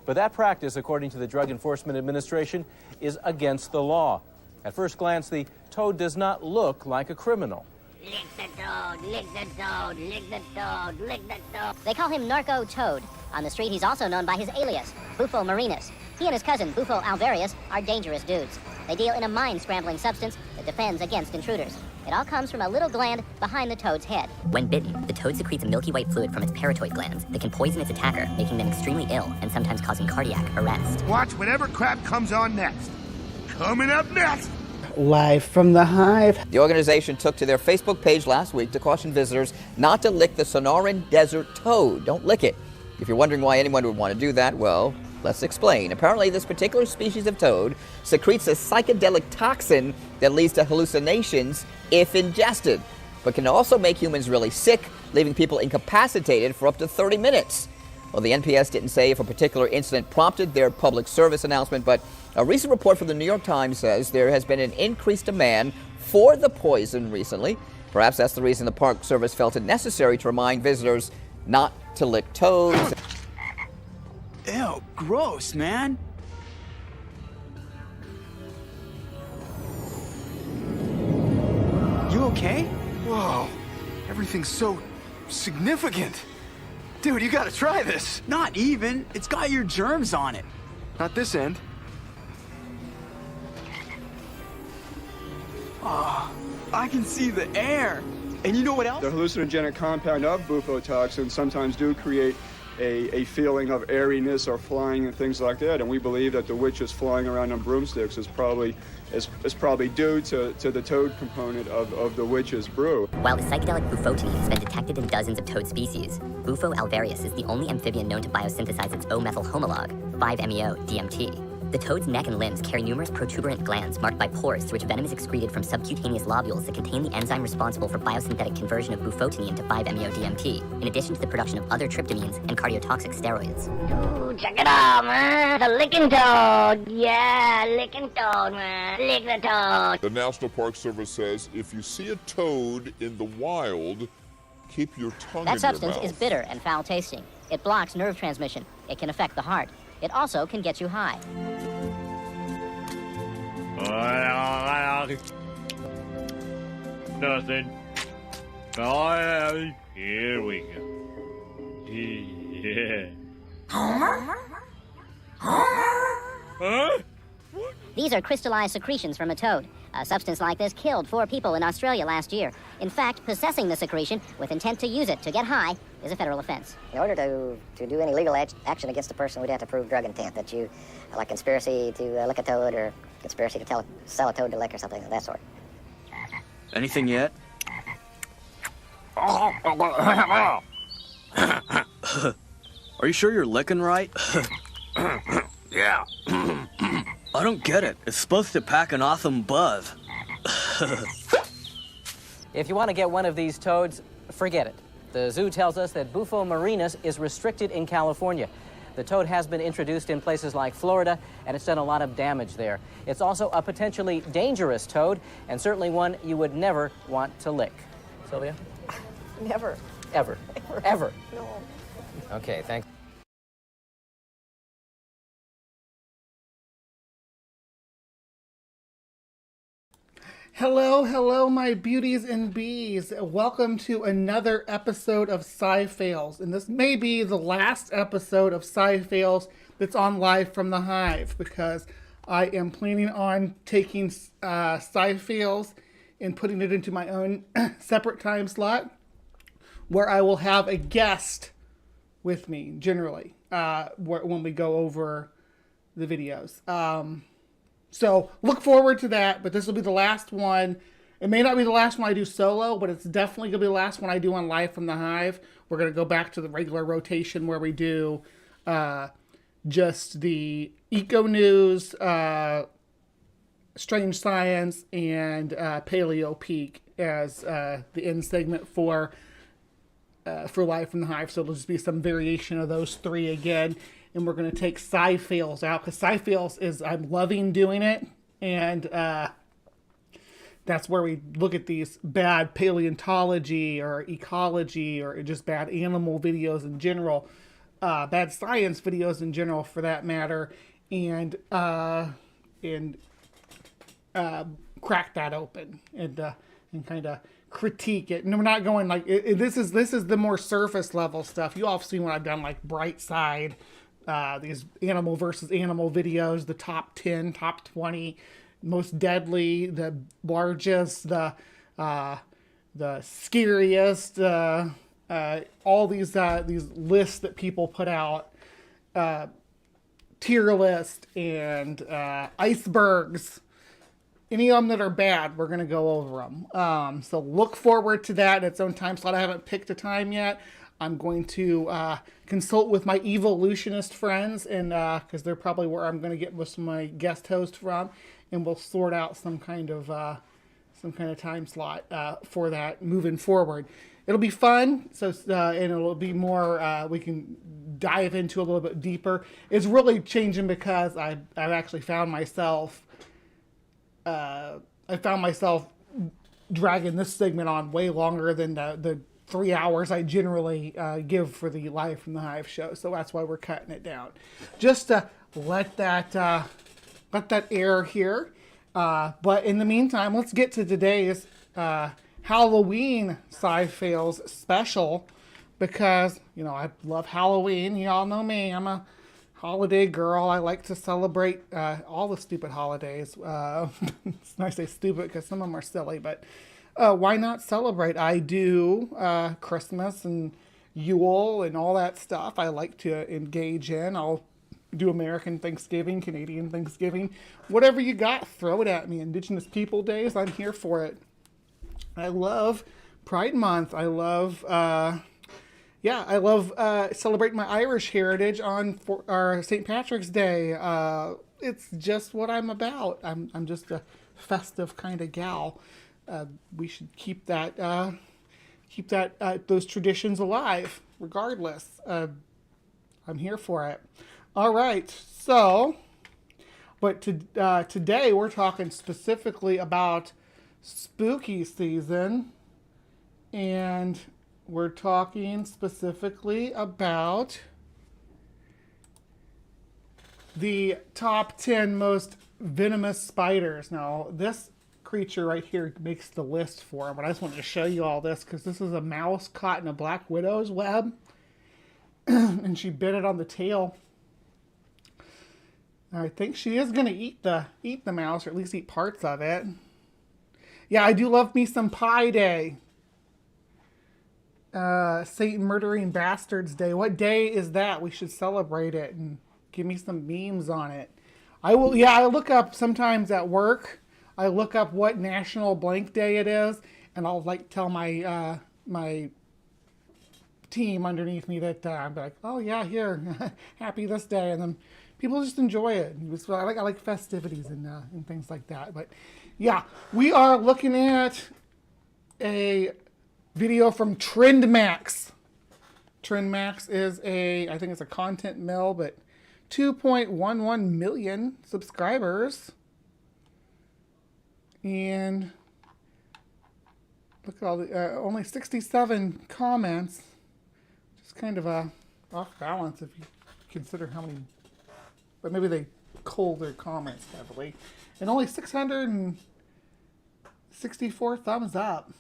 but that practice, according to the Drug Enforcement Administration, is against the law. At first glance, the toad does not look like a criminal. Lick the toad, lick the toad, lick the toad, lick the toad. They call him Narco Toad. On the street, he's also known by his alias, Bufo Marinus. He and his cousin, Bufo Alvarius, are dangerous dudes. They deal in a mind-scrambling substance that defends against intruders. It all comes from a little gland behind the toad's head. When bitten, the toad secretes a milky white fluid from its parotid glands that can poison its attacker, making them extremely ill and sometimes causing cardiac arrest. Watch whatever crap comes on next. Coming up next. Live from the Hive. The organization took to their Facebook page last week to caution visitors not to lick the Sonoran Desert toad. Don't lick it. If you're wondering why anyone would want to do that, well, let's explain. Apparently, this particular species of toad secretes a psychedelic toxin that leads to hallucinations if ingested, but can also make humans really sick, leaving people incapacitated for up to 30 minutes. Well, the NPS didn't say if a particular incident prompted their public service announcement, but a recent report from the New York Times says there has been an increased demand for the poison recently. Perhaps that's the reason the Park Service felt it necessary to remind visitors not to lick toads. Ew, gross, man. You okay? Whoa, everything's so significant. Dude, you gotta try this. Not even. It's got your germs on it. Not this end. Oh, I can see the air. And you know what else? The hallucinogenic compound of bufotoxin sometimes do create a feeling of airiness or flying and things like that, and we believe that the witches flying around on broomsticks is probably due to the toad component of the witch's brew. While the psychedelic bufotine has been detected in dozens of toad species, Bufo alvarius is the only amphibian known to biosynthesize its O-methyl homolog, 5-MeO-DMT. The toad's neck and limbs carry numerous protuberant glands marked by pores through which venom is excreted from subcutaneous lobules that contain the enzyme responsible for biosynthetic conversion of bufotine into 5-MeO-DMT, in addition to the production of other tryptamines and cardiotoxic steroids. Ooh, check it out, man. The licking toad. Yeah, licking toad, man. Lick the toad. The National Park Service says if you see a toad in the wild, keep your tongue in your mouth. That substance is bitter and foul tasting. It blocks nerve transmission. It can affect the heart. It also can get you high. Nothing. Here we go. Yeah. Homer? Huh? These are crystallized secretions from a toad. A substance like this killed 4 people in Australia last year. In fact, possessing the secretion with intent to use it to get high is a federal offense. In order to do any legal action against the person, we'd have to prove drug intent, that you, like conspiracy to lick a toad or conspiracy to sell a toad to lick or something of that sort. Anything yet? Are you sure you're licking right? Yeah. I don't get it. It's supposed to pack an awesome buzz. If you want to get one of these toads, forget it. The zoo tells us that Bufo marinus is restricted in California. The toad has been introduced in places like Florida, and it's done a lot of damage there. It's also a potentially dangerous toad, and certainly one you would never want to lick. Sylvia? Never. Ever. Ever. No. Okay, thanks. Hello, hello, my beauties and bees. Welcome to another episode of Sci-Fails. And this may be the last episode of Sci-Fails that's on live from the Hive, because I am planning on taking Sci-Fails and putting it into my own separate time slot, where I will have a guest with me, generally, when we go over the videos. So look forward to that, but this will be the last one. It may not be the last one I do solo, but it's definitely going to be the last one I do on Live from the Hive. We're going to go back to the regular rotation where we do just the eco news, strange science, and paleo peak as the end segment for Live from the Hive. So it'll just be some variation of those 3 again. And we're going to take Sci-Fails out, because Sci-Fails is, I'm loving doing it. And that's where we look at these bad paleontology or ecology or just bad animal videos in general, bad science videos in general for that matter, and crack that open and kind of critique it. And we're not going like, this is the more surface level stuff. You all have seen what I've done, like Bright Side, these animal versus animal videos, the top 10, top 20, most deadly, the largest, the scariest, all these lists that people put out, tier list, and icebergs. Any of them that are bad, we're going to go over them. So look forward to that in its own time slot. I haven't picked a time yet. I'm going to consult with my evolutionist friends, and because they're probably where I'm going to get most of my guest host from, and we'll sort out some kind of time slot for that moving forward. It'll be fun, so and it'll be more we can dive into a little bit deeper. It's really changing because I've actually found myself dragging this segment on way longer than the 3 hours I generally give for the Live from the Hive show. So that's why we're cutting it down. Just to let that air here. But in the meantime, let's get to today's Halloween Sci-Fails special, because, I love Halloween. You all know me. I'm a holiday girl. I like to celebrate all the stupid holidays. It's nice to say stupid because some of them are silly, but why not celebrate? I do Christmas and Yule and all that stuff. I like to engage in. I'll do American Thanksgiving, Canadian Thanksgiving, whatever you got, throw it at me. Indigenous People Days, I'm here for it. I love Pride Month. I love celebrating my Irish heritage on our St. Patrick's Day. It's just what I'm about. I'm just a festive kind of gal. We should keep that those traditions alive, regardless. I'm here for it. All right, so, but today we're talking specifically about spooky season, and we're talking specifically about the top 10 most venomous spiders. Now, this creature right here makes the list for him, but I just wanted to show you all this because this is a mouse caught in a black widow's web. and she bit it on the tail. I think she is going to eat the mouse, or at least eat parts of it. Yeah, I do love me some Pie Day. Satan Murdering Bastards Day. What day is that? We should celebrate it and give me some memes on it. I will. Yeah, I look up sometimes at work. I look up what National Blank Day it is, and I'll like tell my my team underneath me that I'm like, oh yeah, here, happy this day, and then people just enjoy it. I like festivities and things like that. But yeah, we are looking at a video from TrendMax. TrendMax is I think it's a content mill, but 2.11 million subscribers. And look at all the, only 67 comments. Just kind of off balance if you consider how many, but maybe they cull their comments heavily. And only 664 thumbs up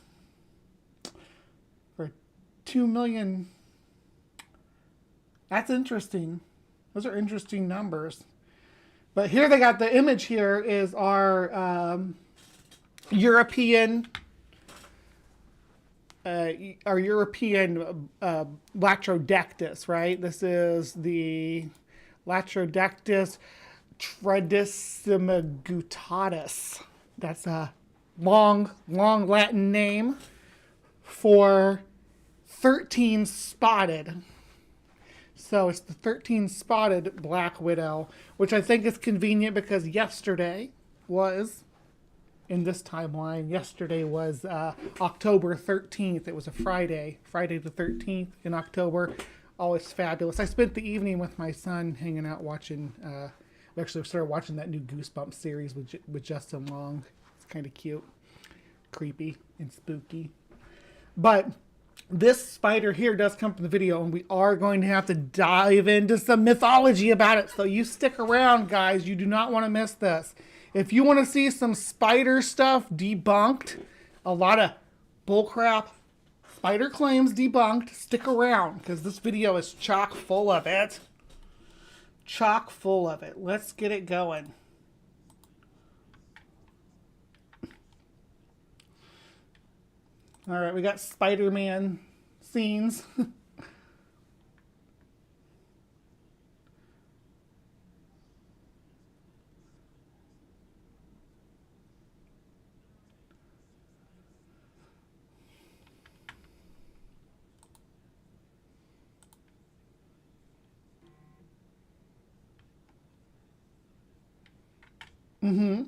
for 2 million. That's interesting. Those are interesting numbers. But here they got the image here is our European Latrodectus, right? This is the Latrodectus tradisimigutatus. That's a long Latin name for 13 spotted. So it's the 13 spotted black widow, which I think is convenient because yesterday was, in this timeline, yesterday was October 13th. It was a Friday the 13th in October. Always fabulous. I spent the evening with my son hanging out watching, we actually started watching that new Goosebumps series with Justin Long. It's kind of cute, creepy, and spooky. But this spider here does come from the video, and we are going to have to dive into some mythology about it. So you stick around, guys. You do not want to miss this. If you want to see some spider stuff debunked, a lot of bullcrap spider claims debunked, stick around because this video is chock full of it. Chock full of it. Let's get it going. All right, we got Spider-Man scenes. Mm-hmm.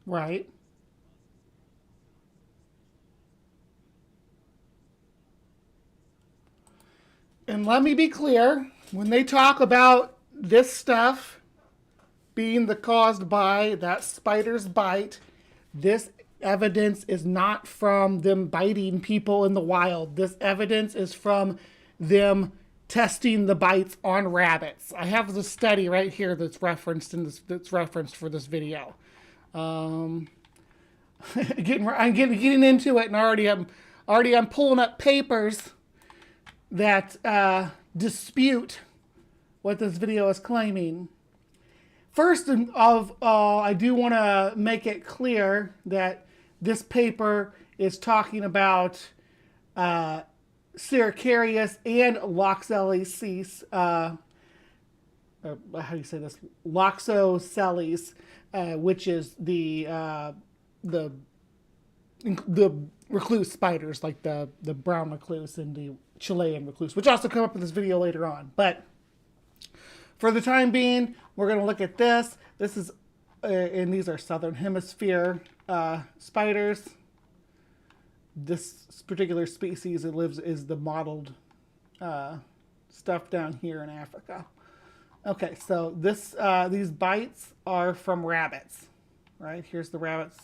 Right. And let me be clear, when they talk about this stuff being caused by that spider's bite, this evidence is not from them biting people in the wild. This evidence is from them testing the bites on rabbits. I have the study right here that's referenced for this video. I'm getting into it, and I'm pulling up papers that dispute what this video is claiming. First of all, I do want to make it clear that this paper is talking about Cercarius and Loxoceles, how do you say this? Loxoceles, which is the recluse spiders, like the brown recluse and the Chilean recluse, which also come up in this video later on. But for the time being, we're going to look at this. This is, and these are southern hemisphere spiders. This particular species that lives is the mottled stuff down here in Africa. Okay, so these bites are from rabbits, right? Here's the rabbit's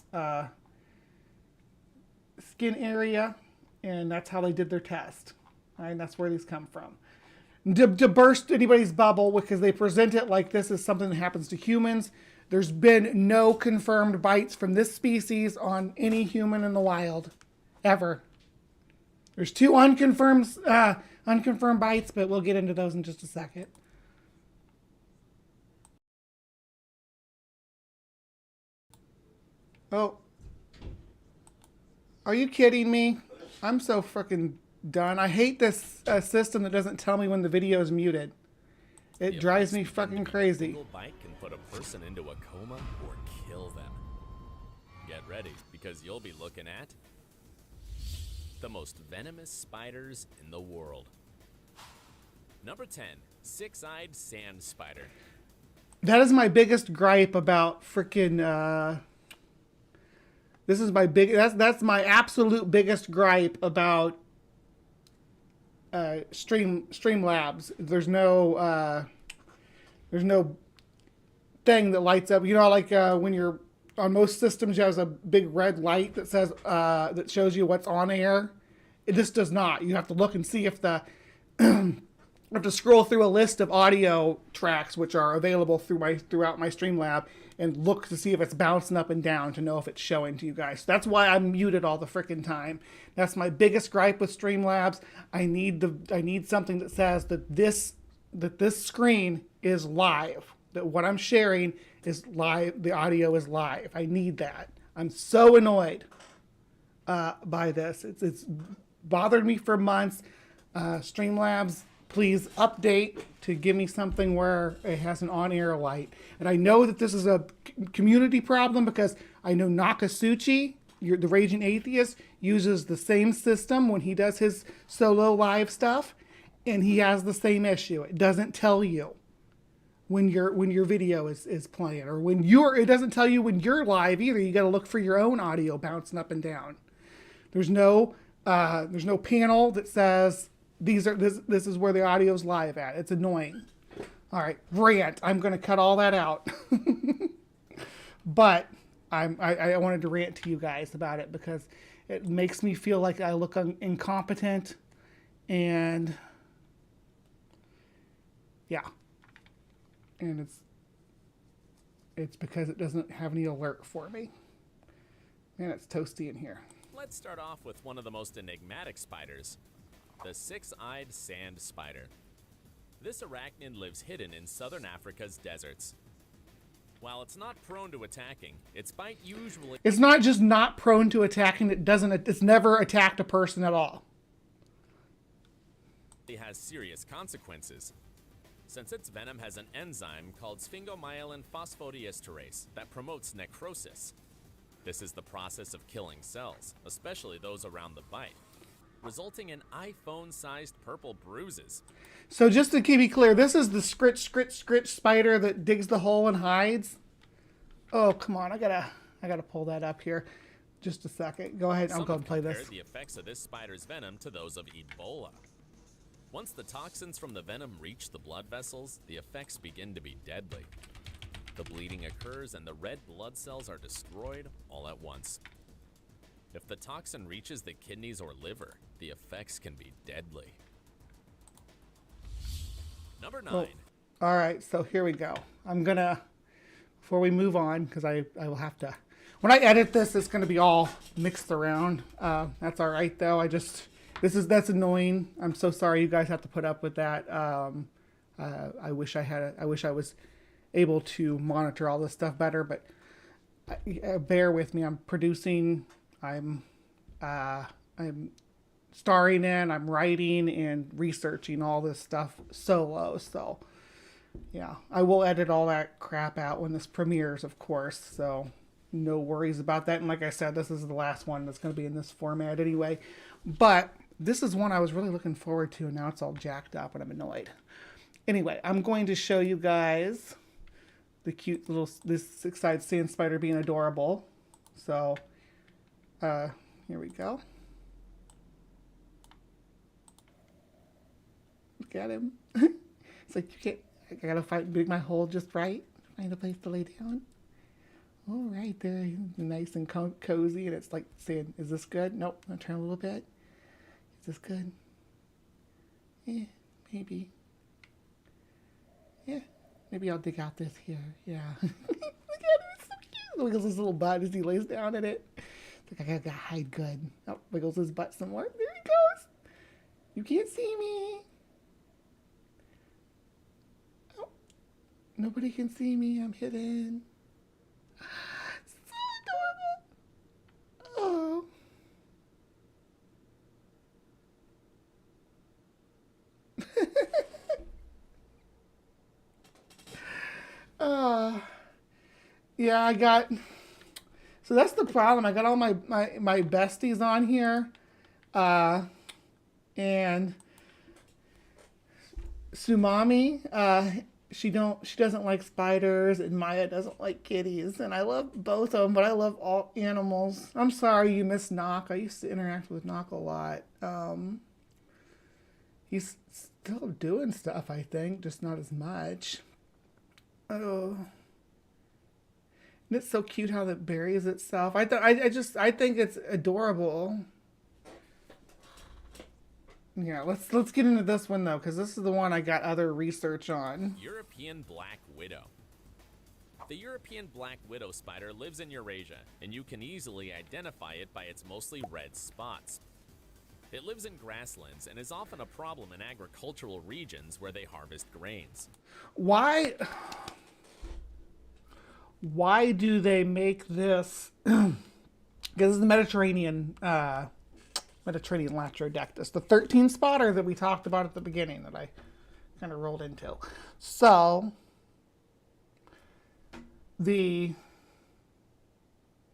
skin area, and that's how they did their test, right? And that's where these come from. To burst anybody's bubble, because they present it like this is something that happens to humans, There's been no confirmed bites from this species on any human in the wild, ever. There's 2 unconfirmed bites, but we'll get into those in just a second. Oh. Are you kidding me? I'm so freaking done. I hate this system that doesn't tell me when the video is muted. It drives me fucking crazy. A single bite can put a person into a coma or kill them. Get ready, because you'll be looking at the most venomous spiders in the world. Number 10, six-eyed sand spider. That is my biggest gripe about freaking. This is my that's my absolute biggest gripe about Streamlabs. There's no thing that lights up. You know, like when you're on most systems, you have a big red light that says that shows you what's on air. This does not. You have to look and see if the I have to scroll through a list of audio tracks which are available throughout my Streamlab and look to see if it's bouncing up and down to know if it's showing to you guys. So that's why I'm muted all the frickin' time. That's my biggest gripe with Streamlabs. I need something that says that this screen is live. That what I'm sharing is live. The audio is live. I need that. I'm so annoyed by this. It's bothered me for months. Streamlabs, please update to give me something where it has an on-air light. And I know that this is a community problem because I know Nakasuchi, the Raging Atheist, uses the same system when he does his solo live stuff, and he has the same issue. It doesn't tell you when your video is playing, or it doesn't tell you when you're live either. You got to look for your own audio bouncing up and down. There's no panel that says this is where the audio's live at. It's annoying. All right, rant. I'm going to cut all that out. But I wanted to rant to you guys about it because it makes me feel like I look incompetent, and yeah. And it's because it doesn't have any alert for me. Man, it's toasty in here. Let's start off with one of the most enigmatic spiders, the six-eyed sand spider. This arachnid lives hidden in southern Africa's deserts. While it's not prone to attacking, its bite usually... It's not just not prone to attacking, it's never attacked a person at all. It has serious consequences, since its venom has an enzyme called sphingomyelin phosphodiesterase that promotes necrosis. This is the process of killing cells, especially those around the bite, resulting in iPhone-sized purple bruises. So just to be clear, this is the scritch spider that digs the hole and hides. Oh, come on, I gotta pull that up here. Just a second. Go ahead, I'll go and play this. Some have compared the effects of this spider's venom to those of Ebola. Once the toxins from the venom reach the blood vessels, the effects begin to be deadly. The bleeding occurs and the red blood cells are destroyed all at once. If the toxin reaches the kidneys or liver, the effects can be deadly. Number 9. Well, all right, so here we go. I'm gonna, before we move on, because I will have to, when I edit this, it's gonna be all mixed around. That's all right though. That's annoying. I'm so sorry you guys have to put up with that. I wish I was able to monitor all this stuff better, but bear with me. I'm producing, I'm starring in, I'm writing and researching all this stuff solo. So yeah, I will edit all that crap out when this premieres, of course. So no worries about that. And like I said, this is the last one that's going to be in this format anyway. But this is one I was really looking forward to, and now it's all jacked up and I'm annoyed. Anyway, I'm going to show you guys the cute little, this six-eyed sand spider being adorable. So, here we go. Look at him. It's like, I gotta make my hole just right. Find a place to lay down. All right, there, he's nice and cozy, and it's like saying, is this good? Nope, I'm gonna turn a little bit. Is this good? Yeah, maybe. Yeah, maybe I'll dig out this here. Yeah. Look Wiggles his little butt as he lays down in it. It's like, I gotta hide good. Oh, wiggles his butt some more. There he goes. You can't see me. Oh, nobody can see me. I'm hidden. So adorable. Oh. Yeah, I got... So that's the problem. I got all my besties on here. And Sumami, she doesn't like spiders, and Maya doesn't like kitties. And I love both of them, but I love all animals. I'm sorry you missed Knock. I used to interact with Knock a lot. He's still doing stuff, I think, just not as much. Oh. And it's so cute how it buries itself. I think it's adorable. Yeah, let's get into this one though, because this is the one I got other research on. European black widow. The European black widow spider lives in Eurasia, and you can easily identify it by its mostly red spots. It lives in grasslands and is often a problem in agricultural regions where they harvest grains. Why do they make this? Because this is the Mediterranean Latrodectus, the 13 spotter that we talked about at the beginning that I kind of rolled into. So the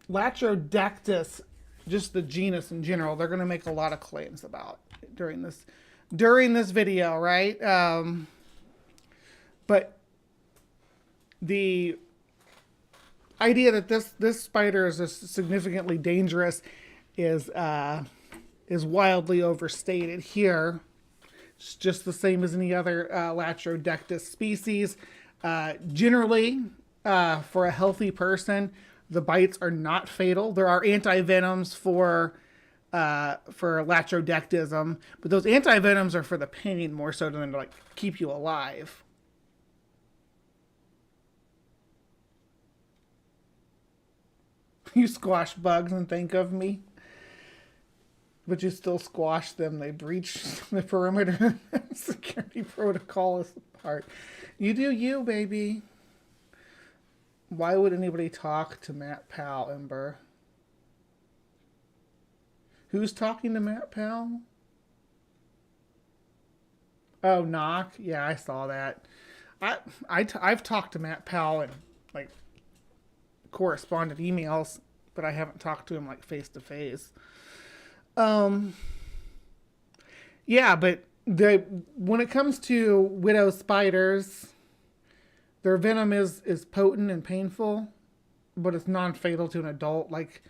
Latrodectus, just the genus in general, they're going to make a lot of claims about during this video, right? But the idea that this spider is significantly dangerous is wildly overstated here. It's just the same as any other Latrodectus species. Generally, for a healthy person, the bites are not fatal. There are antivenoms for Latrodectism, but those antivenoms are for the pain more so than to like keep you alive. You squash bugs and think of me, but you still squash them. They breach the perimeter security protocol is part. You do you, baby. Why would anybody talk to Matt Powell, Ember? Who's talking to Matt Powell? Oh, Knock. Yeah, I saw that. I've talked to Matt Powell and like corresponded emails, but I haven't talked to him like face to face. Yeah, but when it comes to widow spiders, their venom is potent and painful, but it's non-fatal to an adult. Like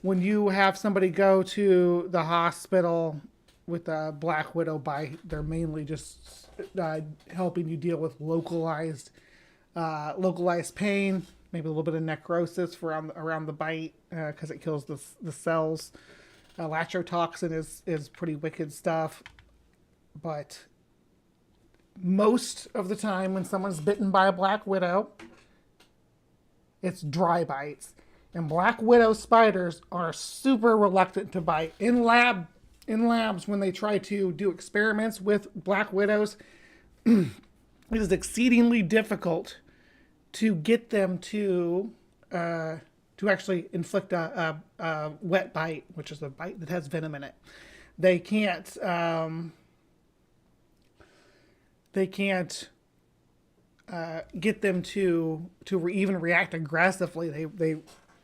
when you have somebody go to the hospital with a black widow bite, they're mainly just helping you deal with localized pain, maybe a little bit of necrosis around the bite because it kills the cells. Latrotoxin is pretty wicked stuff, but most of the time when someone's bitten by a black widow, it's dry bites. And black widow spiders are super reluctant to bite. In labs, when they try to do experiments with black widows, it is exceedingly difficult to get them to actually inflict a wet bite, which is a bite that has venom in it. They can't get them to even react aggressively. They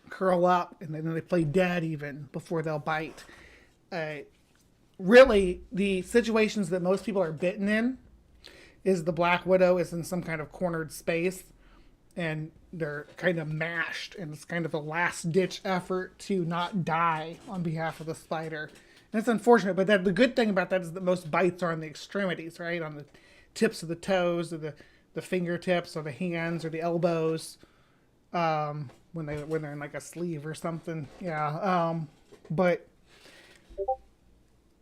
curl up and then they play dead even before they'll bite. Really, the situations that most people are bitten in is the black widow is in some kind of cornered space and they're kind of mashed, and it's kind of a last-ditch effort to not die on behalf of the spider. And it's unfortunate, but the good thing about that is that most bites are on the extremities, right? On the tips of the toes, or the fingertips, or the hands, or the elbows, when they're in like a sleeve or something. Yeah, but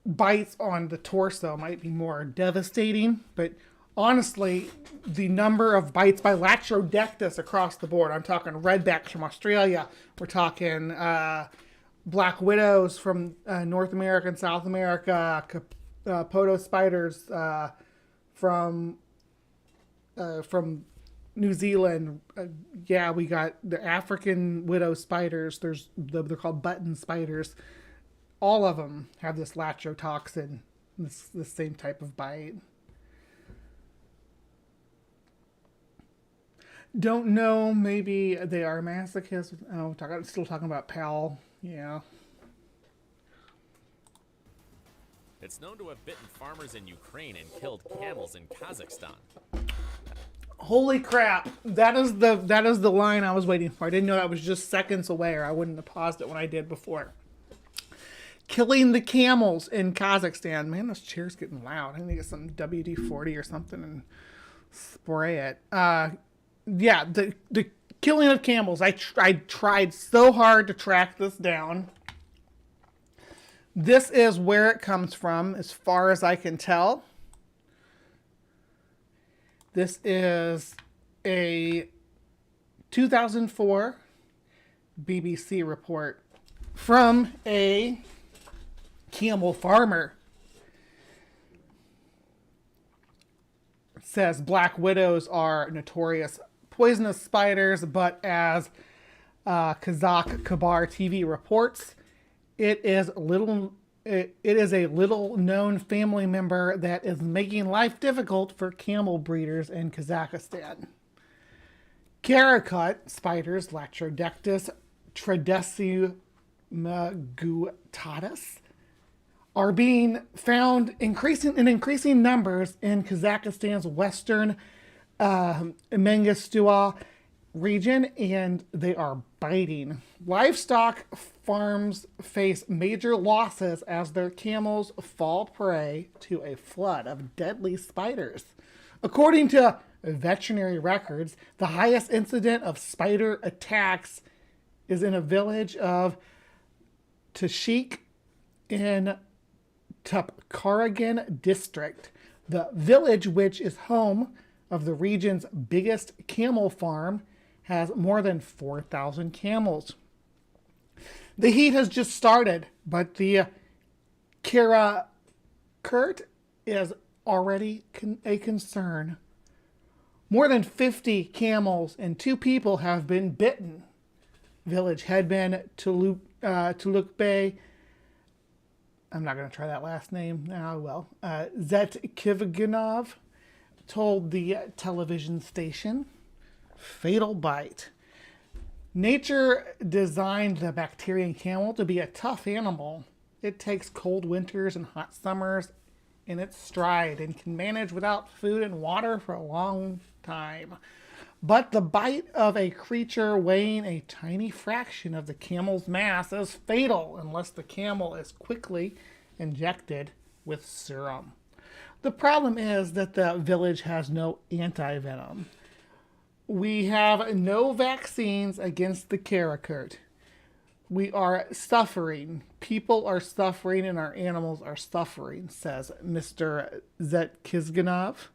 bites on the torso might be more devastating, but honestly, the number of bites by Latrodectus across the board. I'm talking redbacks from Australia. We're talking black widows from North America and South America, Capoto spiders from New Zealand. Yeah, we got the African widow spiders. They're called button spiders. All of them have this latrotoxin, this same type of bite. Don't know, maybe they are masochists. Oh, still talking about PAL. Yeah. It's known to have bitten farmers in Ukraine and killed camels in Kazakhstan. Holy crap. That is the line I was waiting for. I didn't know that was just seconds away, or I wouldn't have paused it when I did before. Killing the camels in Kazakhstan. Man, this chair's getting loud. I need to get some WD-40 or something and spray it. Yeah, the killing of camels. I tried so hard to track this down. This is where it comes from, as far as I can tell. This is a 2004 BBC report from a camel farmer. It says black widows are notorious poisonous spiders, but as Kazakh Kabar TV reports, it is a little known family member that is making life difficult for camel breeders in Kazakhstan. Caracut spiders, Latrodectus tradesimagotatus, are being found in increasing numbers in Kazakhstan's western Mangistua region, and they are biting. Livestock farms face major losses as their camels fall prey to a flood of deadly spiders. According to veterinary records, the highest incident of spider attacks is in a village of Tashik in Tupkaragan district. The village, which is home of the region's biggest camel farm, has more than 4,000 camels. The heat has just started, but the Karakurt is already a concern. More than 50 camels and 2 people have been bitten. Village headman Tulukbey, I'm not going to try that last name. Oh, well. Zetkiviganov told the television station, fatal bite. Nature designed the bacterian camel to be a tough animal. It takes cold winters and hot summers in its stride and can manage without food and water for a long time. But the bite of a creature weighing a tiny fraction of the camel's mass is fatal unless the camel is quickly injected with serum. The problem is that the village has no anti-venom. We have no vaccines against the Karakurt. We are suffering. People are suffering and our animals are suffering, says Mr. Zetkizganov.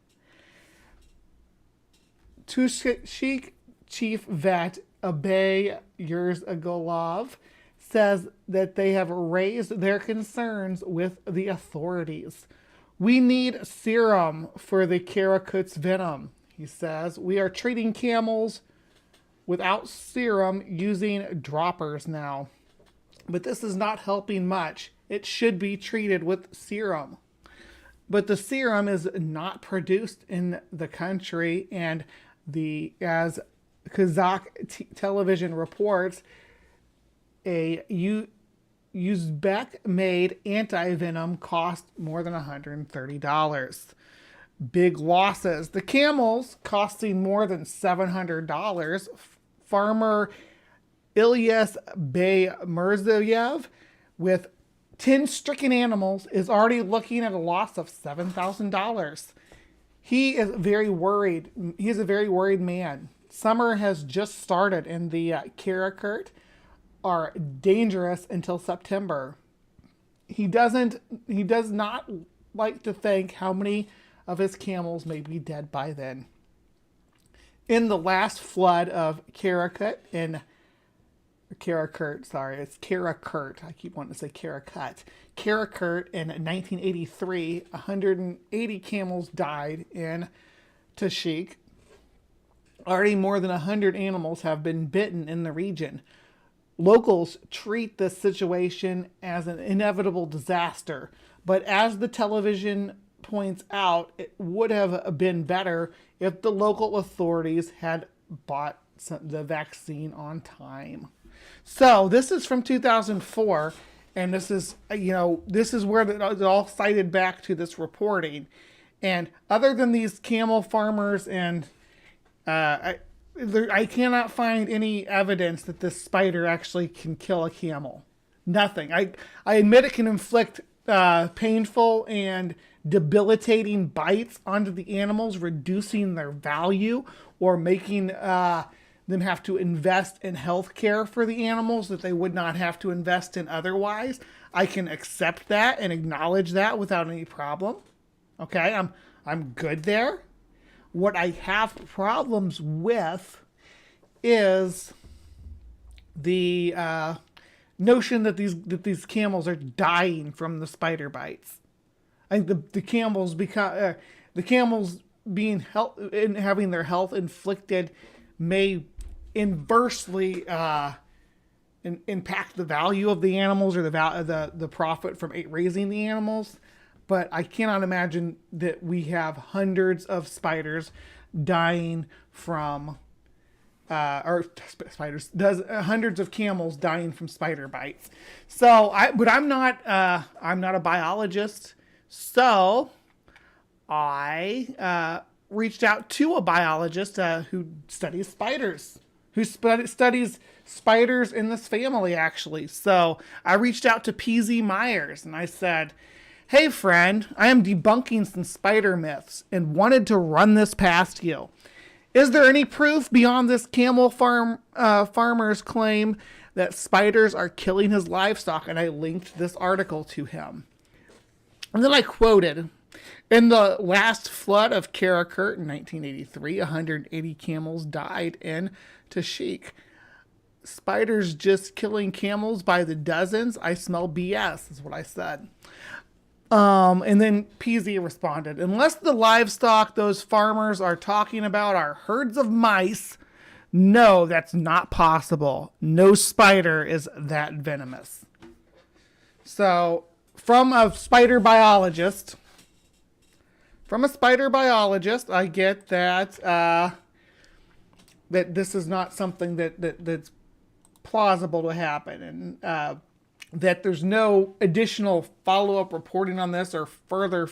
Tushik Chief Vet Abay Yurzagolov says that they have raised their concerns with the authorities. We need serum for the Karakut's venom, he says. We are treating camels without serum using droppers now. But this is not helping much. It should be treated with serum. But the serum is not produced in the country, and as Kazakh television reports, a Uzbek-made anti-venom cost more than $130. Big losses. The camels costing more than $700. Farmer Ilyas Beymirzayev, with 10 stricken animals, is already looking at a loss of $7,000. He is very worried. He's a very worried man. Summer has just started, and the Karakurt are dangerous until September. He does not like to think how many of his camels may be dead by then. In the last flood of Karakurt in Karakurt, I keep wanting to say Karakurt in 1983, 180 camels died in Tashik. Already more than 100 animals have been bitten in the region. Locals treat this situation as an inevitable disaster, but as the television points out, it would have been better if the local authorities had bought the vaccine on time. So this is from 2004, and this is, this is where it all cited back to this reporting. And other than these camel farmers, and I cannot find any evidence that this spider actually can kill a camel. Nothing. I admit it can inflict painful and debilitating bites onto the animals, reducing their value or making them have to invest in health care for the animals that they would not have to invest in otherwise. I can accept that and acknowledge that without any problem. Okay, I'm good there. What I have problems with is the notion that these camels are dying from the spider bites. I think the camels being having their health inflicted may inversely impact the value of the animals or the profit from raising the animals. But I cannot imagine that we have hundreds of spiders dying from, hundreds of camels dying from spider bites. But I'm not a biologist. So I reached out to a biologist who studies spiders, who studies spiders in this family, actually. So I reached out to P.Z. Myers, and I said, "Hey, friend, I am debunking some spider myths and wanted to run this past you. Is there any proof beyond this camel farmer's claim that spiders are killing his livestock?" And I linked this article to him. And then I quoted, "In the last flood of Karakurt in 1983, 180 camels died in Tashik. Spiders just killing camels by the dozens? I smell BS," is what I said. And then PZ responded, "Unless the livestock those farmers are talking about are herds of mice, no, that's not possible. No spider is that venomous." So, from a spider biologist, I get that that this is not something that's plausible to happen, and that there's no additional follow-up reporting on this or further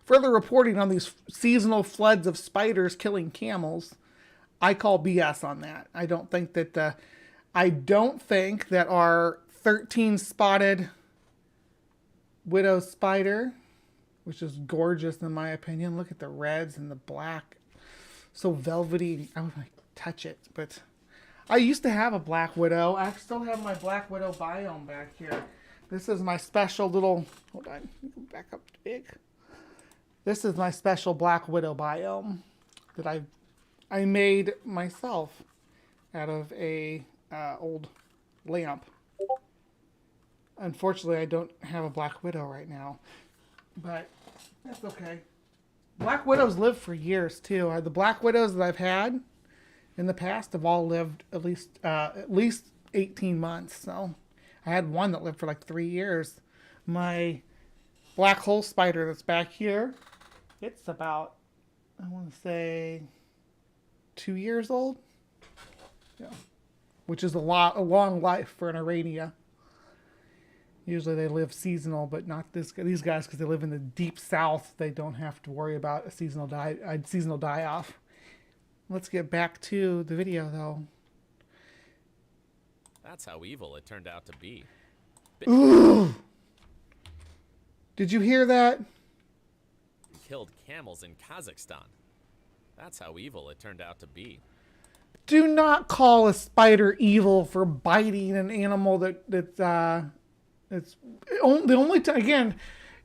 reporting on these seasonal floods of spiders killing camels. I call BS on that. I don't think that our 13-spotted widow spider, which is gorgeous in my opinion. Look at the reds and the black, so velvety. I would like to touch it, but I used to have a black widow. I still have my black widow biome back here. This is my special little, hold on, back up big. This is my special black widow biome that I made myself out of a old lamp. Unfortunately, I don't have a black widow right now, but that's okay. Black widows live for years too. The black widows that I've had in the past have all lived at least 18 months. So I had one that lived for like 3 years. My black hole spider that's back here, it's about, I want to say, 2 years old. Yeah, which is a long life for an Arania. Usually they live seasonal, but not these guys, because they live in the deep south. They don't have to worry about a seasonal die-off. Let's get back to the video, though. That's how evil it turned out to be. Ooh! Did you hear that? Killed camels in Kazakhstan. That's how evil it turned out to be. Do not call a spider evil for biting an animal it's the only time, again,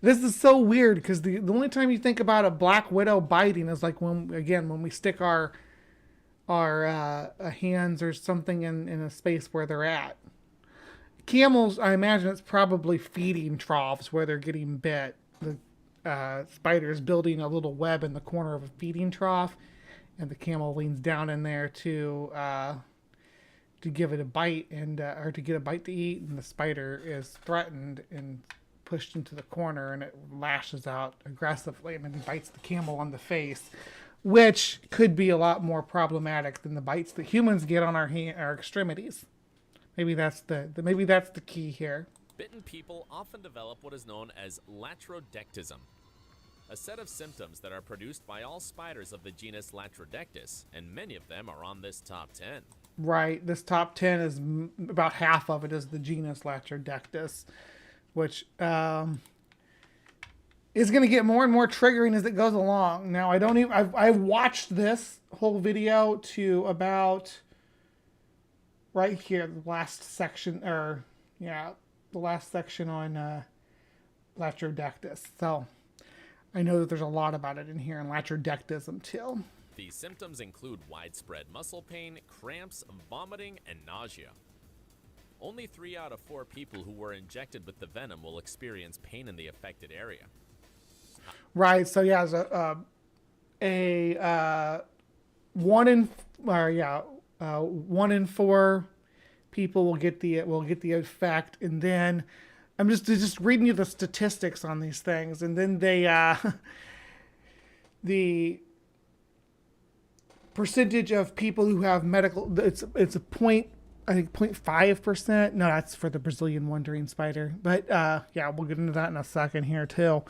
This is so weird because the only time you think about a black widow biting is like when we stick our hands or something in a space where they're at. Camels, I imagine it's probably feeding troughs where they're getting bit. The spider is building a little web in the corner of a feeding trough, and the camel leans down in there to give it a bite or to get a bite to eat, and the spider is threatened and pushed into the corner, and it lashes out aggressively and then bites the camel on the face, which could be a lot more problematic than the bites that humans get on our extremities. Maybe that's the key here. Bitten people often develop what is known as latrodectism, a set of symptoms that are produced by all spiders of the genus Latrodectus, and many of them are on this top 10. Right, this top 10 is about half of it is the genus Latrodectus, which is going to get more and more triggering as it goes along. Now, I've watched this whole video to about right here, the last section on Latrodectus. So I know that there's a lot about it in here, and latrodectism too. The symptoms include widespread muscle pain, cramps, vomiting, and nausea. Only 3 out of 4 people who were injected with the venom will experience pain in the affected area. Right. So yeah, one in 4 people will get the effect, and then I'm just reading you the statistics on these things, and then the percentage of people who have medical, it's a point, I think 0.5%. No, that's for the Brazilian wandering spider, but yeah, we'll get into that in a second here too.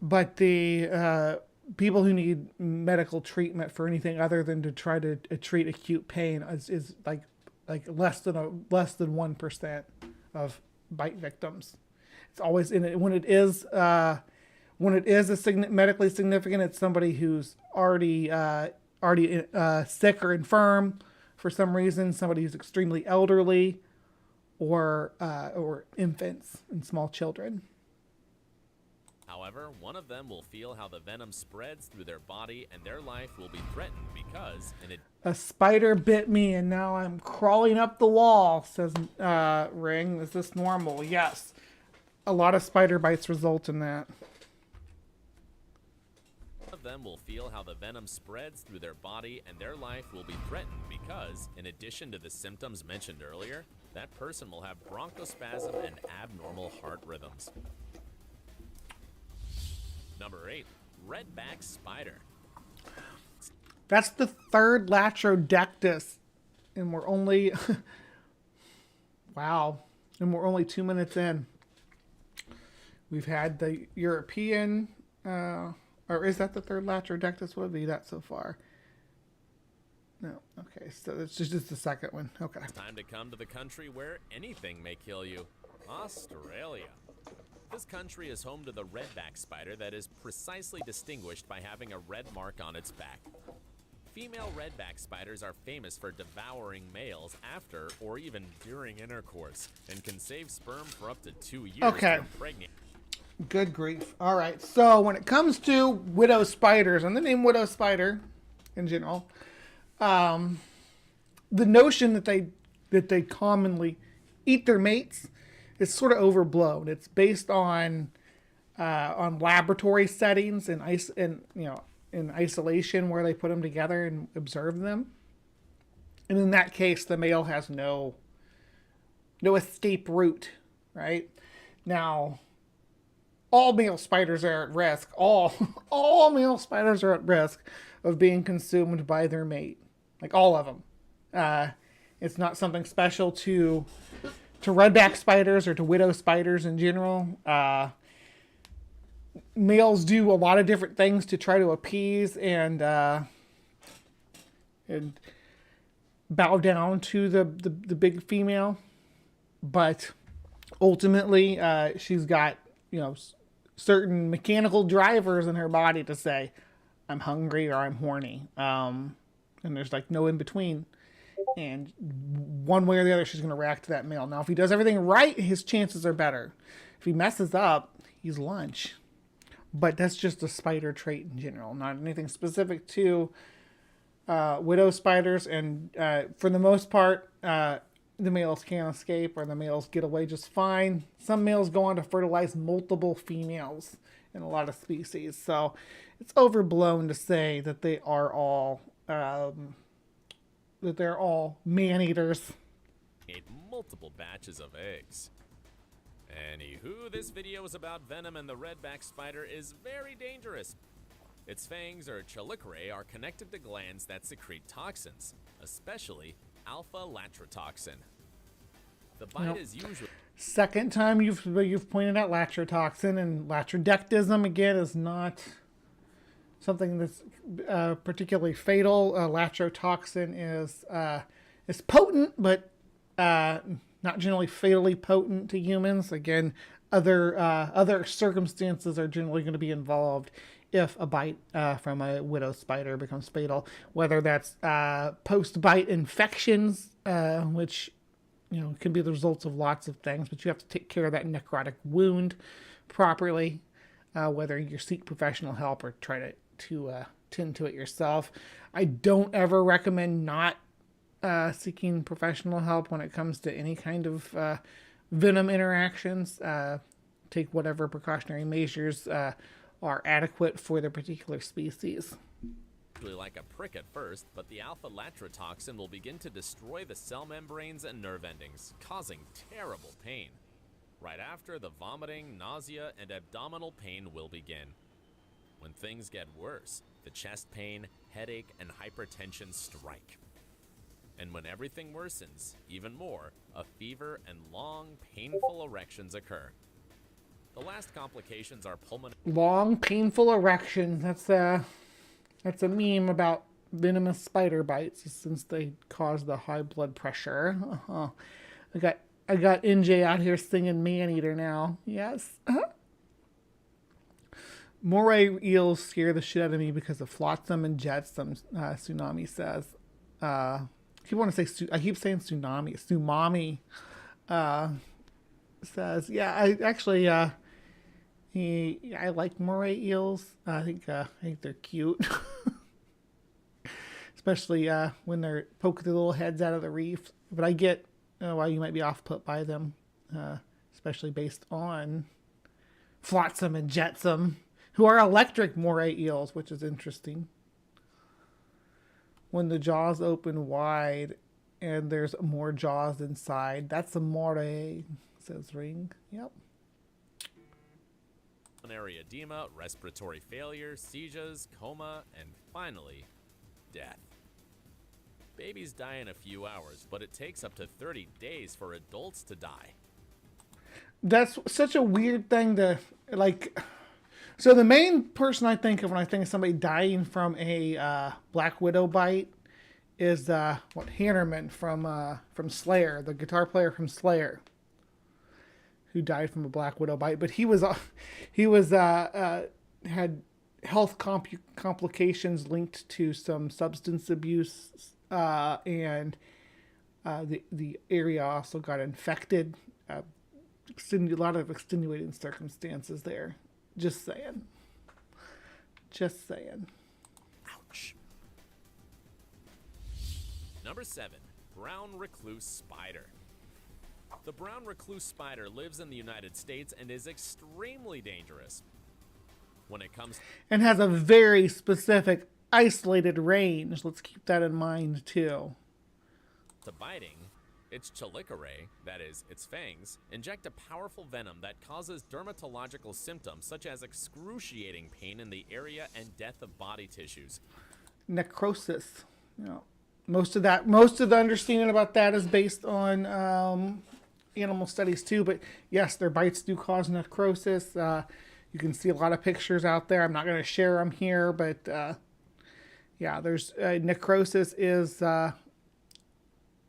But the people who need medical treatment for anything other than to try to treat acute pain is like less than 1% of bite victims. It's always in it when it is medically significant. It's somebody who's already sick or infirm for some reason, somebody who's extremely elderly, or infants and small children. However, one of them will feel how the venom spreads through their body, and their life will be threatened because a spider bit me and now I'm crawling up the wall, says Ring. Is this normal? Yes. A lot of spider bites result in that. One of them will feel how the venom spreads through their body, and their life will be threatened because, in addition to the symptoms mentioned earlier, that person will have bronchospasm and abnormal heart rhythms. Number 8, redback spider. That's the third Latrodectus, and we're only wow, and we're only 2 minutes in. We've had the European, or is that the third Latrodectus? What would be that so far? No, okay, so it's just the second one. Okay. It's time to come to the country where anything may kill you, Australia. This country is home to the redback spider that is precisely distinguished by having a red mark on its back. Female redback spiders are famous for devouring males after or even during intercourse, and can save sperm for up to 2 years. Okay. From pregnant. Good grief. All right. So when it comes to widow spiders, and the name widow spider in general, the notion that they commonly eat their mates is sort of overblown. It's based on laboratory settings and in isolation where they put them together and observe them. And in that case, the male has no escape route, right? Now, all male spiders are at risk. All male spiders are at risk of being consumed by their mate. Like all of them. It's not something special to redback spiders or to widow spiders in general. Males do a lot of different things to try to appease and bow down to the big female, but ultimately she's got certain mechanical drivers in her body to say I'm hungry or I'm horny, and there's like no in between. And one way or the other, she's going to react to that male. Now, if he does everything right, his chances are better. If he messes up, he's lunch. but that's just a spider trait in general, not anything specific to widow spiders. And for the most part, the males can't escape, or the males get away just fine. Some males go on to fertilize multiple females in a lot of species, so it's overblown to say that they are all man-eaters. Ate multiple batches of eggs. Anywho, this video is about venom, and the redback spider is very dangerous. Its fangs, or chelicerae, are connected to glands that secrete toxins, especially alpha-latrotoxin. The bite is usually... Second time you've pointed out latrotoxin, and latrodectism again is not something that's particularly fatal. Latrotoxin is potent, but not generally fatally potent to humans. Again, other circumstances are generally going to be involved if a bite from a widow spider becomes fatal, whether that's post-bite infections, which can be the results of lots of things, but you have to take care of that necrotic wound properly, whether you seek professional help or try to tend to it yourself. I don't ever recommend not seeking professional help when it comes to any kind of venom interactions. Take whatever precautionary measures are adequate for the particular species. like a prick at first, but the alpha-latrotoxin will begin to destroy the cell membranes and nerve endings, causing terrible pain. Right after, the vomiting, nausea, and abdominal pain will begin. When things get worse, the chest pain, headache, and hypertension strike. And when everything worsens, even more, a fever and long, painful erections occur. The last complications are pulmonary... Long, painful erections. That's a meme about venomous spider bites, since they cause the high blood pressure. I got NJ out here singing Man-Eater now. Yes. Moray eels scare the shit out of me because of flotsam and jetsam, Tsunami says. I keep saying tsunami. Tsumami says, yeah, I like moray eels. I think they're cute. Especially when they're poking their little heads out of the reef. But I get why you might be off-put by them, especially based on flotsam and jetsam, who are electric moray eels, which is interesting. When the jaws open wide and there's more jaws inside, that's a moray, says Ring. Yep. Pulmonary edema, respiratory failure, seizures, coma, and finally, death. Babies die in a few hours, but it takes up to 30 days for adults to die. That's such a weird thing to, like... So the main person I think of when I think of somebody dying from a Black Widow bite is Hannerman from Slayer, the guitar player from Slayer, who died from a Black Widow bite. But he had health complications linked to some substance abuse, and the area also got infected. A lot of extenuating circumstances there. Just saying. Ouch. Number 7, brown recluse spider. The brown recluse spider lives in the United States and is extremely dangerous. When it comes and has a very specific isolated range. Let's keep that in mind too. To biting, its chelicerae, that is, its fangs, inject a powerful venom that causes dermatological symptoms such as excruciating pain in the area and death of body tissues. Necrosis. Most of the understanding about that is based on animal studies too. But yes, their bites do cause necrosis. You can see a lot of pictures out there. I'm not going to share them here, but yeah, there's necrosis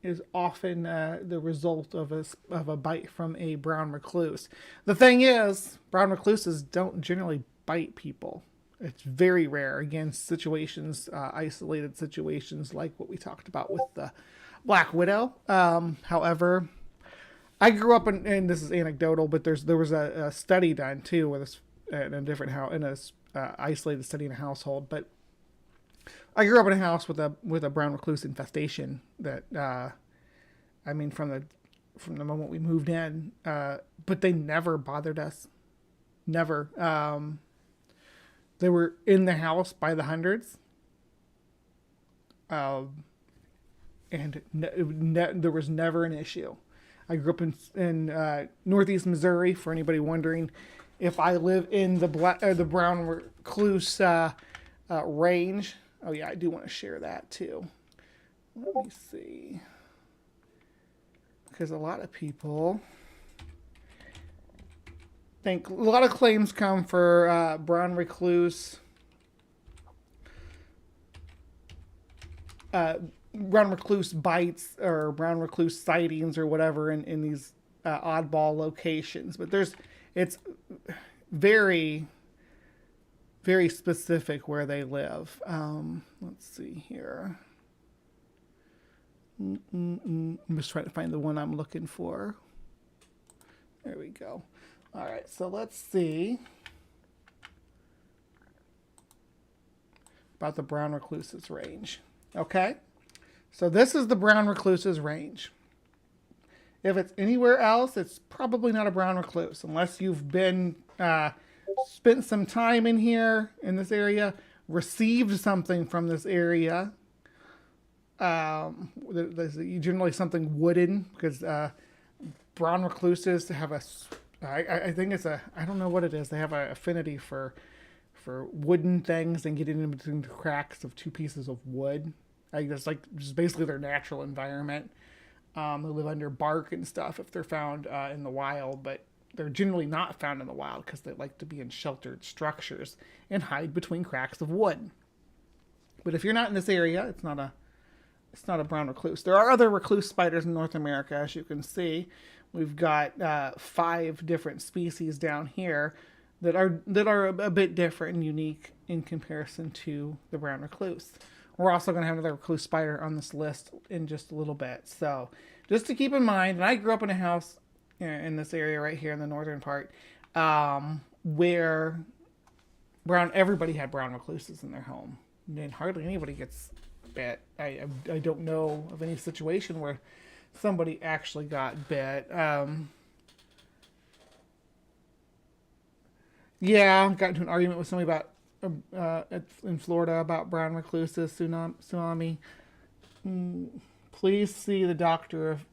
is often the result of a bite from a brown recluse. The thing is, brown recluses don't generally bite people. It's very rare. Again, situations, isolated situations like what we talked about with the Black Widow. However, I grew up in, and this is anecdotal, but there was a study done too where this in a different house, in a isolated study in a household. But I grew up in a house with a brown recluse infestation that, I mean, from the moment we moved in, but they never bothered us. Never. They were in the house by the hundreds. And there was never an issue. I grew up in northeast Missouri, for anybody wondering if I live in the brown recluse range. Oh yeah, I do want to share that too. Let me see. Because a lot of people think, a lot of claims come for brown recluse. Brown recluse bites or brown recluse sightings or whatever in these oddball locations. But it's very, very specific where they live. Let's see here. I'm just trying to find the one I'm looking for. There we go. All right, so let's see about the brown recluse's range. Okay, so this is the brown recluse's range. If it's anywhere else, it's probably not a brown recluse unless you've been spent some time in here in this area, received something from this area. There's generally something wooden, because brown recluses have I think it's I don't know what it is. They have an affinity for wooden things and getting in between the cracks of two pieces of wood. I guess just basically their natural environment. They live under bark and stuff if they're found in the wild, but they're generally not found in the wild because they like to be in sheltered structures and hide between cracks of wood. But if you're not in this area, it's not a brown recluse. There are other recluse spiders in North America, as you can see. We've got 5 different species down here that are a bit different and unique in comparison to the brown recluse. We're also going to have another recluse spider on this list in just a little bit. So just to keep in mind, and I grew up in a house in this area right here in the northern part, where everybody had brown recluses in their home. And hardly anybody gets bit. I don't know of any situation where somebody actually got bit. Yeah, I got into an argument with somebody about in Florida about brown recluses, tsunami. Please see the doctor if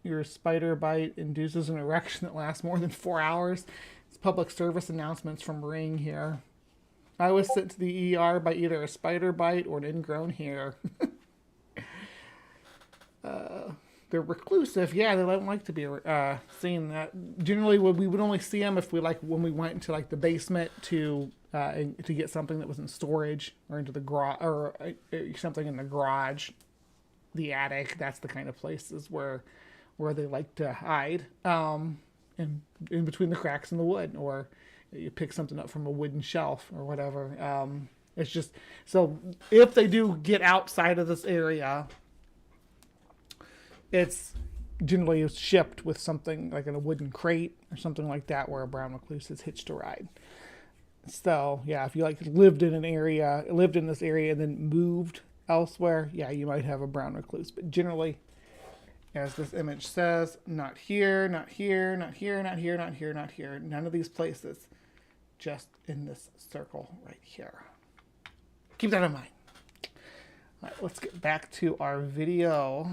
your spider bite induces an erection that lasts more than 4 hours. It's public service announcements from Ring here. I was sent to the ER by either a spider bite or an ingrown hair. They're reclusive. Yeah, they don't like to be seen. That generally, we would only see them if when we went into the basement to get something that was in storage, or into the garage, or something in the garage, the attic. That's the kind of places where they like to hide, in between the cracks in the wood, or you pick something up from a wooden shelf or whatever. It's just, so if they do get outside of this area, it's generally shipped with something like in a wooden crate or something like that, where a brown recluse is hitched a ride. So yeah, if you lived in this area and then moved elsewhere, yeah, you might have a brown recluse. But generally, as this image says, not here, not here, not here, not here, not here, not here. None of these places. Just in this circle right here. Keep that in mind. All right, let's get back to our video.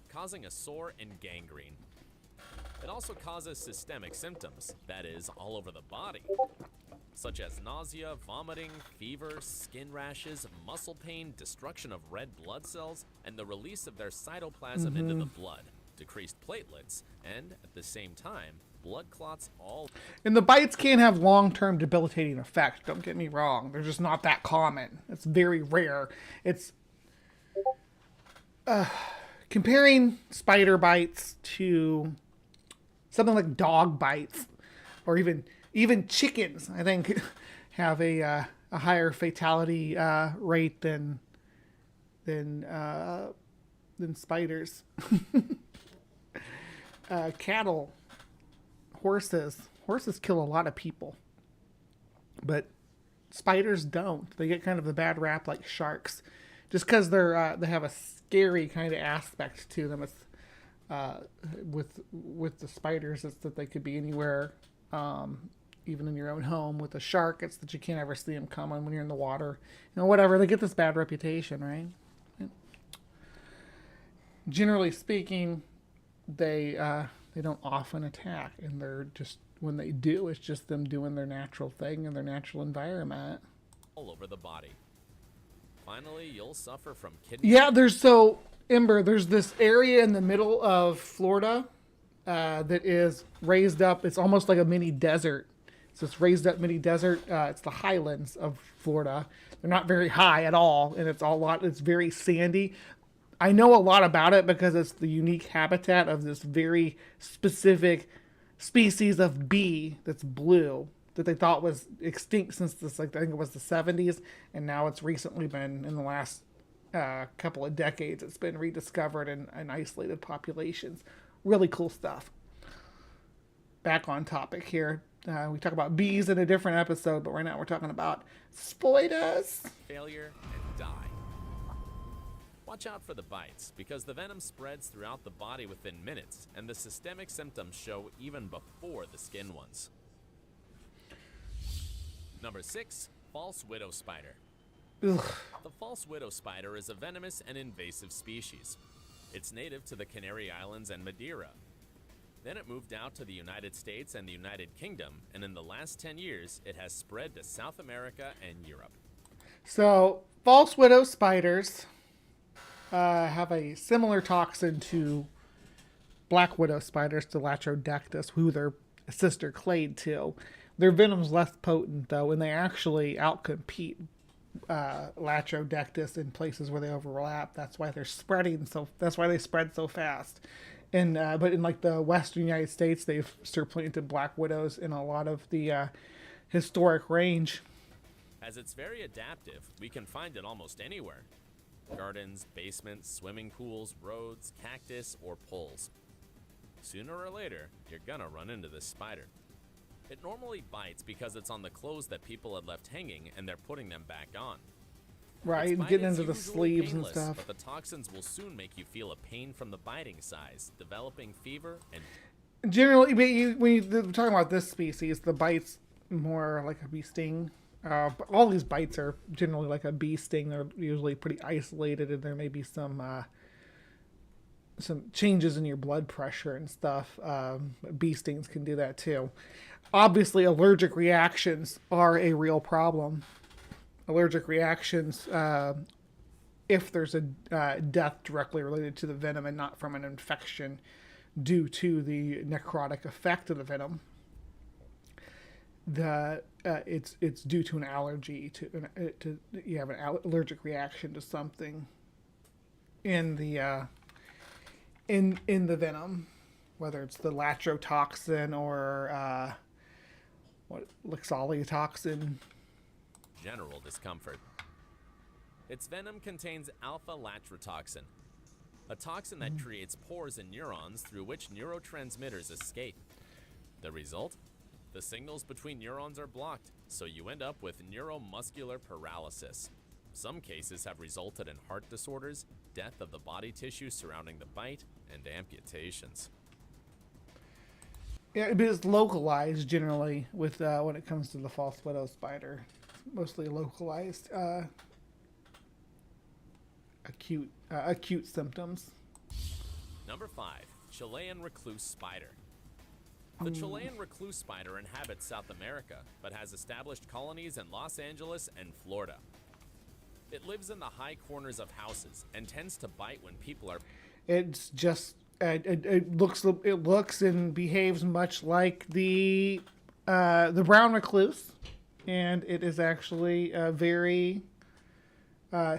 Causing a sore and gangrene. It also causes systemic symptoms, that is, all over the body, such as nausea, vomiting, fever, skin rashes, muscle pain, destruction of red blood cells, and the release of their cytoplasm into the blood, decreased platelets, and, at the same time, blood clots all... And the bites can have long-term debilitating effects, don't get me wrong. They're just not that common. It's very rare. It's... comparing spider bites to something like dog bites, or even chickens, I think, have a higher fatality rate than spiders. Cattle, horses. Horses kill a lot of people, but spiders don't. They get kind of the bad rap like sharks, just because they have a scary kind of aspect to them. It's with the spiders, it's that they could be anywhere, even in your own home. With a shark, it's that you can't ever see them coming when you're in the water. Whatever. They get this bad reputation, right? Generally speaking, they don't often attack, and they're just, when they do, it's just them doing their natural thing in their natural environment. All over the body. Finally, you'll suffer from kidney. Yeah, Ember, there's this area in the middle of Florida that is raised up. It's almost like a mini desert. It's this raised up mini desert. It's the highlands of Florida. They're not very high at all, and it's very sandy. I know a lot about it because it's the unique habitat of this very specific species of bee that's blue that they thought was extinct since I think it was the 70s, and now it's recently been, in the last couple of decades, it's been rediscovered in isolated populations. Really cool stuff. Back on topic here. We talk about bees in a different episode, but right now we're talking about spiders. Failure and die. Watch out for the bites, because the venom spreads throughout the body within minutes, and the systemic symptoms show even before the skin ones. Number 6, false widow spider. Ugh. The false widow spider is a venomous and invasive species. It's native to the Canary Islands and Madeira. Then it moved out to the United States and the United Kingdom, and in the last 10 years, it has spread to South America and Europe. So, false widow spiders have a similar toxin to black widow spiders, to Latrodectus, who their sister clade to. Their venom's less potent, though, and they actually outcompete Latrodectus in places where they overlap. That's why they're spreading that's why they spread so fast. And but in like the western United States, they've supplanted black widows in a lot of the historic range. As it's very adaptive, we can find it almost anywhere. Gardens, basements, swimming pools, roads, cactus, or poles. Sooner or later, you're gonna run into this spider. It normally bites because it's on the clothes that people had left hanging and they're putting them back on. Right, getting into the sleeves and stuff. But the toxins will soon make you feel a pain from the biting size, developing fever, and generally, when you're talking about this species, the bite's more like a bee sting. But all these bites are generally like a bee sting. They're usually pretty isolated, and there may be some changes in your blood pressure and stuff. Bee stings can do that too. Obviously, allergic reactions are a real problem. Allergic reactions, if there's a death directly related to the venom and not from an infection due to the necrotic effect of the venom, it's due to an allergy to you have an allergic reaction to something in the in the venom, whether it's the latrotoxin or lixolitoxin. General discomfort. Its venom contains alpha-latrotoxin, a toxin that creates pores in neurons through which neurotransmitters escape. The result? The signals between neurons are blocked, so you end up with neuromuscular paralysis. Some cases have resulted in heart disorders, death of the body tissue surrounding the bite, and amputations. Yeah, it is localized generally with when it comes to the false widow spider. It's mostly localized acute symptoms. Number 5, Chilean recluse spider. The Chilean recluse spider inhabits South America, but has established colonies in Los Angeles and Florida. It lives in the high corners of houses and tends to bite when people are... It's just it looks and behaves much like the brown recluse, and it is actually very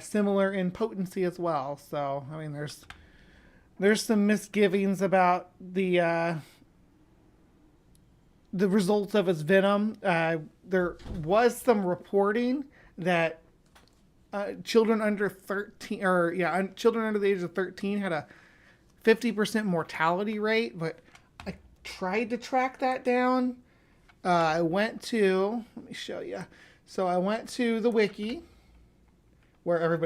similar in potency as well. So I mean, there's some misgivings about the results of its venom. There was some reporting that children under 13, children under the age of 13 had a 50% mortality rate, but tried to track that down. I went to, let me show you. So I went to the wiki where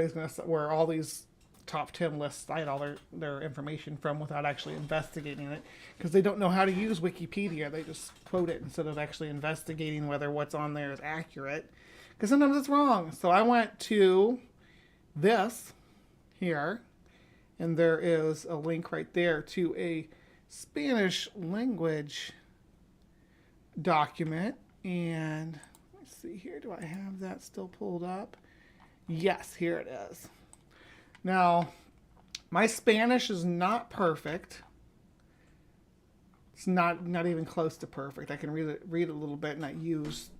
where all these top 10 lists cite all their information from without actually investigating it, because they don't know how to use Wikipedia. They just quote it instead of actually investigating whether what's on there is accurate, because sometimes it's wrong. So I went to this here, and there is a link right there to a Spanish language document. And let's see here, do I have that still pulled up? Yes, here it is. Now, my Spanish is not perfect. It's not even close to perfect. I can read a little bit, and I use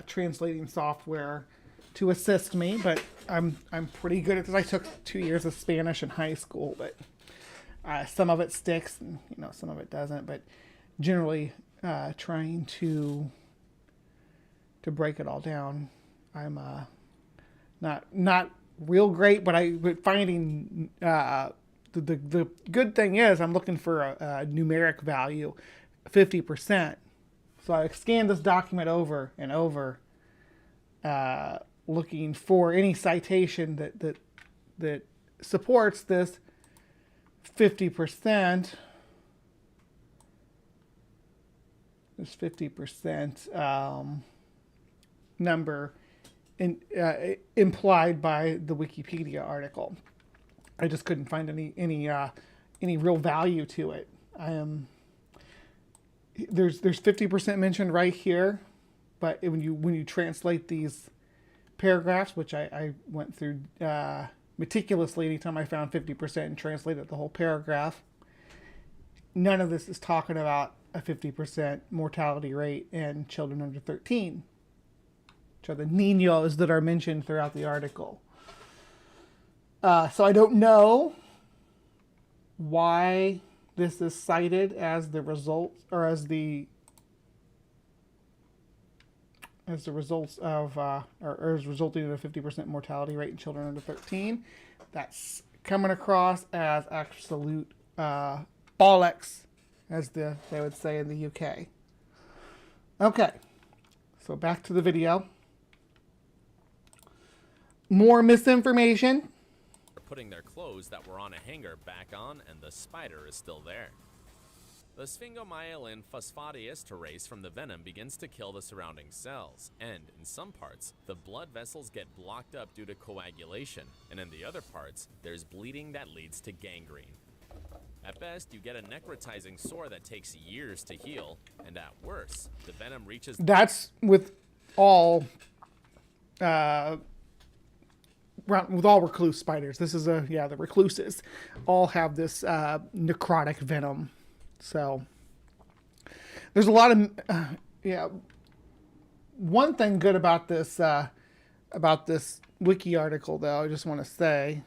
translating software to assist me, but I'm pretty good at this. I took 2 years of Spanish in high school, but some of it sticks and some of it doesn't. But generally, trying to break it all down, I'm not real great, but finding the good thing is I'm looking for a numeric value, 50%. So I scanned this document over and over, looking for any citation that supports this 50%. This 50% number implied by the Wikipedia article. I just couldn't find any real value to it. There's 50% mentioned right here, but when you translate these paragraphs, which I went through meticulously anytime I found 50% and translated the whole paragraph, none of this is talking about a 50% mortality rate in children under 13, which are the niños that are mentioned throughout the article. So I don't know why this is cited as the result, or as the results of, or as resulting in a 50% mortality rate in children under 13. That's coming across as absolute bollocks, as they would say in the UK. Okay, so back to the video. More misinformation. Putting their clothes that were on a hanger back on, and the spider is still there. The sphingomyelin phosphodiesterase from the venom begins to kill the surrounding cells, and in some parts, the blood vessels get blocked up due to coagulation, and in the other parts, there's bleeding that leads to gangrene. At best, you get a necrotizing sore that takes years to heal, and at worst, the venom reaches... That's with all recluse spiders. This is the recluses all have this necrotic venom. So there's a lot of one thing good about this wiki article, though, I just want to say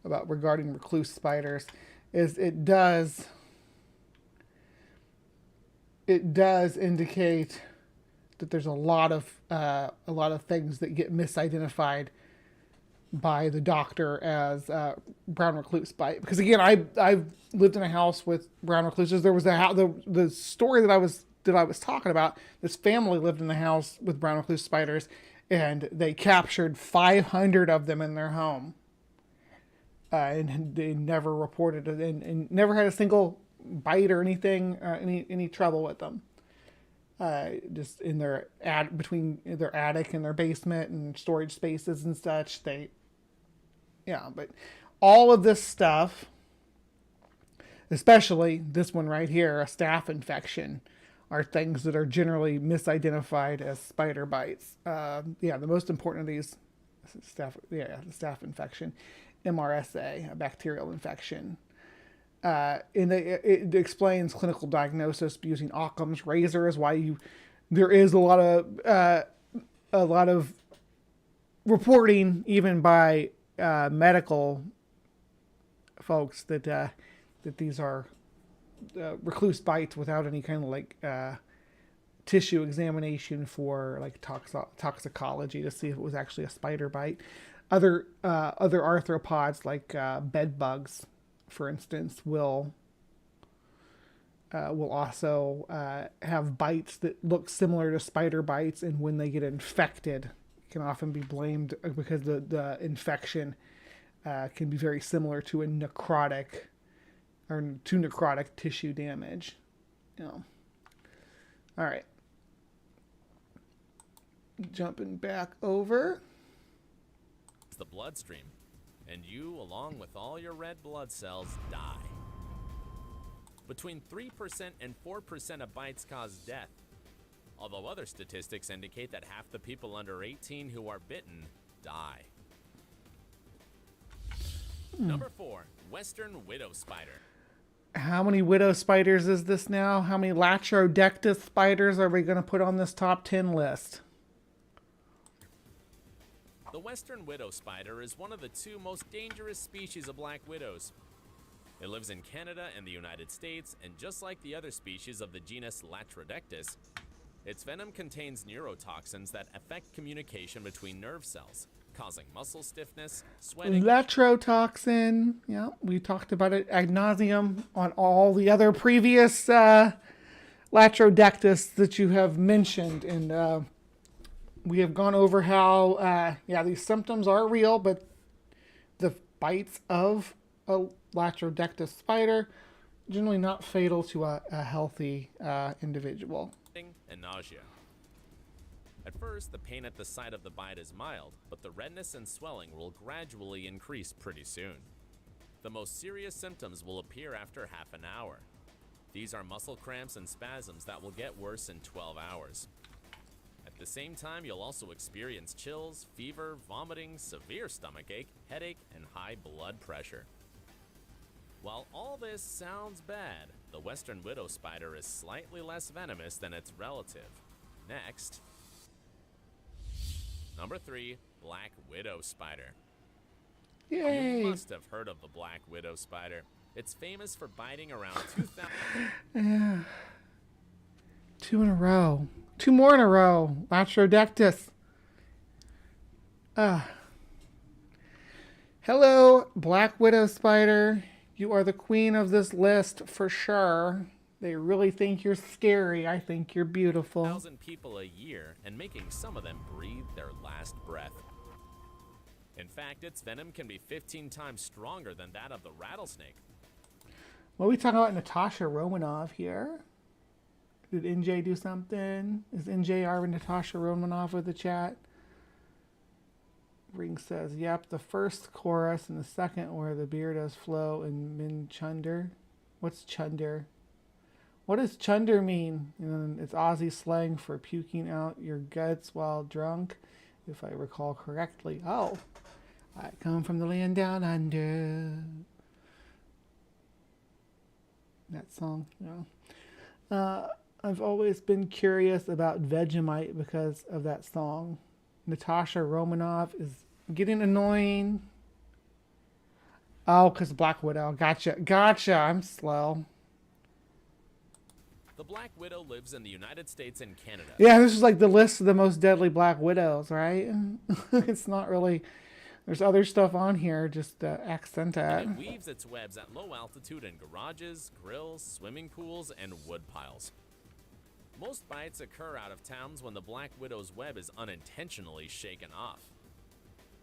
about regarding recluse spiders, is it does indicate that there's a lot of things that get misidentified by the doctor as brown recluse bite. Because again, I've lived in a house with brown recluses. There was the story that I was talking about. This family lived in the house with brown recluse spiders, and they captured 500 of them in their home, and they never reported it, and never had a single bite or anything, any trouble with them. Just in their between their attic and their basement and storage spaces and such, but all of this stuff, especially this one right here, a staph infection, are things that are generally misidentified as spider bites. The most important of these, the staph infection, MRSA, a bacterial infection. And it explains clinical diagnosis using Occam's razor, is why there is a lot of reporting, even by medical folks, that these are recluse bites without any kind of tissue examination for toxicology to see if it was actually a spider bite. Other arthropods like bed bugs, for instance, will will also have bites that look similar to spider bites, and when they get infected, it can often be blamed because the infection can be very similar to a necrotic tissue damage. All right. Jumping back over. It's the bloodstream, and you, along with all your red blood cells, die. Between 3% and 4% of bites cause death, although other statistics indicate that half the people under 18 who are bitten die. Number 4, Western widow spider. How many widow spiders is this now? How many Latrodectus spiders are we going to put on this top 10 list? The Western widow spider is one of the 2 most dangerous species of black widows. It lives in Canada and the United States, and just like the other species of the genus Latrodectus, its venom contains neurotoxins that affect communication between nerve cells, causing muscle stiffness, sweating. Letrotoxin. Yeah, we talked about it ad nauseum on all the other previous Latrodectus that you have mentioned. And we have gone over how, these symptoms are real, but the bites of a Latrodectus spider generally not fatal to a healthy individual. And nausea. At first, the pain at the site of the bite is mild, but the redness and swelling will gradually increase pretty soon. The most serious symptoms will appear after half an hour. These are muscle cramps and spasms that will get worse in 12 hours. At the same time, you'll also experience chills, fever, vomiting, severe stomachache, headache, and high blood pressure. While all this sounds bad, the Western widow spider is slightly less venomous than its relative. Next, number 3, black widow spider. Yay! You must have heard of the black widow spider. It's famous for biting around 2,000. Yeah. 2 in a row. 2 more in a row. Latrodectus. Hello, black widow spider. You are the queen of this list for sure. They really think you're scary. I think you're beautiful. 1,000 people a year, and making some of them breathe their last breath. In fact, its venom can be 15 times stronger than that of the rattlesnake. What are we talking about Natasha Romanoff here? Did NJ do something? Is NJ or Natasha Romanoff with the chat? Ring says, yep, the first chorus and the second where the beer does flow in Min Chunder. What's Chunder? What does Chunder mean? And it's Aussie slang for puking out your guts while drunk, if I recall correctly. Oh, I come from the land down under. That song, yeah. I've always been curious about Vegemite because of that song. Natasha Romanoff is getting annoying. Oh, because Black Widow. Gotcha. I'm slow. The Black Widow lives in the United States and Canada. Yeah, this is like the list of the most deadly Black Widows, right? It's not really... There's other stuff on here just to accent that. It weaves its webs at low altitude in garages, grills, swimming pools, and wood piles. Most bites occur out of towns when the Black Widow's web is unintentionally shaken off.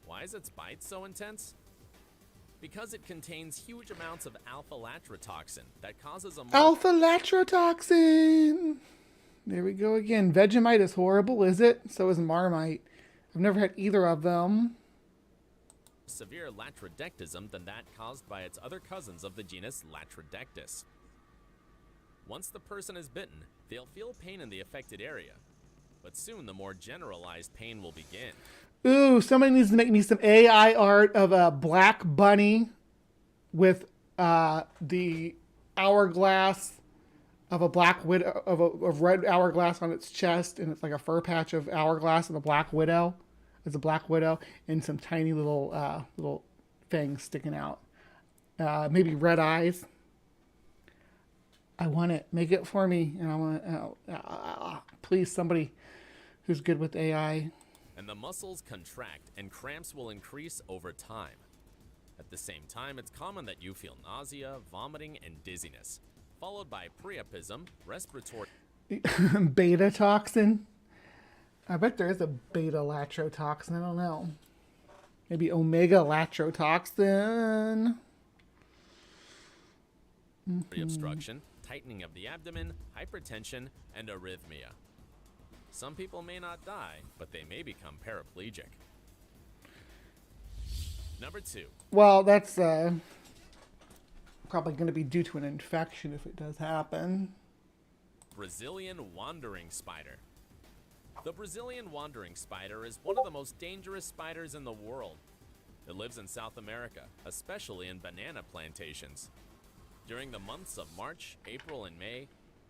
Why is its bite so intense? Because it contains huge amounts of alpha-latrotoxin that causes a... Alpha-latrotoxin! There we go again. Vegemite is horrible, is it? So is Marmite. I've never had either of them. Severe latrodectism than that caused by its other cousins of the genus Latrodectus. Once the person is bitten, they'll feel pain in the affected area, but soon the more generalized pain will begin. Ooh, somebody needs to make me some AI art of a black bunny with the hourglass of a black widow, of red hourglass on its chest, and it's like a fur patch of hourglass of the Black Widow. It's a Black Widow, and some tiny little fangs sticking out. Maybe red eyes. I want it. Make it for me, and I want please, somebody who's good with AI. And the muscles contract, and cramps will increase over time. At the same time, it's common that you feel nausea, vomiting, and dizziness. followed by priapism, respiratory... Beta toxin? I bet there is a beta latrotoxin. I don't know. Maybe omega latrotoxin. obstruction, tightening of the abdomen, hypertension, and arrhythmia. Some people may not die, but they may become paraplegic. Number 2. Well, that's probably going to be due to an infection if it does happen. Brazilian wandering spider. The Brazilian wandering spider is one of the most dangerous spiders in the world. It lives in South America, especially in banana plantations. During the months of March, April, and May,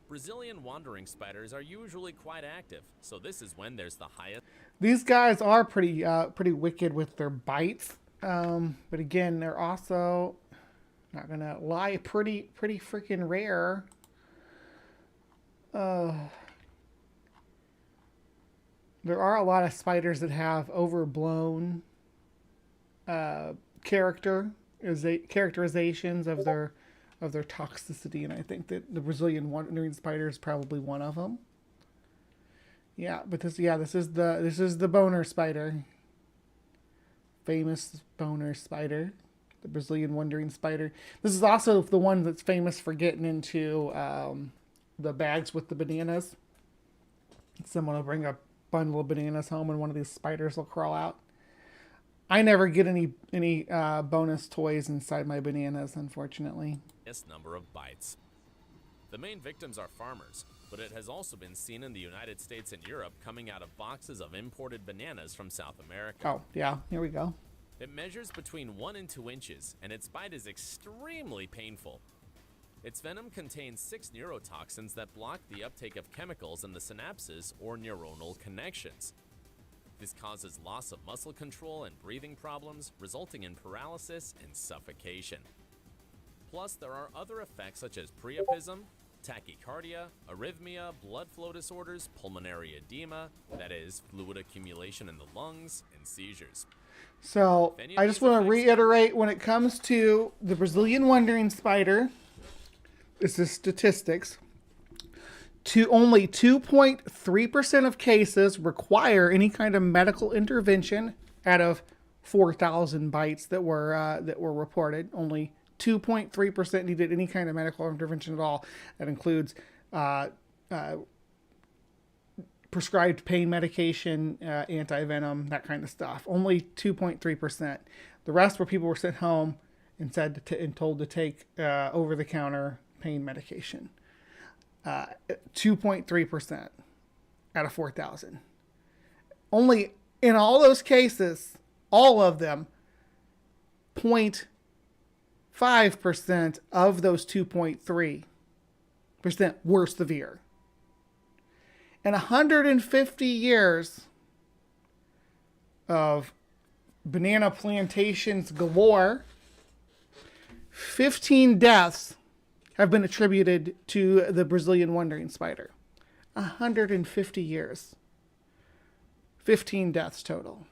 Brazilian wandering spiders are usually quite active, so this is when there's the highest... These guys are pretty wicked with their bites, but again, they're also, not gonna lie, pretty freaking rare. There are a lot of spiders that have overblown characterizations of their toxicity, and I think that the Brazilian wandering spider is probably one of them. Yeah, but this is the boner spider. Famous boner spider, the Brazilian wandering spider. This is also the one that's famous for getting into the bags with the bananas. Someone will bring a bundle of bananas home and one of these spiders will crawl out. I never get any bonus toys inside my bananas, unfortunately. Number of bites. The main victims are farmers, but it has also been seen in the United States and Europe coming out of boxes of imported bananas from South America. Oh, yeah, here we go. It measures between 1 and 2 inches, and its bite is extremely painful. Its venom contains 6 neurotoxins that block the uptake of chemicals in the synapses or neuronal connections. This causes loss of muscle control and breathing problems, resulting in paralysis and suffocation. Plus, there are other effects such as priapism, tachycardia, arrhythmia, blood flow disorders, pulmonary edema, that is, fluid accumulation in the lungs, and seizures. So, I just want to reiterate, when it comes to the Brazilian wandering spider, this is statistics, only 2.3% of cases require any kind of medical intervention out of 4,000 bites that were reported. Only 2.3% needed any kind of medical intervention at all. That includes prescribed pain medication, anti-venom, that kind of stuff. Only 2.3%. The rest were people were sent home and told to take over-the-counter pain medication. 2.3% out of 4,000. Only in all those cases, all of them, 0.5% of those 2.3% were severe. In 150 years of banana plantations galore, 15 deaths have been attributed to the Brazilian wandering spider. 150 years. 15 deaths total.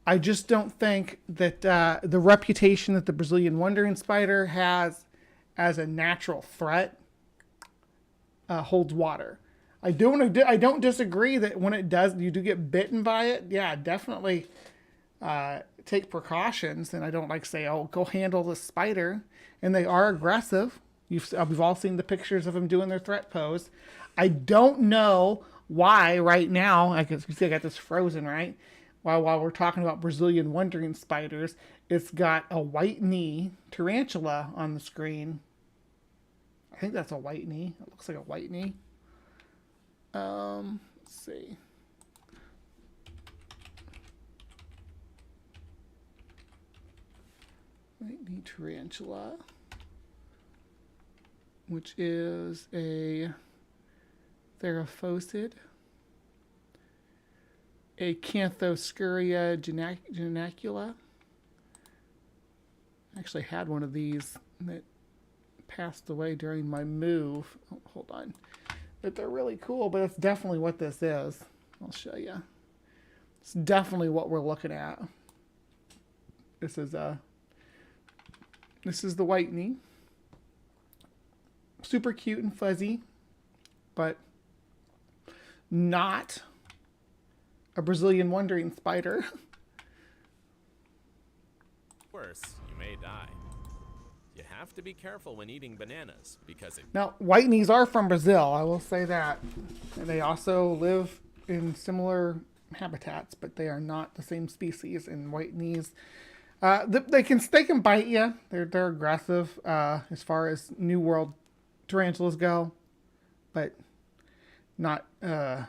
I just don't think that the reputation that the Brazilian wandering spider has as a natural threat holds water. I don't disagree that when it does, you do get bitten by it. Yeah, definitely take precautions. And I don't say, oh, go handle the spider. And they are aggressive. We've all seen the pictures of them doing their threat pose. I don't know why right now, I can see I got this frozen, right? While we're talking about Brazilian wandering spiders, it's got a white knee tarantula on the screen. I think that's a white knee. It looks like a white knee. Let's see. White knee tarantula, which is a theraphosid. A Canthoscuria genacula. I actually had one of these that passed away during my move. Oh, hold on. But they're really cool, but it's definitely what this is. I'll show you. It's definitely what we're looking at. This is the white knee. super cute and fuzzy, but not a Brazilian wandering spider. Worse, you may die. You have to be careful when eating bananas because it... Now, white knees are from Brazil, I will say that. And they also live in similar habitats, but they are not the same species. And white knees, they can bite you. They're aggressive as far as New World tarantulas go, but not their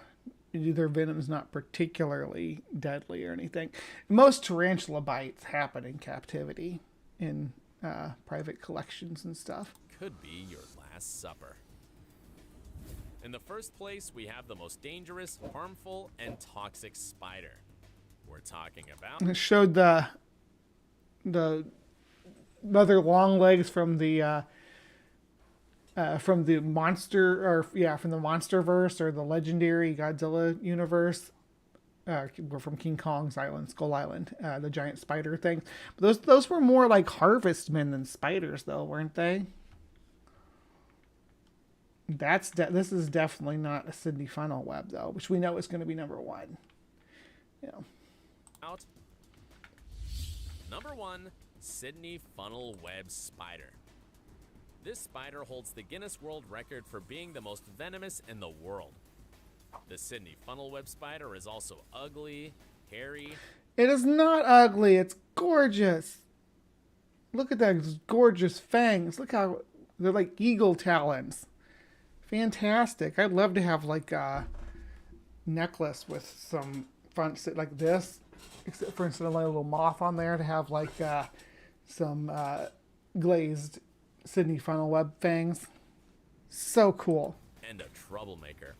venom is not particularly deadly or anything. Most tarantula bites happen in captivity in private collections and stuff. Could be your last supper. In the first place, we have the most dangerous, harmful, and toxic spider. We're talking about... It showed the other long legs from the monster, from the Monsterverse or the legendary Godzilla universe. We're from King Kong's island, Skull Island, the giant spider thing. But those were more like harvestmen than spiders, though, weren't they? This is definitely not a Sydney funnel web, though, which we know is going to be number one. Yeah. Number 1, Sydney funnel web spider. This spider holds the Guinness World Record for being the most venomous in the world. The Sydney funnel web spider is also ugly, hairy. It is not ugly. It's gorgeous. Look at those gorgeous fangs. Look how they're like eagle talons. Fantastic. I'd love to have like a necklace with some front like this, except for instead of like a little moth on there, to have like some glazed Sydney funnel web fangs. So cool. And a troublemaker.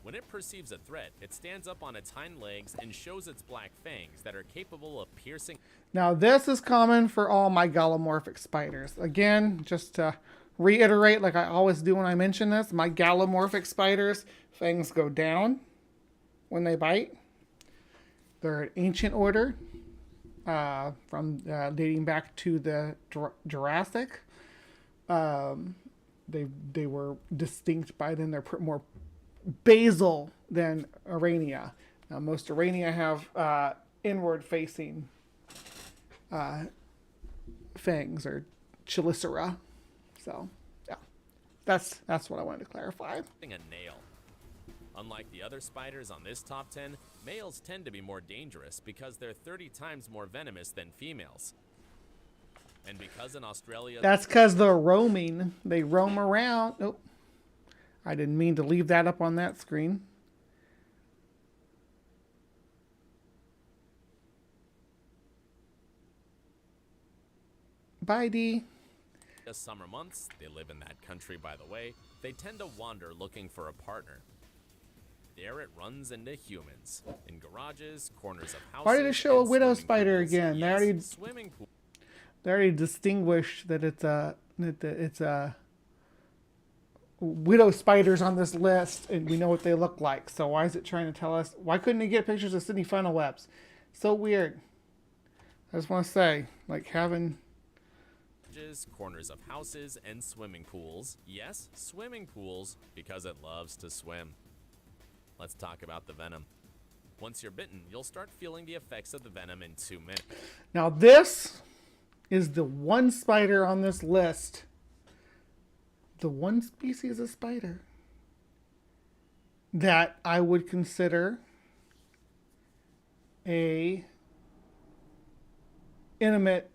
When it perceives a threat, it stands up on its hind legs and shows its black fangs that are capable of piercing. Now this is common for all my gallimorphic spiders. Again, just to reiterate, like I always do when I mention this, my gallimorphic spiders, fangs go down when they bite. They're an ancient order from dating back to the Jurassic. They were distinct by then. They're more basal than Arania. Now, most Arania have inward-facing fangs or chelicera. So, yeah, that's what I wanted to clarify. A nail. Unlike the other spiders on this top 10, males tend to be more dangerous because they're 30 times more venomous than females. And because in Australia... That's because they're roaming. They roam around. Oh, I didn't mean to leave that up on that screen. Bye, Dee. The summer months, they live in that country, by the way, they tend to wander looking for a partner. There it runs into humans. In garages, corners of houses... Why did it show a widow spider again? Yes, they already distinguished that it's a widow spiders on this list, and we know what they look like. So why is it trying to tell us? Why couldn't it get pictures of Sydney funnel webs? So weird. I just want to say, like having corners of houses and swimming pools. Yes, swimming pools, because it loves to swim. Let's talk about the venom. Once you're bitten, you'll start feeling the effects of the venom in 2 minutes. Now this is the one spider on this list, the one species of spider that I would consider a intimate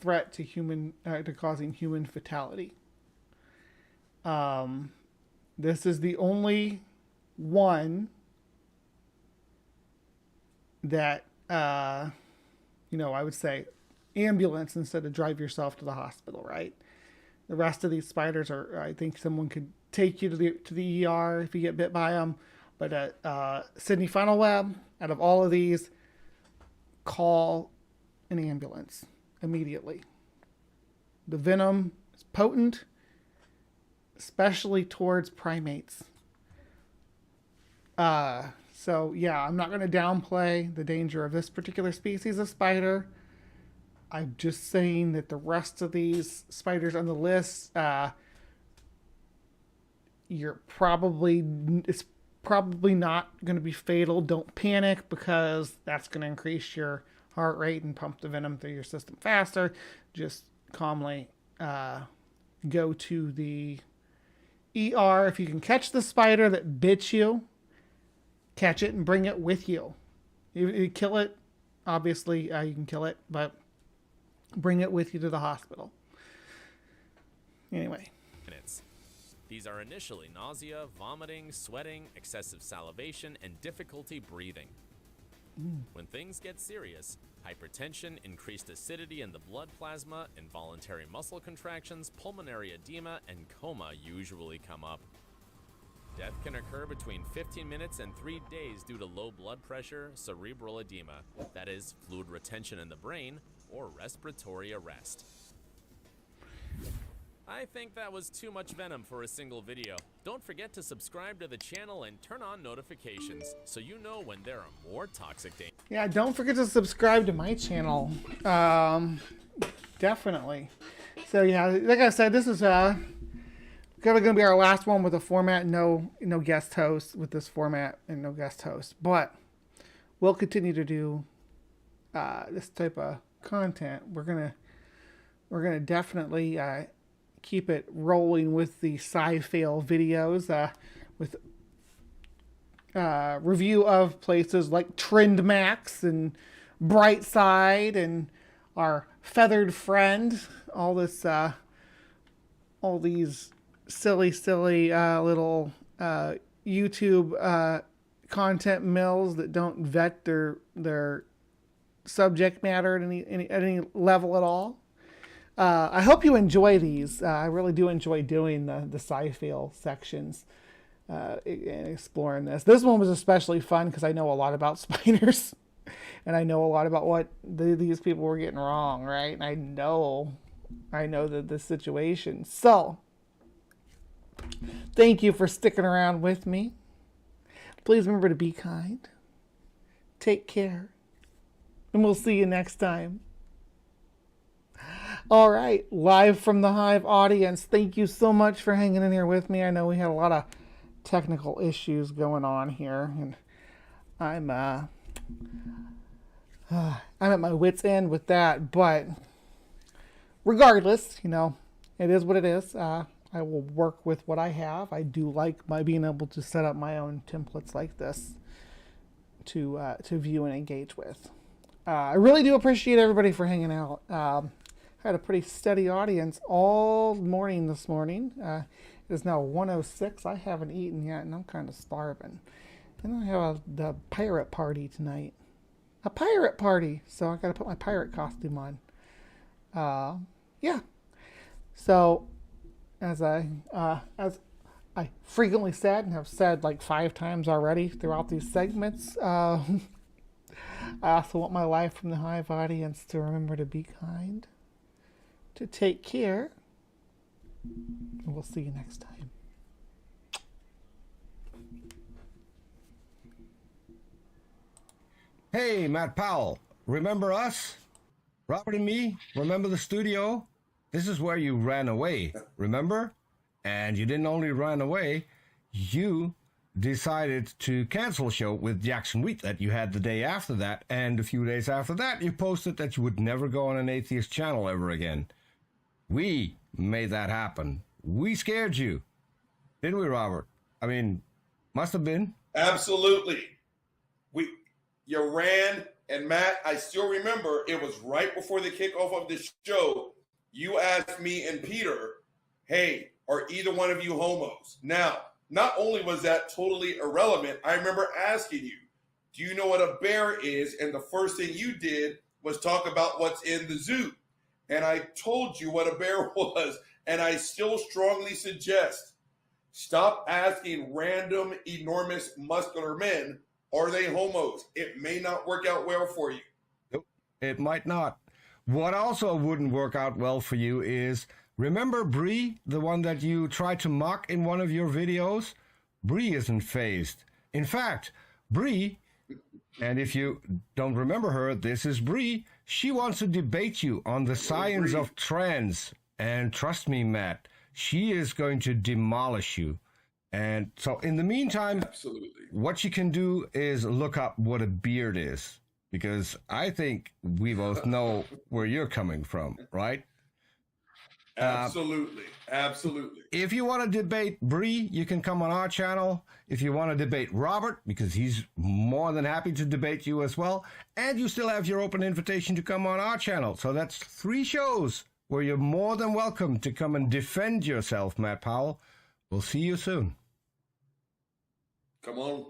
threat to to causing human fatality. This is the only one that I would say ambulance instead of drive yourself to the hospital, right? The rest of these spiders are, I think someone could take you to the ER if you get bit by them. But Sydney funnel web, out of all of these, call an ambulance immediately. The venom is potent, especially towards primates. So yeah, I'm not going to downplay the danger of this particular species of spider. I'm just saying that the rest of these spiders on the list it's probably not going to be fatal. Don't panic, because that's going to increase your heart rate and pump the venom through your system faster. Just calmly go to the ER. If you can catch the spider that bit you, catch it and bring it with you. You kill it, obviously, you can kill it, but bring it with you to the hospital. Anyway. These are initially nausea, vomiting, sweating, excessive salivation, and difficulty breathing. When things get serious, hypertension, increased acidity in the blood plasma, involuntary muscle contractions, pulmonary edema, and coma usually come up. Death can occur between 15 minutes and 3 days due to low blood pressure, cerebral edema, that is, fluid retention in the brain, or respiratory arrest. I think that was too much venom for a single video. Don't forget to subscribe to the channel and turn on notifications so you know when there are more toxic dangers. Yeah, don't forget to subscribe to my channel. Definitely. So yeah, like I said, this is going to be our last one with a format. No guest host with this format, and no guest host. But we'll continue to do this type of content. We're gonna definitely keep it rolling with the sci-fail videos, with review of places like Trendmax and Brightside and our feathered friend. All these silly little YouTube content mills that don't vet their subject matter at any level at all. I hope you enjoy these. I really do enjoy doing the sci-fail sections and exploring this. This one was especially fun because I know a lot about spiders, and I know a lot about what these people were getting wrong, right? And I know the situation. So, thank you for sticking around with me. Please remember to be kind. Take care. And we'll see you next time. All right, live from the Hive audience. Thank you so much for hanging in here with me. I know we had a lot of technical issues going on here, and I'm at my wit's end with that. But regardless, it is what it is. I will work with what I have. I do like being able to set up my own templates like this to view and engage with. I really do appreciate everybody for hanging out. Had a pretty steady audience all morning this morning. It is now 1:06. I haven't eaten yet, and I'm kind of starving. And I have the pirate party tonight. A pirate party! So I got to put my pirate costume on. Yeah. So, as I frequently said, and have said like 5 times already throughout these segments, I also want my Live from the Hive audience to remember to be kind, to take care, and we'll see you next time. Hey, Matt Powell, remember us? Robert and me, remember the studio? This is where you ran away, remember? And you didn't only run away, you decided to cancel a show with Jackson Wheat that you had the day after that, and a few days after that you posted that you would never go on an atheist channel ever again. We made that happen. We scared you. Didn't we, Robert? I mean, must have been. Absolutely. You ran, and Matt, I still remember it was right before the kickoff of the show. You asked me and Peter, hey, are either one of you homos? Now, not only was that totally irrelevant, I remember asking you, do you know what a bear is? And the first thing you did was talk about what's in the zoo. And I told you what a bear was, and I still strongly suggest stop asking random, enormous, muscular men, are they homos? It may not work out well for you. Nope, it might not. What also wouldn't work out well for you is, remember Bree, the one that you tried to mock in one of your videos? Bree isn't phased. In fact, Bree, and if you don't remember her, this is Bree. She wants to debate you on the science of trends. And trust me, Matt, she is going to demolish you. And so in the meantime, absolutely, what you can do is look up what a beard is, because I think we both know where you're coming from, right? Absolutely. Absolutely. If you want to debate Bree, you can come on our channel. If you want to debate Robert, because he's more than happy to debate you as well. And you still have your open invitation to come on our channel. So that's 3 shows where you're more than welcome to come and defend yourself, Matt Powell. We'll see you soon. Come on.